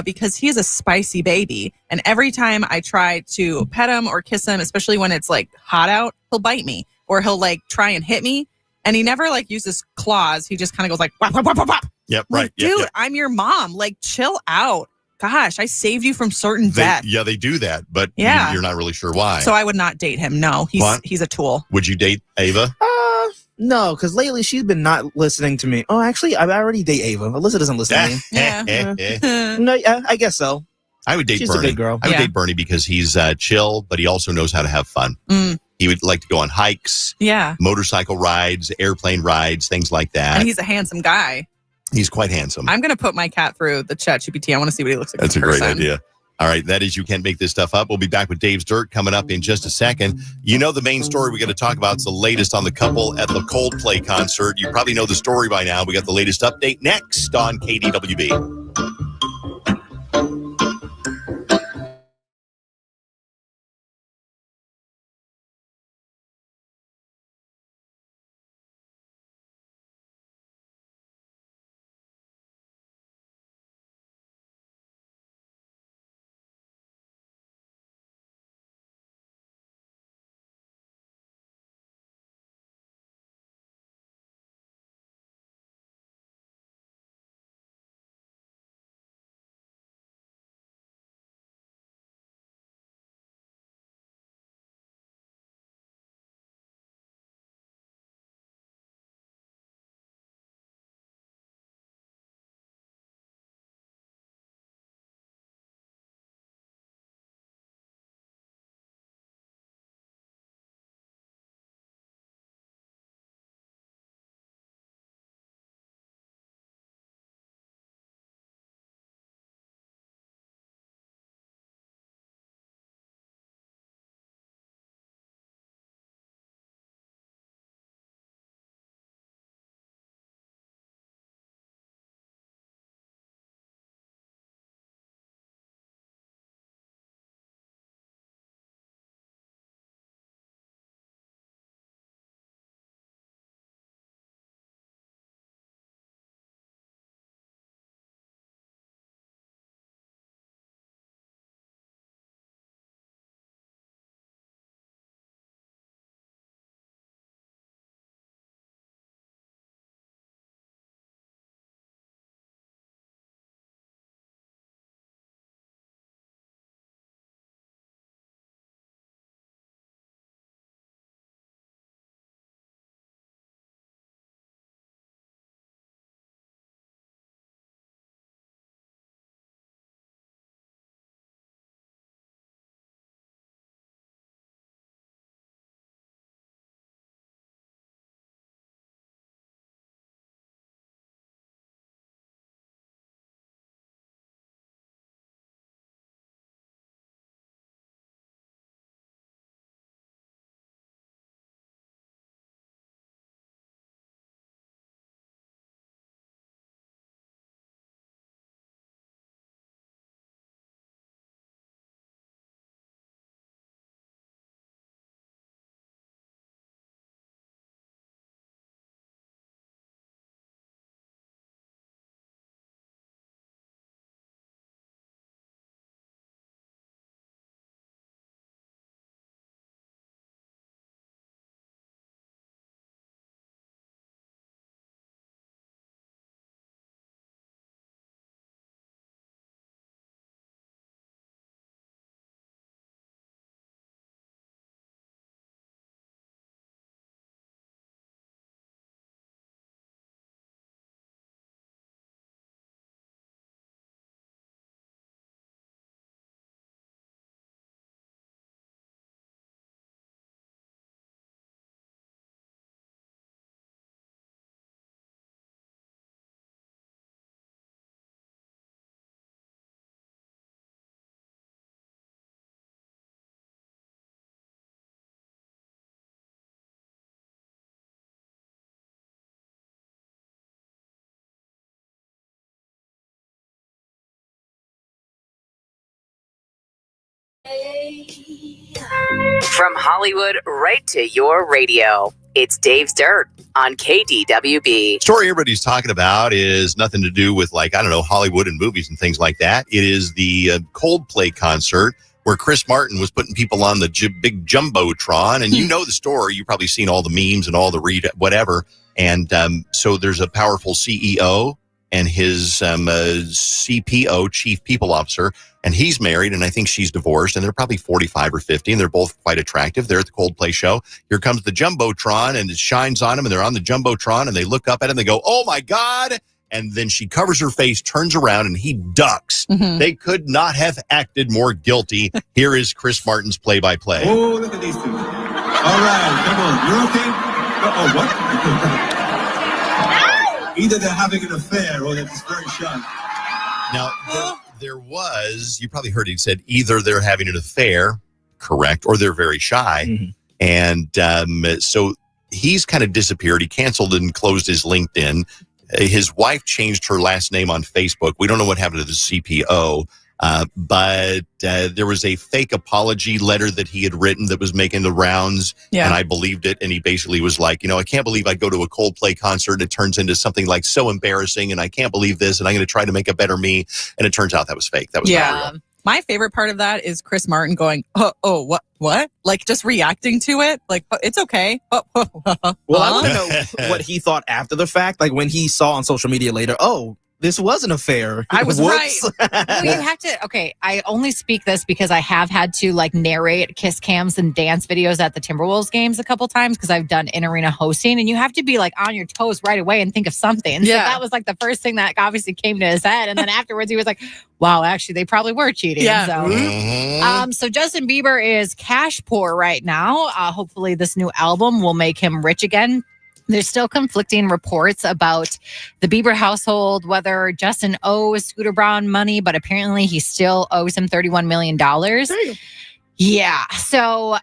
because he is a spicy baby. And every time I try to pet him or kiss him, especially when it's like hot out, he'll bite me or he'll like try and hit me. And he never like uses claws. He just kind of goes like, whap, whap, whap, whap, whap. Yep, Like, right. dude, Yep. I'm your mom. Like, chill out. Gosh, I saved you from certain death. They do that, but Yeah. you're not really sure why. So I would not date him. No, What? he's a tool. Would you date Ava? No, because lately she's been not listening to me. Oh, actually, I already date Ava. Alyssa doesn't listen to me. No, yeah, I guess so. I would date She's Bernie. a good girl. I would Yeah. date Bernie because he's chill, but he also knows how to have fun. He would like to go on hikes, Yeah. motorcycle rides, airplane rides, things like that. And he's a handsome guy. He's quite handsome. I'm going to put my cat through the ChatGPT. I want to see what he looks like. That's in a great person. idea. All right, that is You Can't Make This Stuff Up. We'll be back with Dave's Dirt coming up in just a second. You know the main story we got to talk about is the latest on the couple at the Coldplay concert. You probably know the story by now. We got the latest update next on KDWB. From Hollywood right to your radio, it's Dave's Dirt on KDWB. Story everybody's talking about is nothing to do with, like, I don't know, Hollywood and movies and things like that. It is the Coldplay concert where Chris Martin was putting people on the big jumbotron. And you know the story. You've probably seen all the memes and all the whatever. And so there's a powerful CEO and his CPO, Chief People Officer, and he's married, and I think she's divorced, and they're probably 45 or 50, and they're both quite attractive. They're at the Coldplay show. Here comes the Jumbotron, and it shines on them, and they're on the Jumbotron, and they look up at him, and they go, oh, my God. And then she covers her face, turns around, and he ducks. Mm-hmm. They could not have acted more guilty. Here is Chris Martin's play-by-play. Oh, look at these two. All right, come on. You're okay? Oh, what? Either they're having an affair or they're just very shy. Now, there was, you probably heard he said, either they're having an affair, correct, or they're very shy. Mm-hmm. And so he's kind of disappeared. He canceled and closed his LinkedIn. His wife changed her last name on Facebook. We don't know what happened to the CPO. But there was a fake apology letter that he had written that was making the rounds, and I believed it. And he basically was like, I can't believe I go to a Coldplay concert and it turns into something like so embarrassing, and I can't believe this, and I'm going to try to make a better me. And it turns out that was fake. That was not real. My favorite part of that is Chris Martin going, what? Like just reacting to it. Like, it's okay. Well, I want to know what he thought after the fact. Like when he saw on social media later, this was an affair. I was right. Well, you have to, okay, I only speak this because I have had to narrate kiss cams and dance videos at the Timberwolves games a couple times because I've done in-arena hosting, and you have to be on your toes right away and think of something. Yeah. So that was the first thing that obviously came to his head. And then afterwards he was like, wow, actually they probably were cheating. Yeah. So, so Justin Bieber is cash poor right now. Hopefully this new album will make him rich again. There's still conflicting reports about the Bieber household, whether Justin owes Scooter Braun money, but apparently he still owes him $31 million. Yeah. So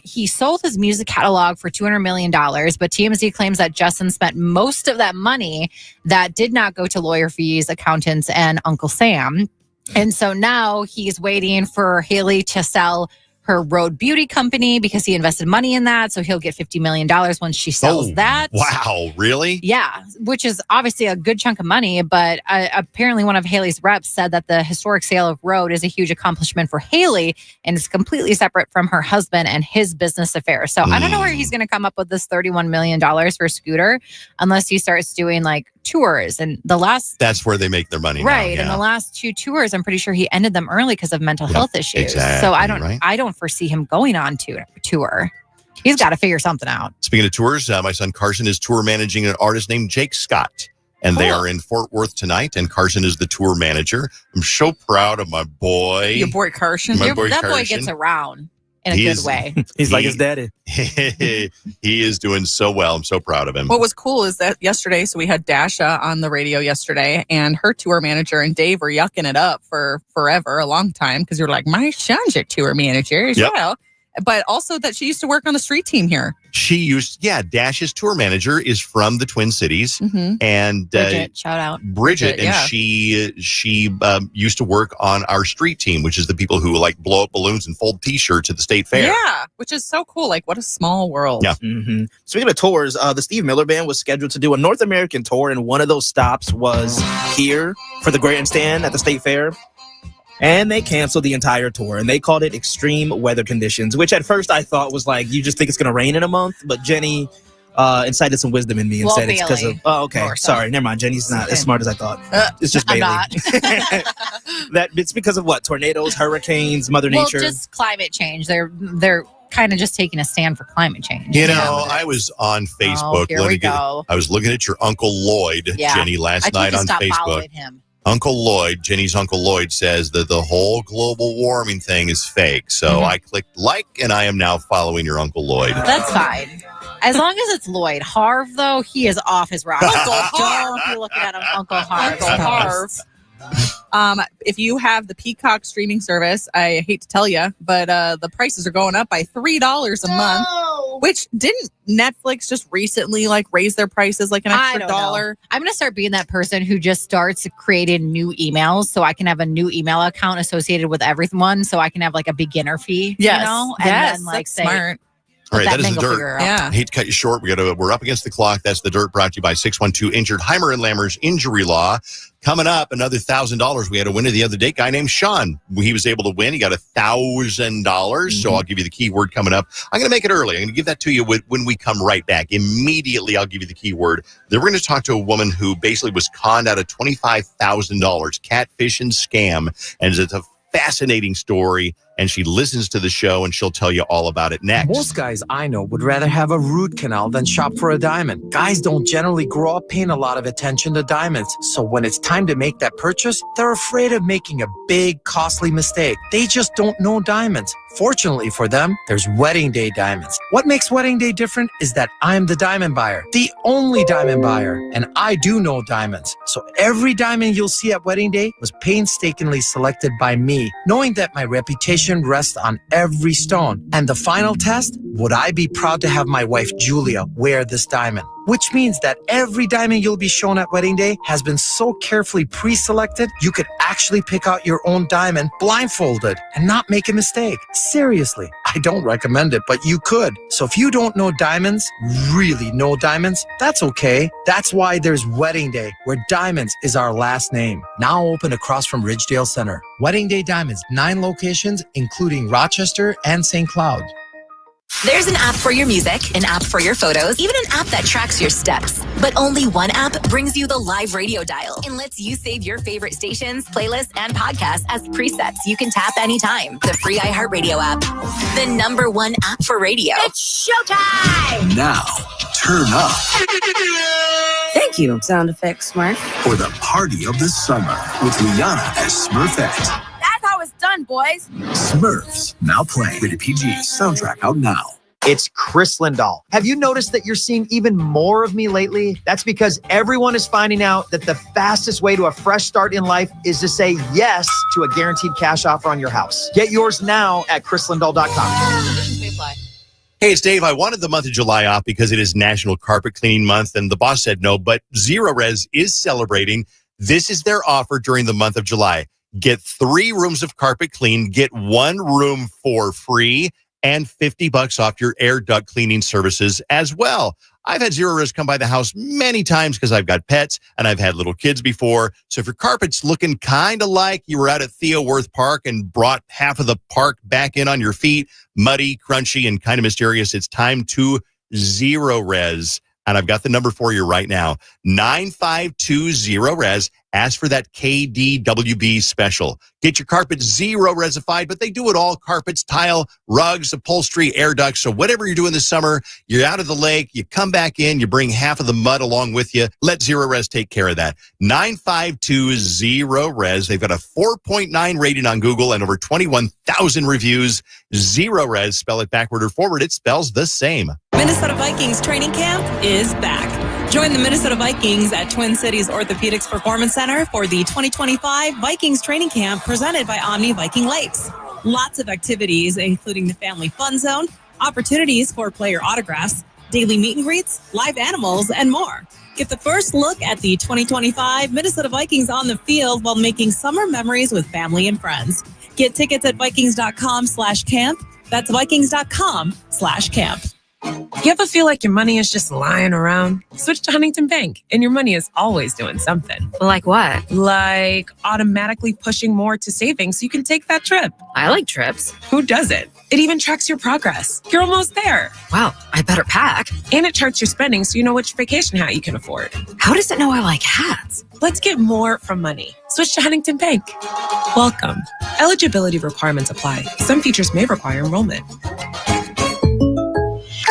he sold his music catalog for $200 million, but TMZ claims that Justin spent most of that money that did not go to lawyer fees, accountants, and Uncle Sam. And so now he's waiting for Hailey to sell her Rhode Beauty company because he invested money in that. So he'll get $50 million once she sells that. Wow, really? Yeah, which is obviously a good chunk of money. But apparently one of Hailey's reps said that the historic sale of Rhode is a huge accomplishment for Hailey and is completely separate from her husband and his business affairs. So I don't know where he's going to come up with this $31 million for Scooter unless he starts doing tours. And that's where they make their money. Right. Now, And the last 2 tours, I'm pretty sure he ended them early because of mental health issues. Exactly, so I don't foresee him going on to tour. He's got to figure something out. Speaking of tours, my son Carson is tour managing an artist named Jake Scott. And they are in Fort Worth tonight, and Carson is the tour manager. I'm so proud of my boy. Your boy Carson. That boy gets around in a good way. He's like his daddy. He is doing so well. I'm so proud of him. What was cool is that yesterday, so we had Dasha on the radio yesterday, and her tour manager and Dave were yucking it up for forever, a long time, because you're like, my son's a tour manager as well. But also that she used to work on the street team here. Dash's tour manager is from the Twin Cities. Mm-hmm. And Bridget, shout out. Bridget, and she used to work on our street team, which is the people who blow up balloons and fold T-shirts at the state fair. Yeah, which is so cool. What a small world. Yeah. Mm-hmm. Speaking of tours, the Steve Miller Band was scheduled to do a North American tour, and one of those stops was here for the grandstand at the state fair. And they canceled the entire tour, and they called it extreme weather conditions, which at first I thought was you just think it's going to rain in a month. But Jenny incited some wisdom in me and said it's because of... Oh, okay. Sorry. Never mind. Jenny's not as smart as I thought. It's just Bailey. I'm not. It's because of what? Tornadoes, hurricanes, Mother Nature? Well, just climate change. They're kind of just taking a stand for climate change. I was on Facebook. I was looking at your Uncle Lloyd, Jenny, last night on Facebook. Him. Jenny's Uncle Lloyd says that the whole global warming thing is fake. So I clicked and I am now following your Uncle Lloyd. That's fine. As long as it's Lloyd. Harv, though, he is off his rocker. Uncle Harv. Don't be looking at him, Uncle Harv. Uncle Harv. If you have the Peacock streaming service, I hate to tell you, but the prices are going up by $3 a month. Which didn't Netflix just recently like raise their prices like an extra $1? I'm going to start being that person who just starts creating new emails so I can have a new email account associated with everyone so I can have like a beginner fee, Yes. you know? And Yes, then like that's say, smart. All right, that is the figure dirt. out. Yeah. I hate to cut you short. We're up against the clock. That's the dirt brought to you by 612 Injured Heimer and Lammer's Injury Law. Coming up, another $1,000. We had a winner the other day, guy named Sean. He was able to win. He got $1,000. So I'll give you the keyword coming up. I'm going to make it early. I'm going to give that to you when we come right back. Immediately, I'll give you the keyword. Then we're going to talk to a woman who basically was conned out of $25,000. Catfish and scam. And it's a fascinating story. And she listens to the show, and she'll tell you all about it next. Most guys I know would rather have a root canal than shop for a diamond. Guys don't generally grow up paying a lot of attention to diamonds. So when it's time to make that purchase, they're afraid of making a big, costly mistake. They just don't know diamonds. Fortunately for them, there's Wedding Day diamonds. What makes Wedding Day different is that I'm the diamond buyer, the only diamond buyer, and I do know diamonds. So every diamond you'll see at Wedding Day was painstakingly selected by me, knowing that my reputation rests on every stone. And the final test, would I be proud to have my wife Julia wear this diamond? Which means that every diamond you'll be shown at Wedding Day has been so carefully pre-selected, you could actually pick out your own diamond blindfolded and not make a mistake. Seriously, I don't recommend it, but you could. So if you don't know diamonds, really know diamonds, that's okay. That's why there's Wedding Day, where diamonds is our last name. Now open across from Ridgedale Center. Wedding Day Diamonds, 9 locations, including Rochester and St. Cloud. There's an app for your music, an app for your photos, even an app that tracks your steps. But only one app brings you the live radio dial and lets you save your favorite stations, playlists, and podcasts as presets you can tap anytime. The free iHeartRadio app. The #1 app for radio. It's showtime! Now, turn up Thank you, Sound Effects Smurf. for the party of the summer with Rihanna as Smurfette. That's how it's done, boys. Smurfs, now playing. Rated PG. Soundtrack out now. It's Chris Lindahl. Have you noticed that you're seeing even more of me lately? That's because everyone is finding out that the fastest way to a fresh start in life is to say yes to a guaranteed cash offer on your house. Get yours now at chrislindahl.com. Hey, it's Dave. I wanted the month of July off because it is National Carpet Cleaning Month, and the boss said no, but Zero Res is celebrating. This is their offer during the month of July. Get 3 rooms of carpet cleaned, get 1 room for free, and $50 off your air duct cleaning services as well. I've had Zero Res come by the house many times because I've got pets and I've had little kids before. So if your carpet's looking kind of like you were out at Theo Worth Park and brought half of the park back in on your feet, muddy, crunchy, and kind of mysterious, it's time to Zero Res. And I've got the number for you right now, 9520 Res. Ask for that KDWB special. Get your carpet Zero Resified, but they do it all: carpets, tile, rugs, upholstery, air ducts. So whatever you're doing this summer, you're out of the lake, you come back in, you bring half of the mud along with you. Let Zero Res take care of that. 9520 Res. They've got a 4.9 rating on Google and over 21,000 reviews. Zero Res, spell it backward or forward, it spells the same. Minnesota Vikings training camp is back. Join the Minnesota Vikings at Twin Cities Orthopedics Performance Center for the 2025 Vikings training camp presented by Omni Viking Lakes. Lots of activities, including the Family Fun Zone, opportunities for player autographs, daily meet and greets, live animals, and more. Get the first look at the 2025 Minnesota Vikings on the field while making summer memories with family and friends. Get tickets at vikings.com/camp. That's vikings.com/camp. You ever feel like your money is just lying around? Switch to Huntington Bank, and your money is always doing something. Like what? Like automatically pushing more to savings so you can take that trip. I like trips. Who doesn't? It even tracks your progress. You're almost there. Wow, I better pack. And it charts your spending so you know which vacation hat you can afford. How does it know I like hats? Let's get more from money. Switch to Huntington Bank. Welcome. Eligibility requirements apply. Some features may require enrollment.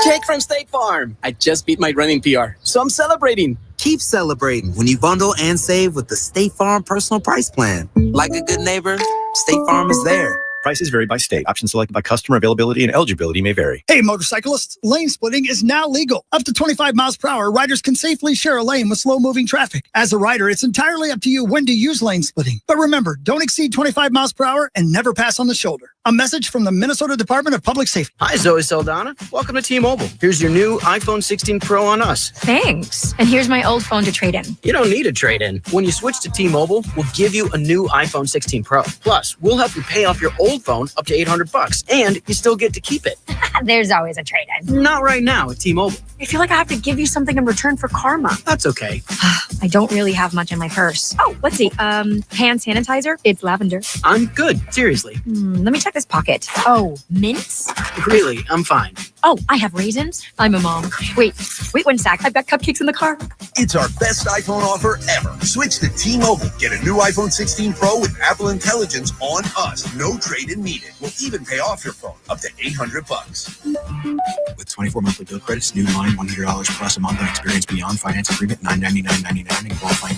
Jake from State Farm. I just beat my running PR, so I'm celebrating. Keep celebrating when you bundle and save with the State Farm Personal Price Plan. Like a good neighbor, State Farm is there. Prices vary by state. Options selected by customer. Availability and eligibility may vary. Hey, motorcyclists, lane splitting is now legal. Up to 25 miles per hour, riders can safely share a lane with slow-moving traffic. As a rider, it's entirely up to you when to use lane splitting. But remember, don't exceed 25 miles per hour and never pass on the shoulder. A message from the Minnesota Department of Public Safety. Hi, Zoe Saldana. Welcome to T-Mobile. Here's your new iPhone 16 Pro on us. Thanks. And here's my old phone to trade in. You don't need a trade-in. When you switch to T-Mobile, we'll give you a new iPhone 16 Pro. Plus, we'll help you pay off your old phone up to $800, and you still get to keep it. There's always a trade-in. Not right now at T-Mobile. I feel like I have to give you something in return for karma. That's okay. I don't really have much in my purse. Oh, let's see. Hand sanitizer. It's lavender. I'm good. Seriously. Let me check this pocket. Oh, mints? Really, I'm fine. Oh, I have raisins. I'm a mom. Wait 1 sec. I've got cupcakes in the car. It's our best iPhone offer ever. Switch to T-Mobile. Get a new iPhone 16 Pro with Apple Intelligence on us. No trade-in needed. We'll even pay off your phone up to $800. With 24 monthly bill credits, new line $100 plus a month on experience beyond finance agreement $999.99 and qualifying